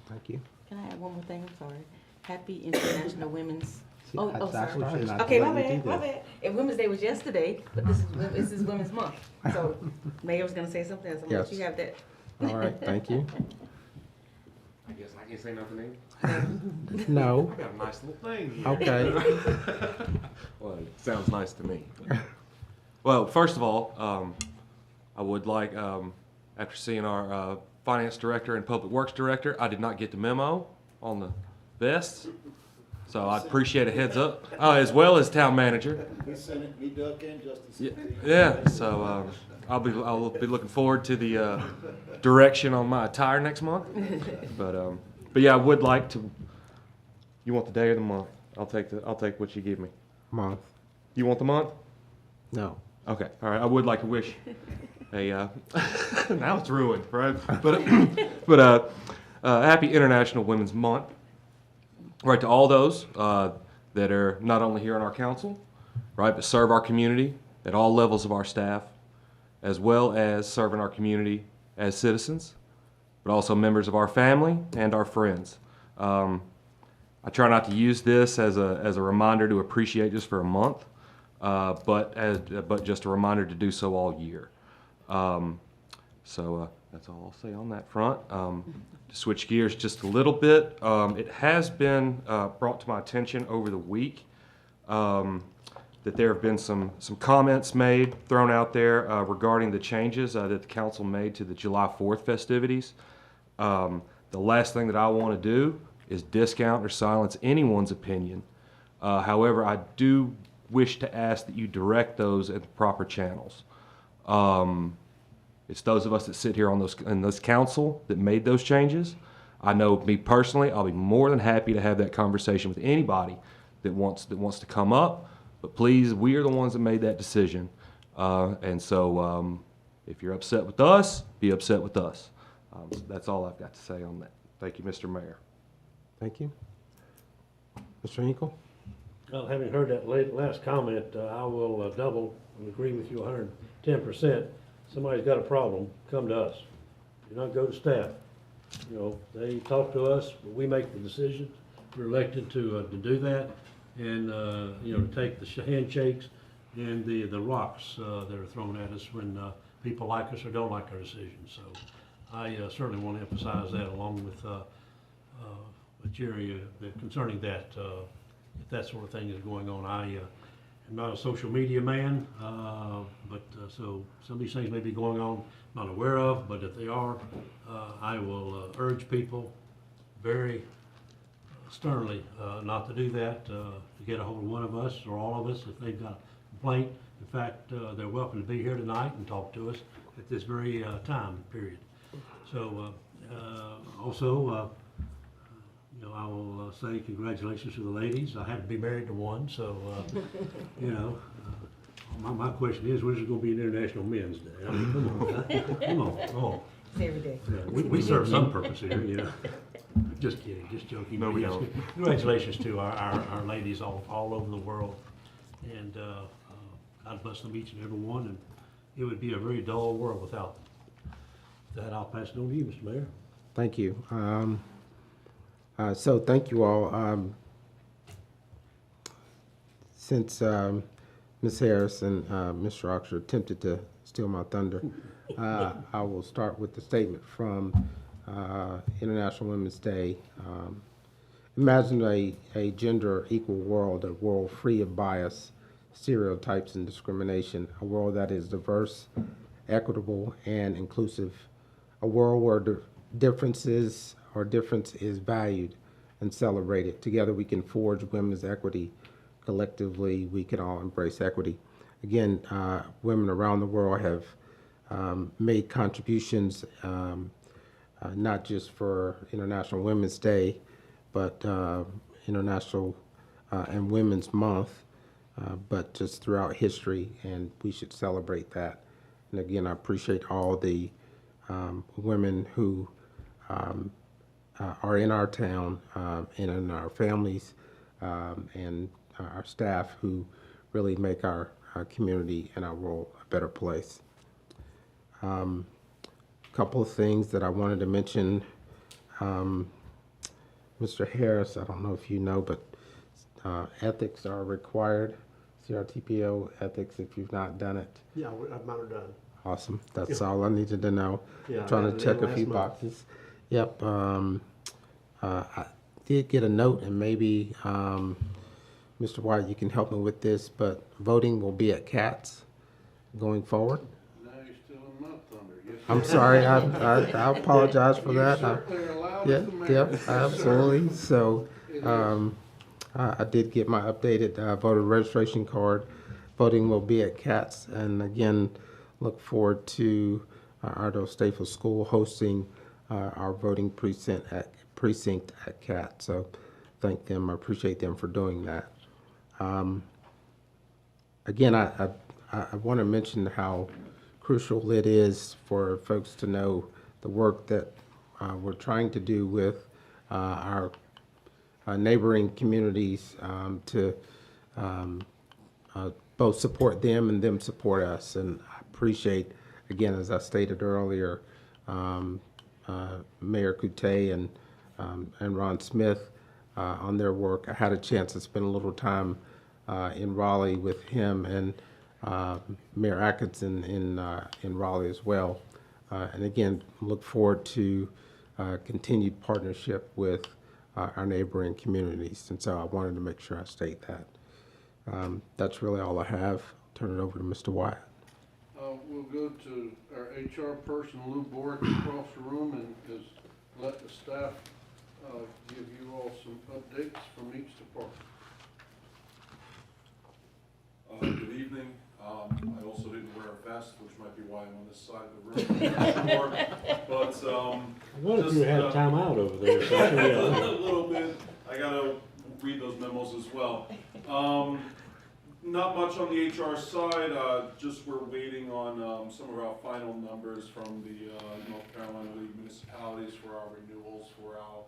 Thank you. Can I add one more thing? I'm sorry. Happy International Women's. Oh, That's sorry. right, not Okay, to my let you bad, do my this. bad. And Women's Day was yesterday, but this is Women's Month. So Mayor was gonna say something else. I'm gonna let Yes. you have that. All right, thank you. I guess I can't say nothing either. No. I got a nice little thing here. Okay. Well, it sounds nice to me. Well, first of all, I would like, after seeing our finance director and public works director, I did not get the memo on the vests, so I'd appreciate a heads up, as well as town manager. We sent it, me, Duck, and Justin. Yeah, so I'll be looking forward to the direction on my attire next month. But yeah, I would like to. You want the day or the month? I'll take what you give me. Month. You want the month? No. Okay, all right. I would like to wish a now it's ruined, right? But happy International Women's Month, right, to all those that are not only here on our council, right, but serve our community at all levels of our staff, as well as serving our community as citizens, but also members of our family and our friends. I try not to use this as a reminder to appreciate just for a month, but just a reminder to do so all year. So that's all I'll say on that front. To switch gears just a little bit, it has been brought to my attention over the week that there have been some comments made, thrown out there regarding the changes that the council made to the July 4th festivities. The last thing that I want to do is discount or silence anyone's opinion. However, I do wish to ask that you direct those at the proper channels. It's those of us that sit here on in this council that made those changes. I know me personally, I'll be more than happy to have that conversation with anybody that wants to come up. But please, we are the ones that made that decision. And so if you're upset with us, be upset with us. So that's all I've got to say on that. Thank you, Mr. Mayor. Thank you. Mr. Hinkle? Well, having heard that last comment, I will double and agree with you 110%. Somebody's got a problem, come to us. Do not go to staff. You know, they talk to us, but we make the decisions. We're elected to do that, and you know, to take the handshakes and the rocks that are thrown at us when people like us or don't like our decisions. So I certainly want to emphasize that, along with Jerry, concerning that. If that sort of thing is going on, I I'm not a social media man, but so some of these things may be going on I'm not aware of, but if they are, I will urge people very sternly not to do that, to get a hold of one of us or all of us if they've got a complaint. In fact, they're welcome to be here tonight and talk to us at this very time period. So also, you know, I will say congratulations to the ladies. I happen to be married to one, so you know. My question is, when is it going to be an International Men's Day? I mean, come on, come on, come on. It's every day. Yeah, we serve some purpose here, you know. Just kidding, just joking. No, we Yes, don't. congratulations to our ladies all over the world. And God bless them each and every one. And it would be a very dull world without them. With that, I'll pass it on to you, Mr. Mayor. Thank you. So thank you all. Since Ms. Harris and Mr. Oxford attempted to steal my thunder, I will start with the statement from International Women's Day. Imagine a gender equal world, a world free of bias, stereotypes, and discrimination, a world that is diverse, equitable, and inclusive, a world where difference is valued and celebrated. Together we can forge women's equity. Collectively, we can all embrace equity. Again, women around the world have made contributions, not just for International Women's Day, but International and Women's Month, but just throughout history, and we should celebrate that. And again, I appreciate all the women who are in our town and in our families and our staff who really make our community and our world a better place. Couple of things that I wanted to mention. Mr. Harris, I don't know if you know, but ethics are required. CRTPO ethics, if you've not done it. Yeah, I'm not done. Awesome. That's all I needed to know. Yeah, Trying I to did check a last few month. boxes. Yep. I did get a note, and maybe Mr. White, you can help me with this, but voting will be at CATS going forward. Now you're still in my thunder. Yes, I'm sir. sorry. I apologize for that. You certainly are allowed Yeah, as the mayor. yep, Yes, sir. absolutely. So, It is. I did get my updated voter registration card. Voting will be at CATS, and again, look forward to Ardo Staples School hosting our voting precinct at CATS. So, thank them. I appreciate them for doing that. Again, I want to mention how crucial it is for folks to know the work that we're trying to do with our neighboring communities to both support them and them support us. And I appreciate, again, as I stated earlier, Mayor Couttet and Ron Smith on their work. I had a chance to spend a little time in Raleigh with him and Mayor Atkinson in Raleigh as well. And again, look forward to continued partnership with our neighboring communities. And so I wanted to make sure I state that. That's really all I have. Turn it over to Mr. Wyatt. We'll go to our HR person, Lou Borick, across the room, and just let the staff give you all some updates from each department. Good evening. I also didn't wear a vest, which might be why I'm on this side of the room. I'm not sure. But What if you had a timeout over there? So a little bit. I gotta read those memos as well. Not much on the HR side. Just we're waiting on some of our final numbers from the North Carolina League municipalities for our renewals for our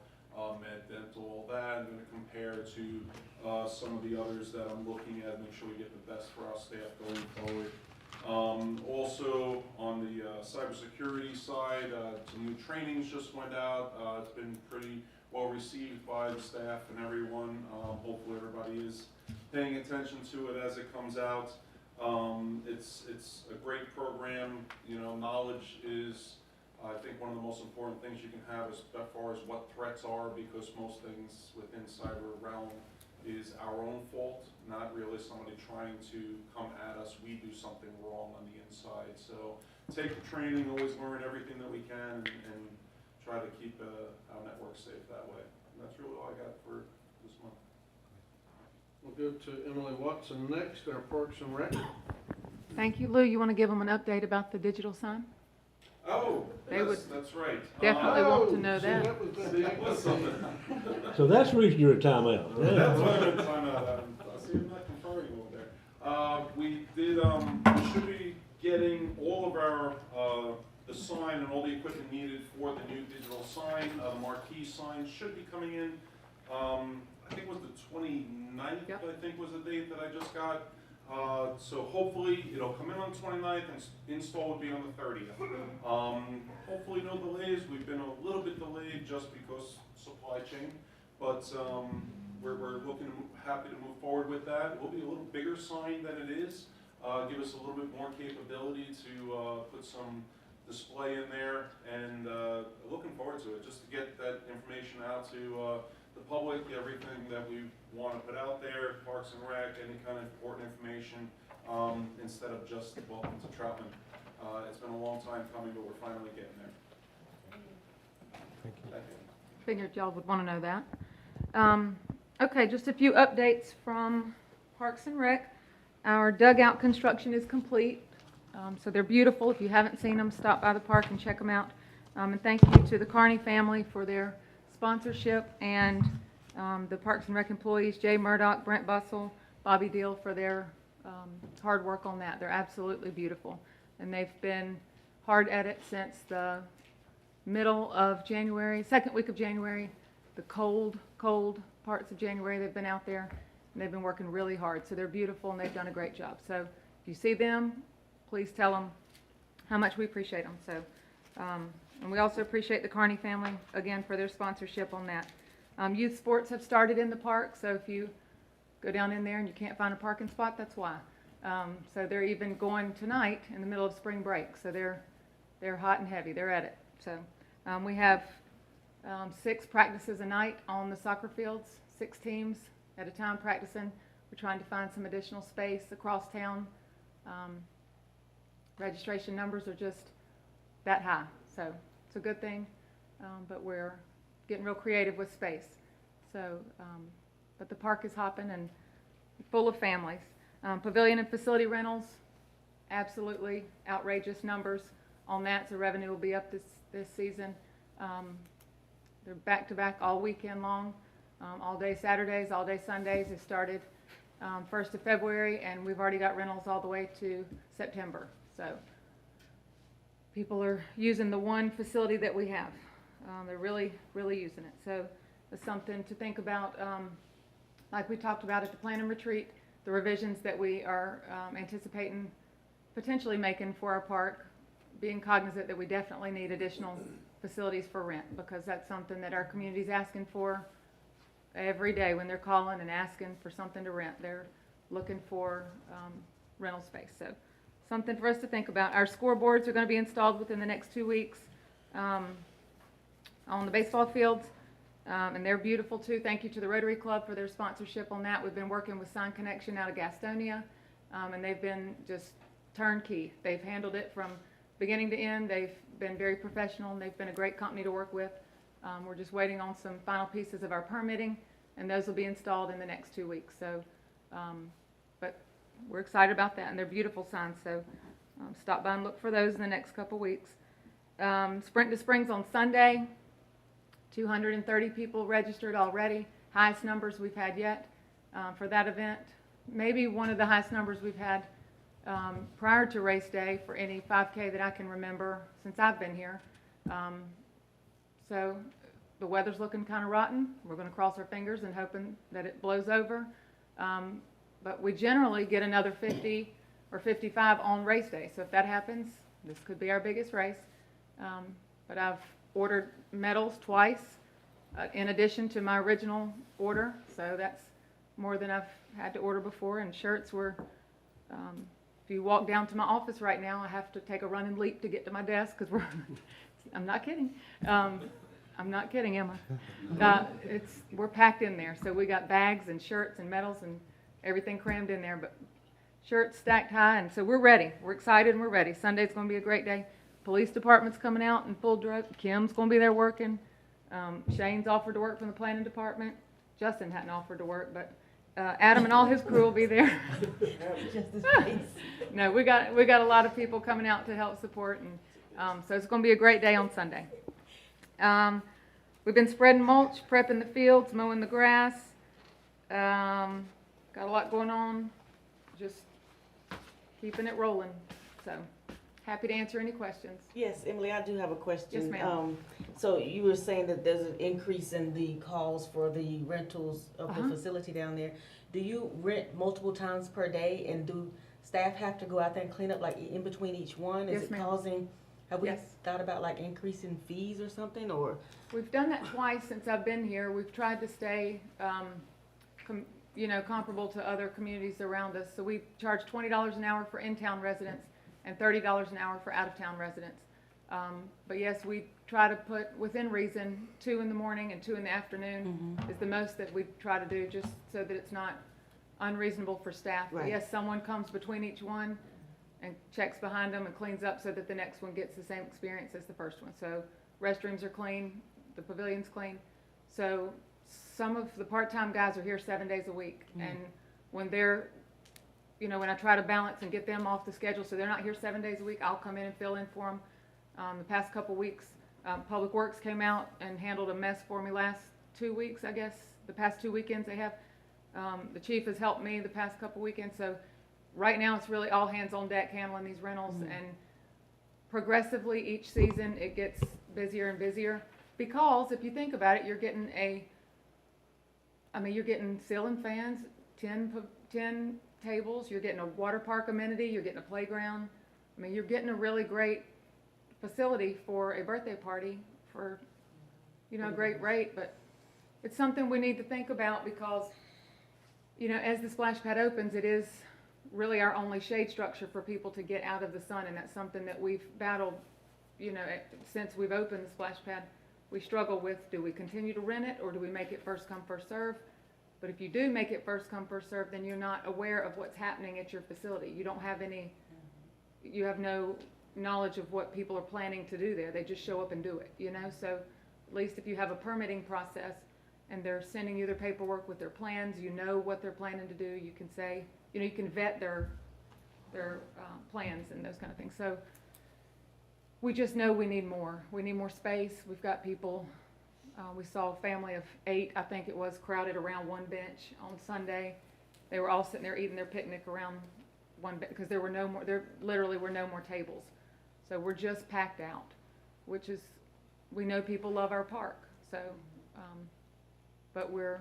med, dental, all that. I'm going to compare to some of the others that I'm looking at, make sure we get the best for our staff going forward. Also on the cybersecurity side, some new trainings just went out. It's been pretty well received by the staff and everyone. Hopefully everybody is paying attention to it as it comes out. It's a great program. You know, knowledge is, I think, one of the most important things you can have as far as what threats are, because most things within cyber realm is our own fault, not really somebody trying to come at us. We do something wrong on the inside. So take the training, always learn everything that we can, and try to keep our network safe that way. And that's really all I got for this month. We'll go to Emily Watson next, our Parks and Rec. Thank you. Lou, you want to give them an update about the digital sign? Oh, They yes, would that's right. Definitely want to know See, that. That was something. So that's the reason you're in timeout. That's why I'm in timeout. See, I'm not conferring over there. We did, we should be getting all of our, the sign and all the equipment needed for the new digital sign. The marquee sign should be coming in, I think it was the 29th, Yep. I think was the date that I just got. So hopefully it'll come in on the 29th and install would be on the 30th. Hopefully no delays. We've been a little bit delayed just because supply chain, but we're looking happy to move forward with that. It will be a little bigger sign than it is. Give us a little bit more capability to put some display in there, and looking forward to it, just to get that information out to the public, everything that we want to put out there, Parks and Rec, any kind of important information, instead of just welcome to Troutman. It's been a long time coming, but we're finally getting there. Thank you. Figured y'all would want to know that. Okay, just a few updates from Parks and Rec. Our dugout construction is complete, so they're beautiful. If you haven't seen them, stop by the park and check them out. And thank you to the Carney family for their sponsorship, and the Parks and Rec employees, Jay Murdoch, Brent Bussell, Bobby Deal, for their hard work on that. They're absolutely beautiful, and they've been hard at it since the middle of January, second week of January, the cold parts of January. They've been out there, and they've been working really hard. So they're beautiful, and they've done a great job. So if you see them, please tell them how much we appreciate them. So, and we also appreciate the Carney family, again, for their sponsorship on that. Youth sports have started in the park, so if you go down in there and you can't find a parking spot, that's why. So they're even going tonight in the middle of spring break, so they're hot and heavy. They're at it. So we have 6 practices a night on the soccer fields, 6 teams at a time practicing. We're trying to find some additional space across town. Registration numbers are just that high, so it's a good thing, but we're getting real creative with space. So, but the park is hopping and full of families. Pavilion and facility rentals, absolutely outrageous numbers on that, so revenue will be up this season. They're back to back all weekend long, all day Saturdays, all day Sundays. It started 1st of February, and we've already got rentals all the way to September. So people are using the one facility that we have. They're really, really using it. So it's something to think about. Like we talked about at the plan and retreat, the revisions that we are anticipating potentially making for our park, being cognizant that we definitely need additional facilities for rent, because that's something that our community's asking for every day when they're calling and asking for something to rent. They're looking for rental space. So something for us to think about. Our scoreboards are going to be installed within the next 2 weeks on the baseball fields, and they're beautiful too. Thank you to the Rotary Club for their sponsorship on that. We've been working with Sign Connection out of Gastonia, and they've been just turnkey. They've handled it from beginning to end. They've been very professional, and they've been a great company to work with. We're just waiting on some final pieces of our permitting, and those will be installed in the next 2 weeks. So, but we're excited about that, and they're beautiful signs. So stop by and look for those in the next couple weeks. Sprint to Springs on Sunday, 230 people registered already, highest numbers we've had yet for that event. Maybe one of the highest numbers we've had prior to race day for any 5K that I can remember since I've been here. So the weather's looking kind of rotten. We're going to cross our fingers and hoping that it blows over. But we generally get another 50 or 55 on race day. So if that happens, this could be our biggest race. But I've ordered medals twice in addition to my original order. So that's more than I've had to order before. And shirts were, if you walk down to my office right now, I have to take a running leap to get to my desk because I'm not kidding. I'm not kidding, Emma. We're packed in there, so we got bags and shirts and medals and everything crammed in there, but shirts stacked high, and so we're ready. We're excited and we're ready. Sunday's gonna be a great day. Police department's coming out in full drug. Kim's gonna be there working. Shane's offered to work from the planning department. Justin hadn't offered to work, but Adam and all his crew will be there. No, we got a lot of people coming out to help support, and so it's going to be a great day on Sunday. We've been spreading mulch, prepping the fields, mowing the grass. Got a lot going on, just keeping it rolling. So happy to answer any questions. Yes, Emily, I do have a question. Yes, ma'am. So you were saying that there's an increase in the calls for the rentals of the facility down there. Do you rent multiple times per day, and do staff have to go out there and clean up like in between each one? Is Yes, it ma'am. causing, have we Yes. thought about like increasing fees or something, or? We've done that twice since I've been here. We've tried to stay, comparable to other communities around us. So we charge $20 an hour for in-town residents and $30 an hour for out-of-town residents. But yes, we try to put within reason 2 in the morning and 2 in the afternoon is the most that we try to do, just so that it's not unreasonable for staff. But Right. yes, someone comes between each one and checks behind them and cleans up so that the next one gets the same experience as the first one. So restrooms are clean, the pavilion's clean. So some of the part-time guys are here 7 days a week. And when they're, when I try to balance and get them off the schedule so they're not here 7 days a week, I'll come in and fill in for them. The past couple weeks, Public Works came out and handled a mess for me last 2 weeks, I guess, the past 2 weekends they have. The chief has helped me the past couple weekends, so right now it's really all hands on deck handling these rentals, and progressively each season it gets busier and busier, because if you think about it, you're getting ceiling fans, 10 tables, you're getting a water park amenity, you're getting a playground. I mean, you're getting a really great facility for a birthday party for, a great rate, but it's something we need to think about because, as the splash pad opens, it is really our only shade structure for people to get out of the sun, and that's something that we've battled, since we've opened the splash pad. We struggle with, do we continue to rent it or do we make it first come, first serve? But if you do make it first come, first serve, then you're not aware of what's happening at your facility. You don't have you have no knowledge of what people are planning to do there. They just show up and do it, So at least if you have a permitting process and they're sending you their paperwork with their plans, you know what they're planning to do. You can say, you can vet their plans and those kind of things. So we just know we need more. We need more space. We've got people, we saw a family of 8, I think it was, crowded around one bench on Sunday. They were all sitting there eating their picnic around one bench because there literally were no more tables. So we're just packed out, which is, we know people love our park. So, but we're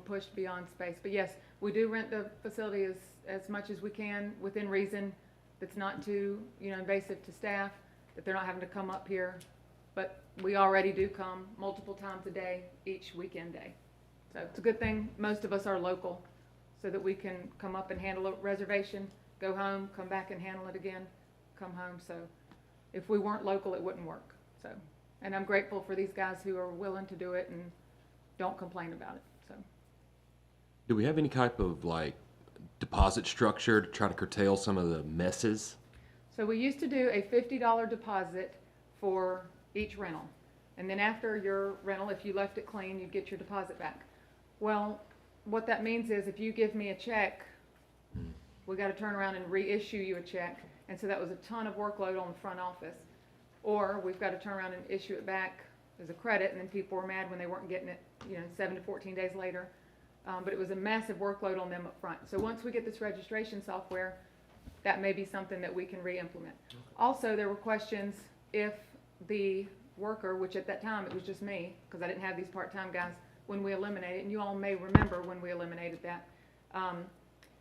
pushed beyond space. But yes, we do rent the facility as much as we can within reason. That's not too, invasive to staff, that they're not having to come up here. But we already do come multiple times a day, each weekend day. So it's a good thing most of us are local, so that we can come up and handle a reservation, go home, come back and handle it again, come home. So if we weren't local, it wouldn't work. So, and I'm grateful for these guys who are willing to do it and don't complain about it. So. Do we have any type of deposit structure to try to curtail some of the messes? So we used to do a $50 deposit for each rental. And then after your rental, if you left it clean, you'd get your deposit back. Well, what that means is if you give me a check, we got to turn around and reissue you a check. And so that was a ton of workload on the front office. Or we've got to turn around and issue it back as a credit, and then people were mad when they weren't getting it, 7 to 14 days later. But it was a massive workload on them up front. So once we get this registration software, that may be something that we can re-implement. Also, there were questions if the worker, which at that time it was just me, because I didn't have these part-time guys, when we eliminated, and you all may remember when we eliminated that,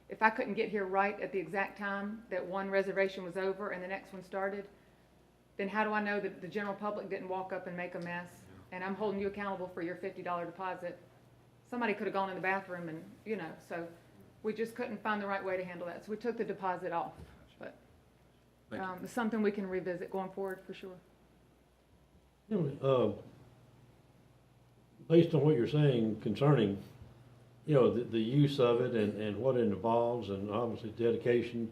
if I couldn't get here right at the exact time that one reservation was over and the next one started, then how do I know that the general public didn't walk up and make a mess? And I'm holding you accountable for your $50 deposit. Somebody could have gone in the bathroom and, so we just couldn't find the right way to handle that. So we took the deposit off, but it's something we can revisit going forward for sure. based on what you're saying concerning, you know, the use of it and what it involves, and obviously dedication,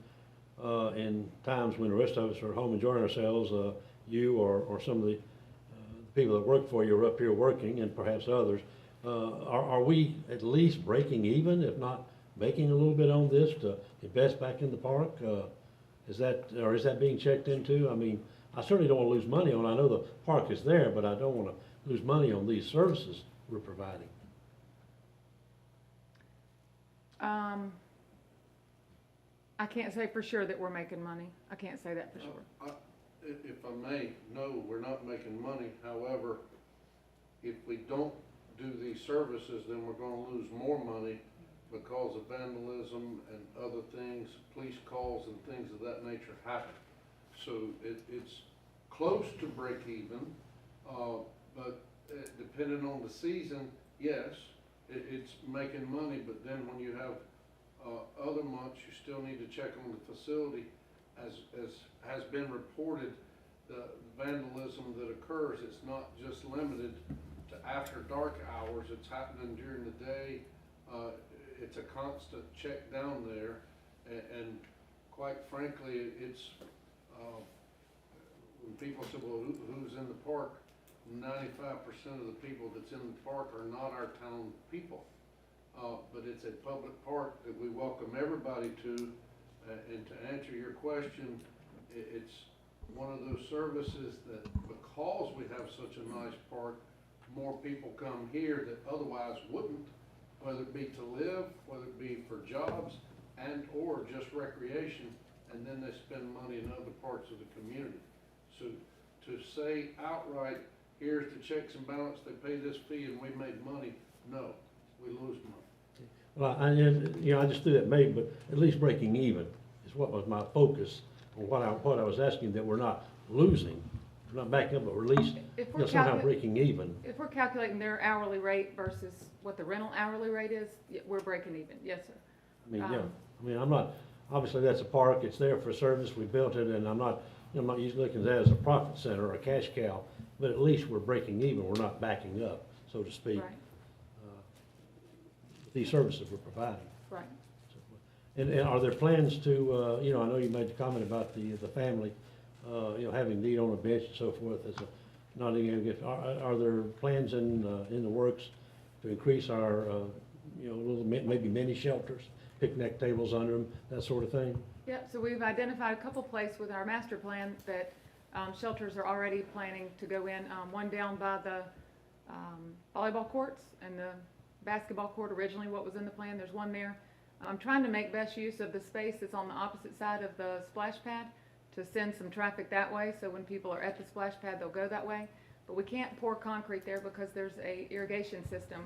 in times when the rest of us are home enjoying ourselves, you or some of the people that work for you are up here working, and perhaps others, are we at least breaking even, if not making a little bit on this to invest back in the park? Is that being checked into? I mean, I certainly don't want to lose money on, I know the park is there, but I don't want to lose money on these services we're providing. I can't say for sure that we're making money. I can't say that for sure. If I may, no, we're not making money. However, if we don't do these services, then we're gonna lose more money because of vandalism and other things, police calls and things of that nature happen. So it's close to break even, but depending on the season, yes, it's making money, but then when you have other months, you still need to check on the facility. As has been reported, the vandalism that occurs, it's not just limited to after dark hours, it's happening during the day. It's a constant check down there, and quite frankly, it's, when people say, well, who's in the park? 95% of the people that's in the park are not our town people. But it's a public park that we welcome everybody to, and to answer your question, it's one of those services that because we have such a nice park, more people come here that otherwise wouldn't, whether it be to live, whether it be for jobs and or just recreation, and then they spend money in other parts of the community. So to say outright, here's the checks and balance, they pay this fee and we made money, no, we lose money. Well, I just threw that maybe, but at least breaking even is what was my focus on what I was asking, that we're not losing, we're not backing up, but we're at least, If you know, somehow breaking even. If we're calculating their hourly rate versus what the rental hourly rate is, we're breaking even, yes, sir. I mean, yeah, I mean, I'm not, obviously that's a park, it's there for service, we built it, and I'm not usually looking at that as a profit center or a cash cow, but at least we're breaking even, we're not backing up, so to speak. Right. These services we're providing. Right. And are there plans to, you know, I know you made the comment about the family, you know, having need on a bench and so forth as a are there plans in the works to increase our, you know, little maybe mini shelters, picnic tables under them, that sort of thing? Yep, so we've identified a couple places with our master plan that shelters are already planning to go in. One down by the volleyball courts and the basketball court, originally what was in the plan, there's one there. I'm trying to make best use of the space that's on the opposite side of the splash pad to send some traffic that way, so when people are at the splash pad, they'll go that way. But we can't pour concrete there because there's a irrigation system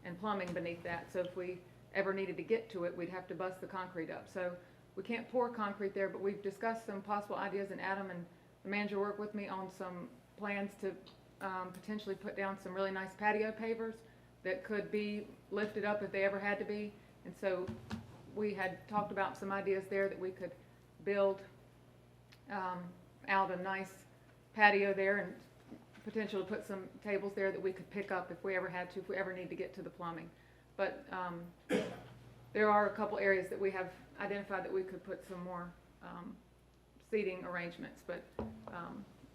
and plumbing beneath that, so if we ever needed to get to it, we'd have to bust the concrete up. So we can't pour concrete there, but we've discussed some possible ideas, and Adam and the manager worked with me on some plans to potentially put down some really nice patio pavers that could be lifted up if they ever had to be. And so we had talked about some ideas there that we could build out a nice patio there and potentially put some tables there that we could pick up if we ever had to, if we ever need to get to the plumbing. But there are a couple areas that we have identified that we could put some more seating arrangements. But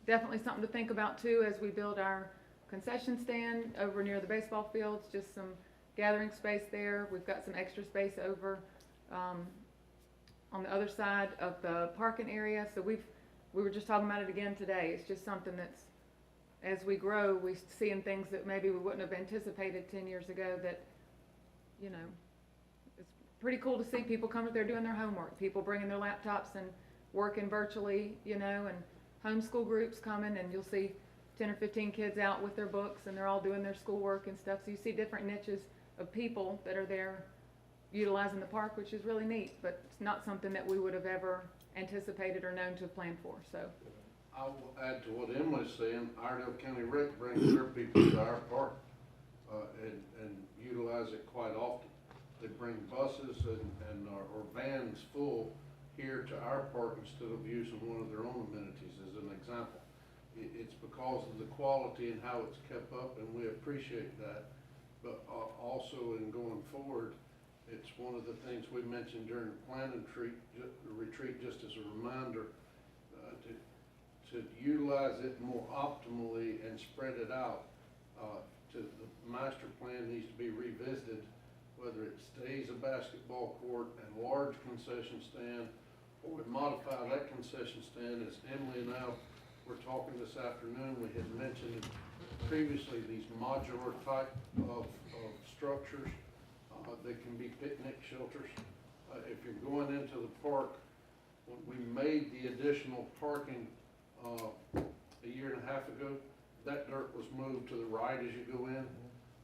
definitely something to think about too as we build our concession stand over near the baseball fields, just some gathering space there. We've got some extra space over on the other side of the parking area. So we were just talking about it again today. It's just something that's, as we grow, we're seeing things that maybe we wouldn't have anticipated 10 years ago that, you know, it's pretty cool to see people coming there doing their homework, people bringing their laptops and working virtually, you know, and homeschool groups coming, and you'll see 10 or 15 kids out with their books and they're all doing their schoolwork and stuff. So you see different niches of people that are there utilizing the park, which is really neat, but it's not something that we would have ever anticipated or known to have planned for. So I will add to what Emily's saying. Iredell County Rec brings their people to our park and utilize it quite often. They bring buses and or vans full here to our park instead of using one of their own amenities as an example. it's because of the quality and how it's kept up, and we appreciate that. But also in going forward, it's one of the things we mentioned during the planning retreat, just as a reminder, to utilize it more optimally and spread it out. The master plan needs to be revisited, whether it stays a basketball court and large concession stand, or we modify that concession stand. As Emily and I were talking this afternoon, we had mentioned previously these modular type of structures. They can be picnic shelters. If you're going into the park, when we made the additional parking a year and a half ago, that dirt was moved to the right as you go in.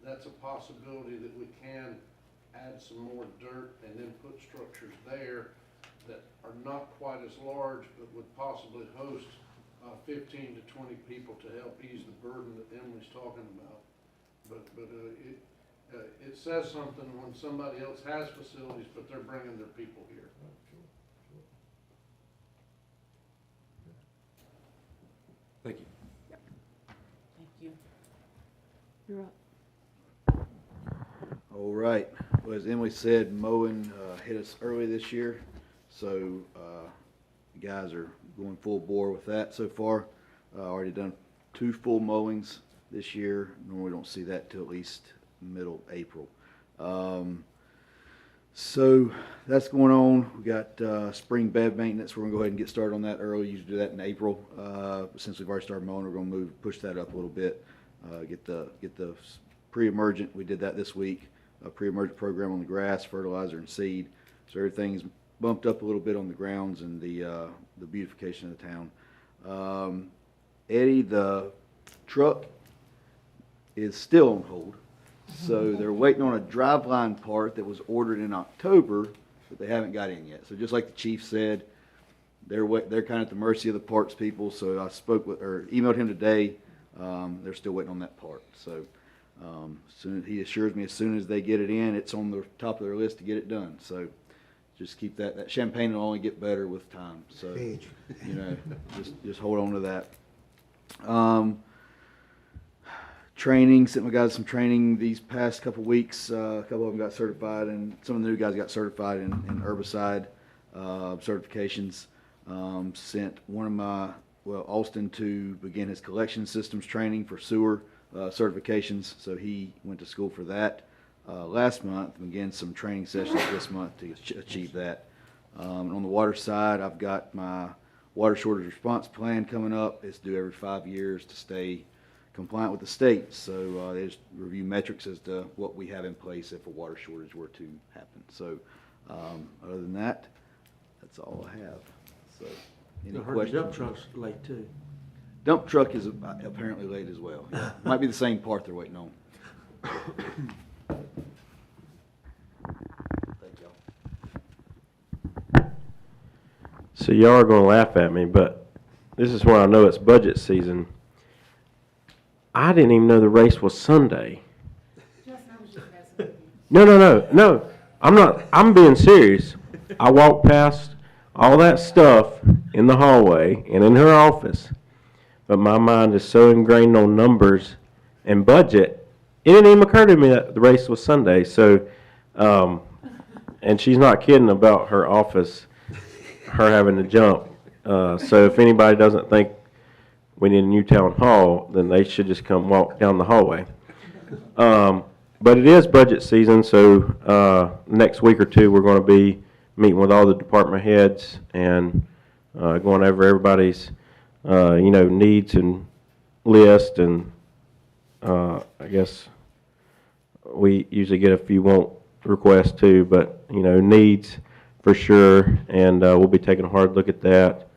That's a possibility that we can add some more dirt and then put structures there that are not quite as large, but would possibly host 15 to 20 people to help ease the burden that Emily's talking about. But it says something when somebody else has facilities, but they're bringing their people here. Thank you. Thank you. You're up. All right. Well, as Emily said, mowing hit us early this year, so you guys are going full bore with that so far. Already done 2 full mowings this year. Normally we don't see that till at least middle April. So that's going on. We got spring bed maintenance. We're gonna go ahead and get started on that early. Usually do that in April. Since we've already started mowing, we're gonna push that up a little bit. Get the pre-emergent. We did that this week. A pre-emergent program on the grass, fertilizer, and seed. So everything's bumped up a little bit on the grounds and the beautification of the town. Eddie, the truck is still on hold. So they're waiting on a driveline part that was ordered in October, but they haven't got in yet. So just like the chief said, they're kind of at the mercy of the parts people. So I spoke with or emailed him today. They're still waiting on that part. So he assures me as soon as they get it in, it's on the top of their list to get it done. So just keep that champagne will only get better with time. So you know, just hold on to that. Training, sent my guys some training these past couple weeks. A couple of them got certified, and some of the new guys got certified in herbicide certifications. Sent one of Austin to begin his collection systems training for sewer certifications. So he went to school for that last month and began some training sessions this month to achieve that. On the water side, I've got my water shortage response plan coming up. It's due every 5 years to stay compliant with the state. So they just review metrics as to what we have in place if a water shortage were to happen. So other than that, that's all I have. So any questions? Dump truck's late too. Dump truck is apparently late as well. Yeah. Might be the same part they're waiting on. Thank y'all. So y'all are gonna laugh at me, but this is when I know it's budget season. I didn't even know the race was Sunday. No. I'm not. I'm being serious. I walked past all that stuff in the hallway and in her office, but my mind is so ingrained on numbers and budget, it didn't even occur to me that the race was Sunday. So, and she's not kidding about her office, her having to jump. So if anybody doesn't think we need a new town hall, then they should just come walk down the hallway. But it is budget season, so next week or two we're going to be meeting with all the department heads and going over everybody's needs and list, and I guess we usually get a few want requests too, but needs for sure, and we'll be taking a hard look at that.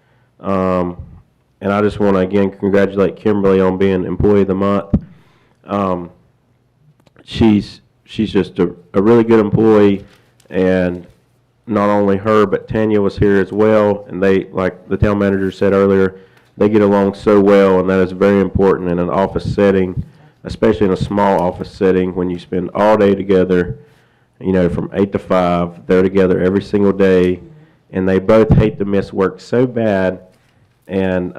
And I just want to again congratulate Kimberly on being Employee of the Month. She's just a really good employee, and not only her, but Tanya was here as well, and they, like the town manager said earlier, they get along so well, and that is very important in an office setting, especially in a small office setting when you spend all day together, from 8 to 5, they're together every single day, and they both hate to miss work so bad, and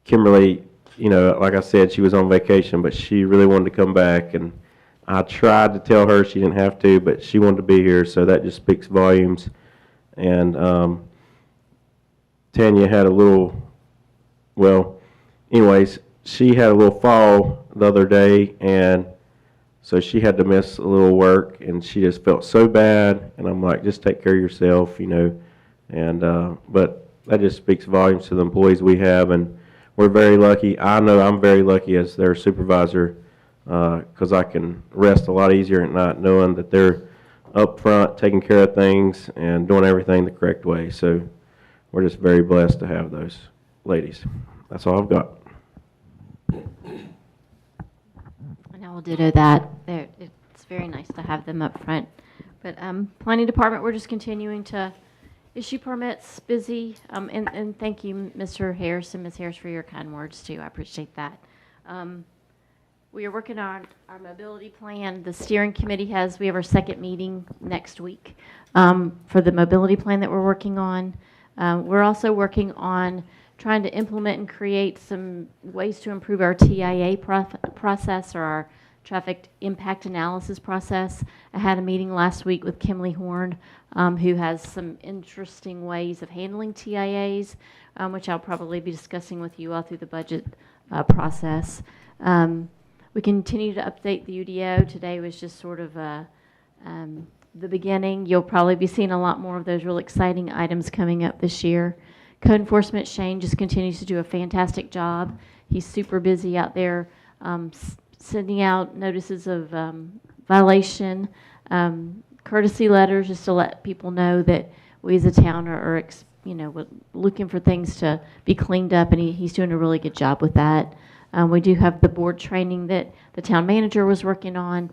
Kimberly, you know, like I said, she was on vacation, but she really wanted to come back, and I tried to tell her she didn't have to, but she wanted to be here, so that just speaks volumes. And Tanya had a little, well, anyways, she had a little fall the other day, and so she had to miss a little work, and she just felt so bad, and I'm like, just take care of yourself, you know. And but that just speaks volumes to the employees we have, and we're very lucky. I know I'm very lucky as their supervisor, because I can rest a lot easier at night knowing that they're up front, taking care of things, and doing everything the correct way. So we're just very blessed to have those ladies. That's all I've got. And I will ditto that. It's very nice to have them up front. But planning department, we're just continuing to issue permits, busy. And thank you, Mr. Harris and Ms. Harris, for your kind words, too. I appreciate that. We are working on our mobility plan. The steering committee we have our second meeting next week for the mobility plan that we're working on. We're also working on trying to implement and create some ways to improve our TIA process, or our traffic impact analysis process. I had a meeting last week with Kimberly Horn, who has some interesting ways of handling TIAs, which I'll probably be discussing with you all through the budget process. We continue to update the UDO. Today was just sort of the beginning. You'll probably be seeing a lot more of those real exciting items coming up this year. Code enforcement, Shane just continues to do a fantastic job. He's super busy out there sending out notices of violation, courtesy letters, just to let people know that we as a town are looking for things to be cleaned up, and he's doing a really good job with that. We do have the board training that the town manager was working on,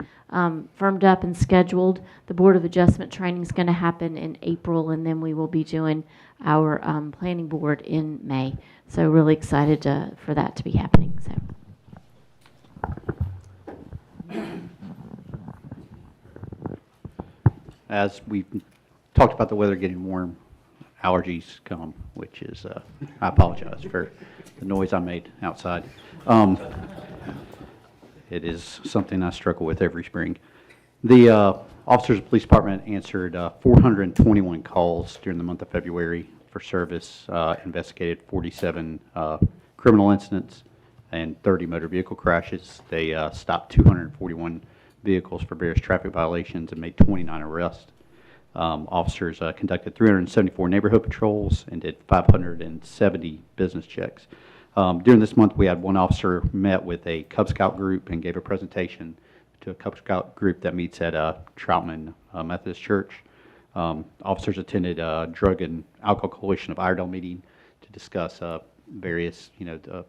firmed up and scheduled. The Board of Adjustment training is going to happen in April, and then we will be doing our planning board in May. So really excited for that to be happening. So. As we talked about the weather getting warm, allergies come, which is, I apologize for the noise I made outside. It is something I struggle with every spring. The officers of the police department answered 421 calls during the month of February for service, investigated 47 criminal incidents and 30 motor vehicle crashes. They stopped 241 vehicles for various traffic violations and made 29 arrests. Officers conducted 374 neighborhood patrols and did 570 business checks. During this month, we had one officer met with a Cub Scout group and gave a presentation to a Cub Scout group that meets at Troutman Methodist Church. Officers attended a Drug and Alcohol Coalition of Iredell meeting to discuss various, to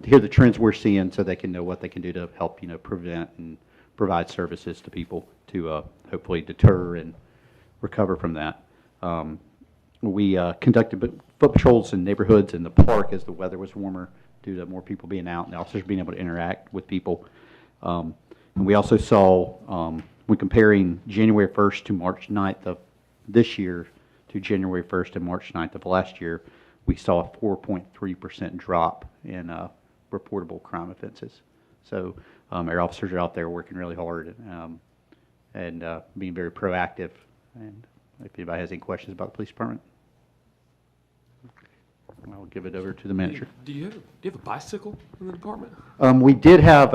hear the trends we're seeing so they can know what they can do to help, prevent and provide services to people to hopefully deter and recover from that. We conducted foot patrols in neighborhoods in the park as the weather was warmer due to more people being out and the officers being able to interact with people. And we also saw, when comparing January 1st to March 9th of this year to January 1st and March 9th of last year, we saw a 4.3% drop in reportable crime offenses. So our officers are out there working really hard and being very proactive. And if anybody has any questions about the police department, I'll give it over to the manager. Do you have a bicycle in the department? We did have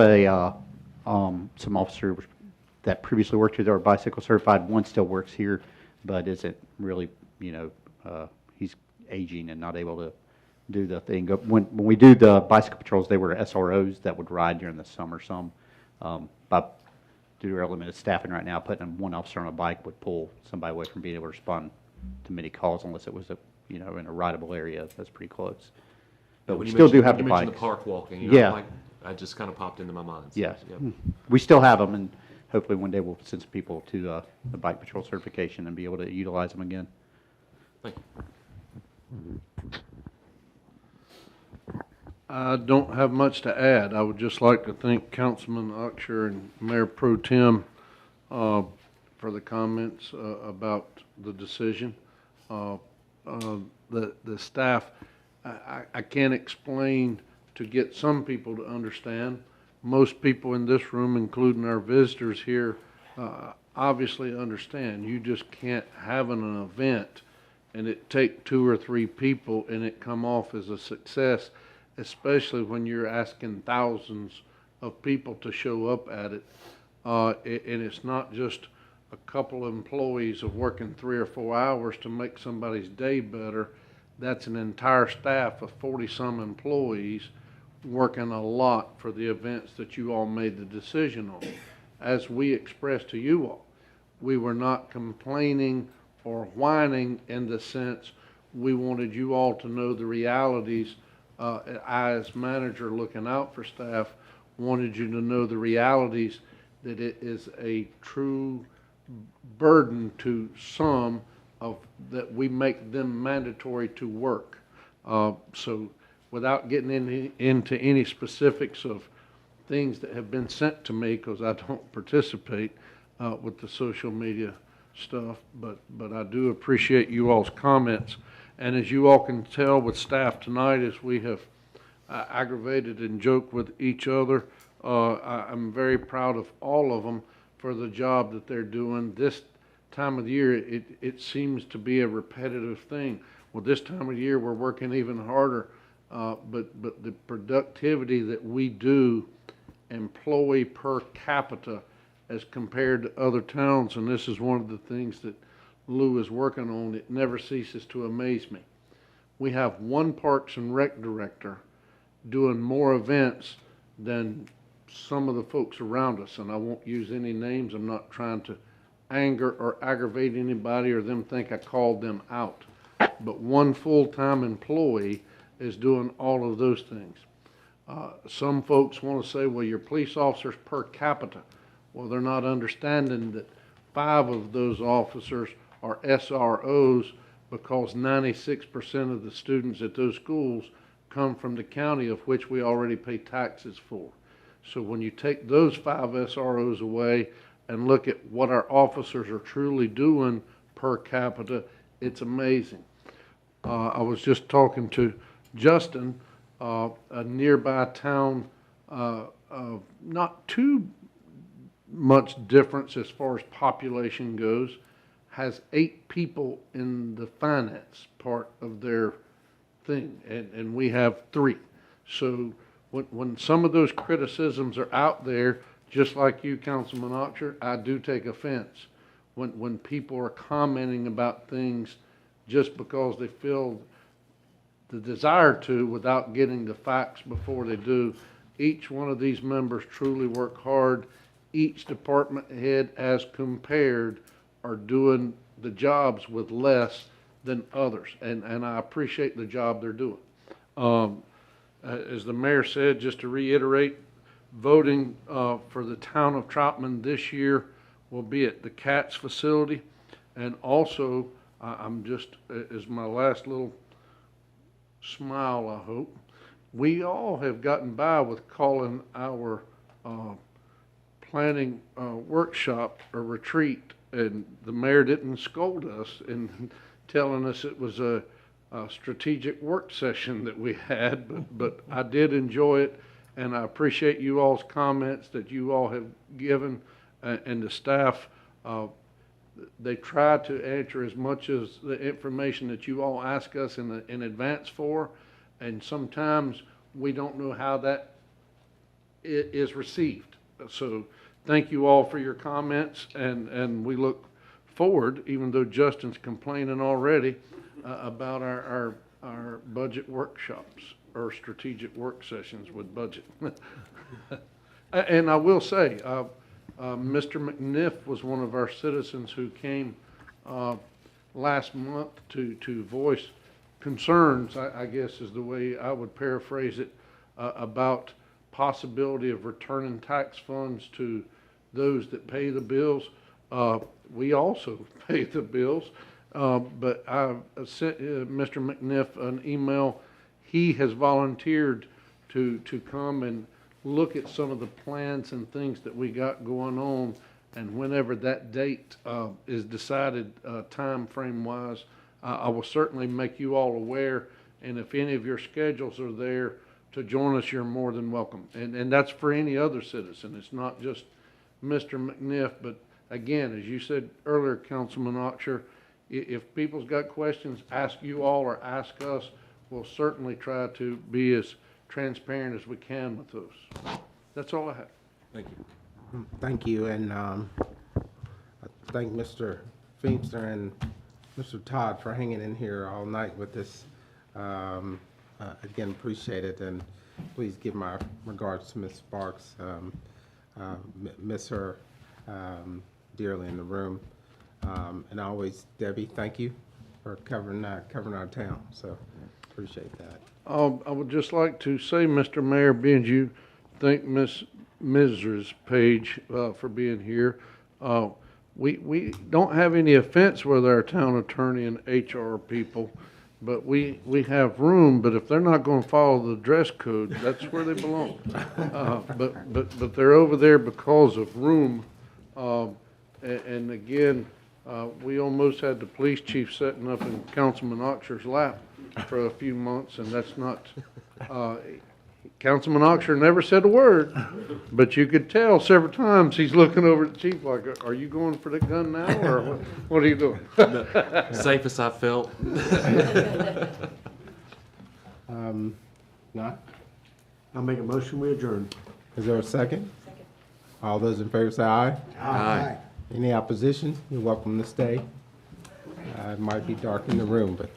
some officer that previously worked here that are bicycle certified. One still works here, but isn't really, he's aging and not able to do the thing. When we do the bicycle patrols, they were SROs that would ride during the summer some. But due to our limited staffing right now, putting one officer on a bike would pull somebody away from being able to respond to many calls unless it was in a rideable area that's pretty close. But we still do have the bikes. You mentioned the park walking. Yeah. I just kind of popped into my mind. Yes. Yep. We still have them, and hopefully one day we'll send some people to the bike patrol certification and be able to utilize them again. Thank you. I don't have much to add. I would just like to thank Councilman Ucksher and Mayor Pro Tem for the comments about the decision. The staff, I can't explain to get some people to understand. Most people in this room, including our visitors here, obviously understand. You just can't have an event and it take 2 or 3 people and it come off as a success, especially when you're asking thousands of people to show up at it. And it's not just a couple of employees of working 3 or 4 hours to make somebody's day better. That's an entire staff of 40-some employees working a lot for the events that you all made the decision on. As we expressed to you all, we were not complaining or whining in the sense we wanted you all to know the realities. I, as manager looking out for staff, wanted you to know the realities that it is a true burden to some of that we make them mandatory to work. So without getting into any specifics of things that have been sent to me, because I don't participate with the social media stuff, but I do appreciate you all's comments. And as you all can tell with staff tonight, as we have aggravated and joked with each other, I'm very proud of all of them for the job that they're doing. This time of the year, it seems to be a repetitive thing. Well, this time of year, we're working even harder, but the productivity that we do employee per capita as compared to other towns, and this is one of the things that Lou is working on, it never ceases to amaze me. We have one Parks and Rec director doing more events than some of the folks around us, and I won't use any names. I'm not trying to anger or aggravate anybody or them think I called them out. But one full-time employee is doing all of those things. Some folks want to say, well, your police officers per capita. Well, they're not understanding that 5 of those officers are SROs because 96% of the students at those schools come from the county of which we already pay taxes for. So when you take those 5 SROs away and look at what our officers are truly doing per capita, it's amazing. I was just talking to Justin, a nearby town, not too much difference as far as population goes, has 8 people in the finance part of their thing, and we have 3. So when some of those criticisms are out there, just like you, Councilman Oxer, I do take offense when people are commenting about things just because they feel the desire to without getting the facts before they do. Each one of these members truly work hard. Each department head as compared are doing the jobs with less than others, and I appreciate the job they're doing. As the mayor said, just to reiterate, voting for the town of Troutman this year will be at the CATS facility, and also I'm just, as my last little smile, I hope, we all have gotten by with calling our planning workshop or retreat, and the mayor didn't scold us in telling us it was a strategic work session that we had, but I did enjoy it, and I appreciate you all's comments that you all have given, and the staff. They try to answer as much as the information that you all ask us in advance for, and sometimes we don't know how that is received. So thank you all for your comments, and we look forward, even though Justin's complaining already, about our budget workshops or strategic work sessions with budget. And I will say, Mr. McNiff was one of our citizens who came last month to voice concerns, I guess is the way I would paraphrase it, about possibility of returning tax funds to those that pay the bills. We also pay the bills, but I sent Mr. McNiff an email. He has volunteered to come and look at some of the plans and things that we got going on, and whenever that date is decided time frame wise, I will certainly make you all aware, and if any of your schedules are there, to join us, you're more than welcome. And that's for any other citizen. It's not just Mr. McNiff, but again, as you said earlier, Councilman Oxer, if people's got questions, ask you all or ask us. We'll certainly try to be as transparent as we can with those. That's all I have. Thank you. Thank you, and I thank Mr. Feemster and Mr. Todd for hanging in here all night with this. Again, appreciate it, and please give my regards to Ms. Sparks. Miss her dearly in the room. And always, Debbie, thank you for covering our town, so appreciate that. I would just like to say, Mr. Mayor, being you thank Ms. Mrs. Page for being here. We don't have any offense with our town attorney and HR people, but we have room, but if they're not going to follow the dress code, that's where they belong. But they're over there because of room. And again, we almost had the police chief sitting up in Councilman Oxer's lap for a few months, and that's not, Councilman Oxer never said a word, but you could tell several times he's looking over at the chief like, are you going for the gun now, or what are you doing? Safest I felt. Not? I'll make a motion, we adjourn. Is there a second? Second. All those in favor say aye. Aye. Any opposition? You're welcome to stay. It might be dark in the room, but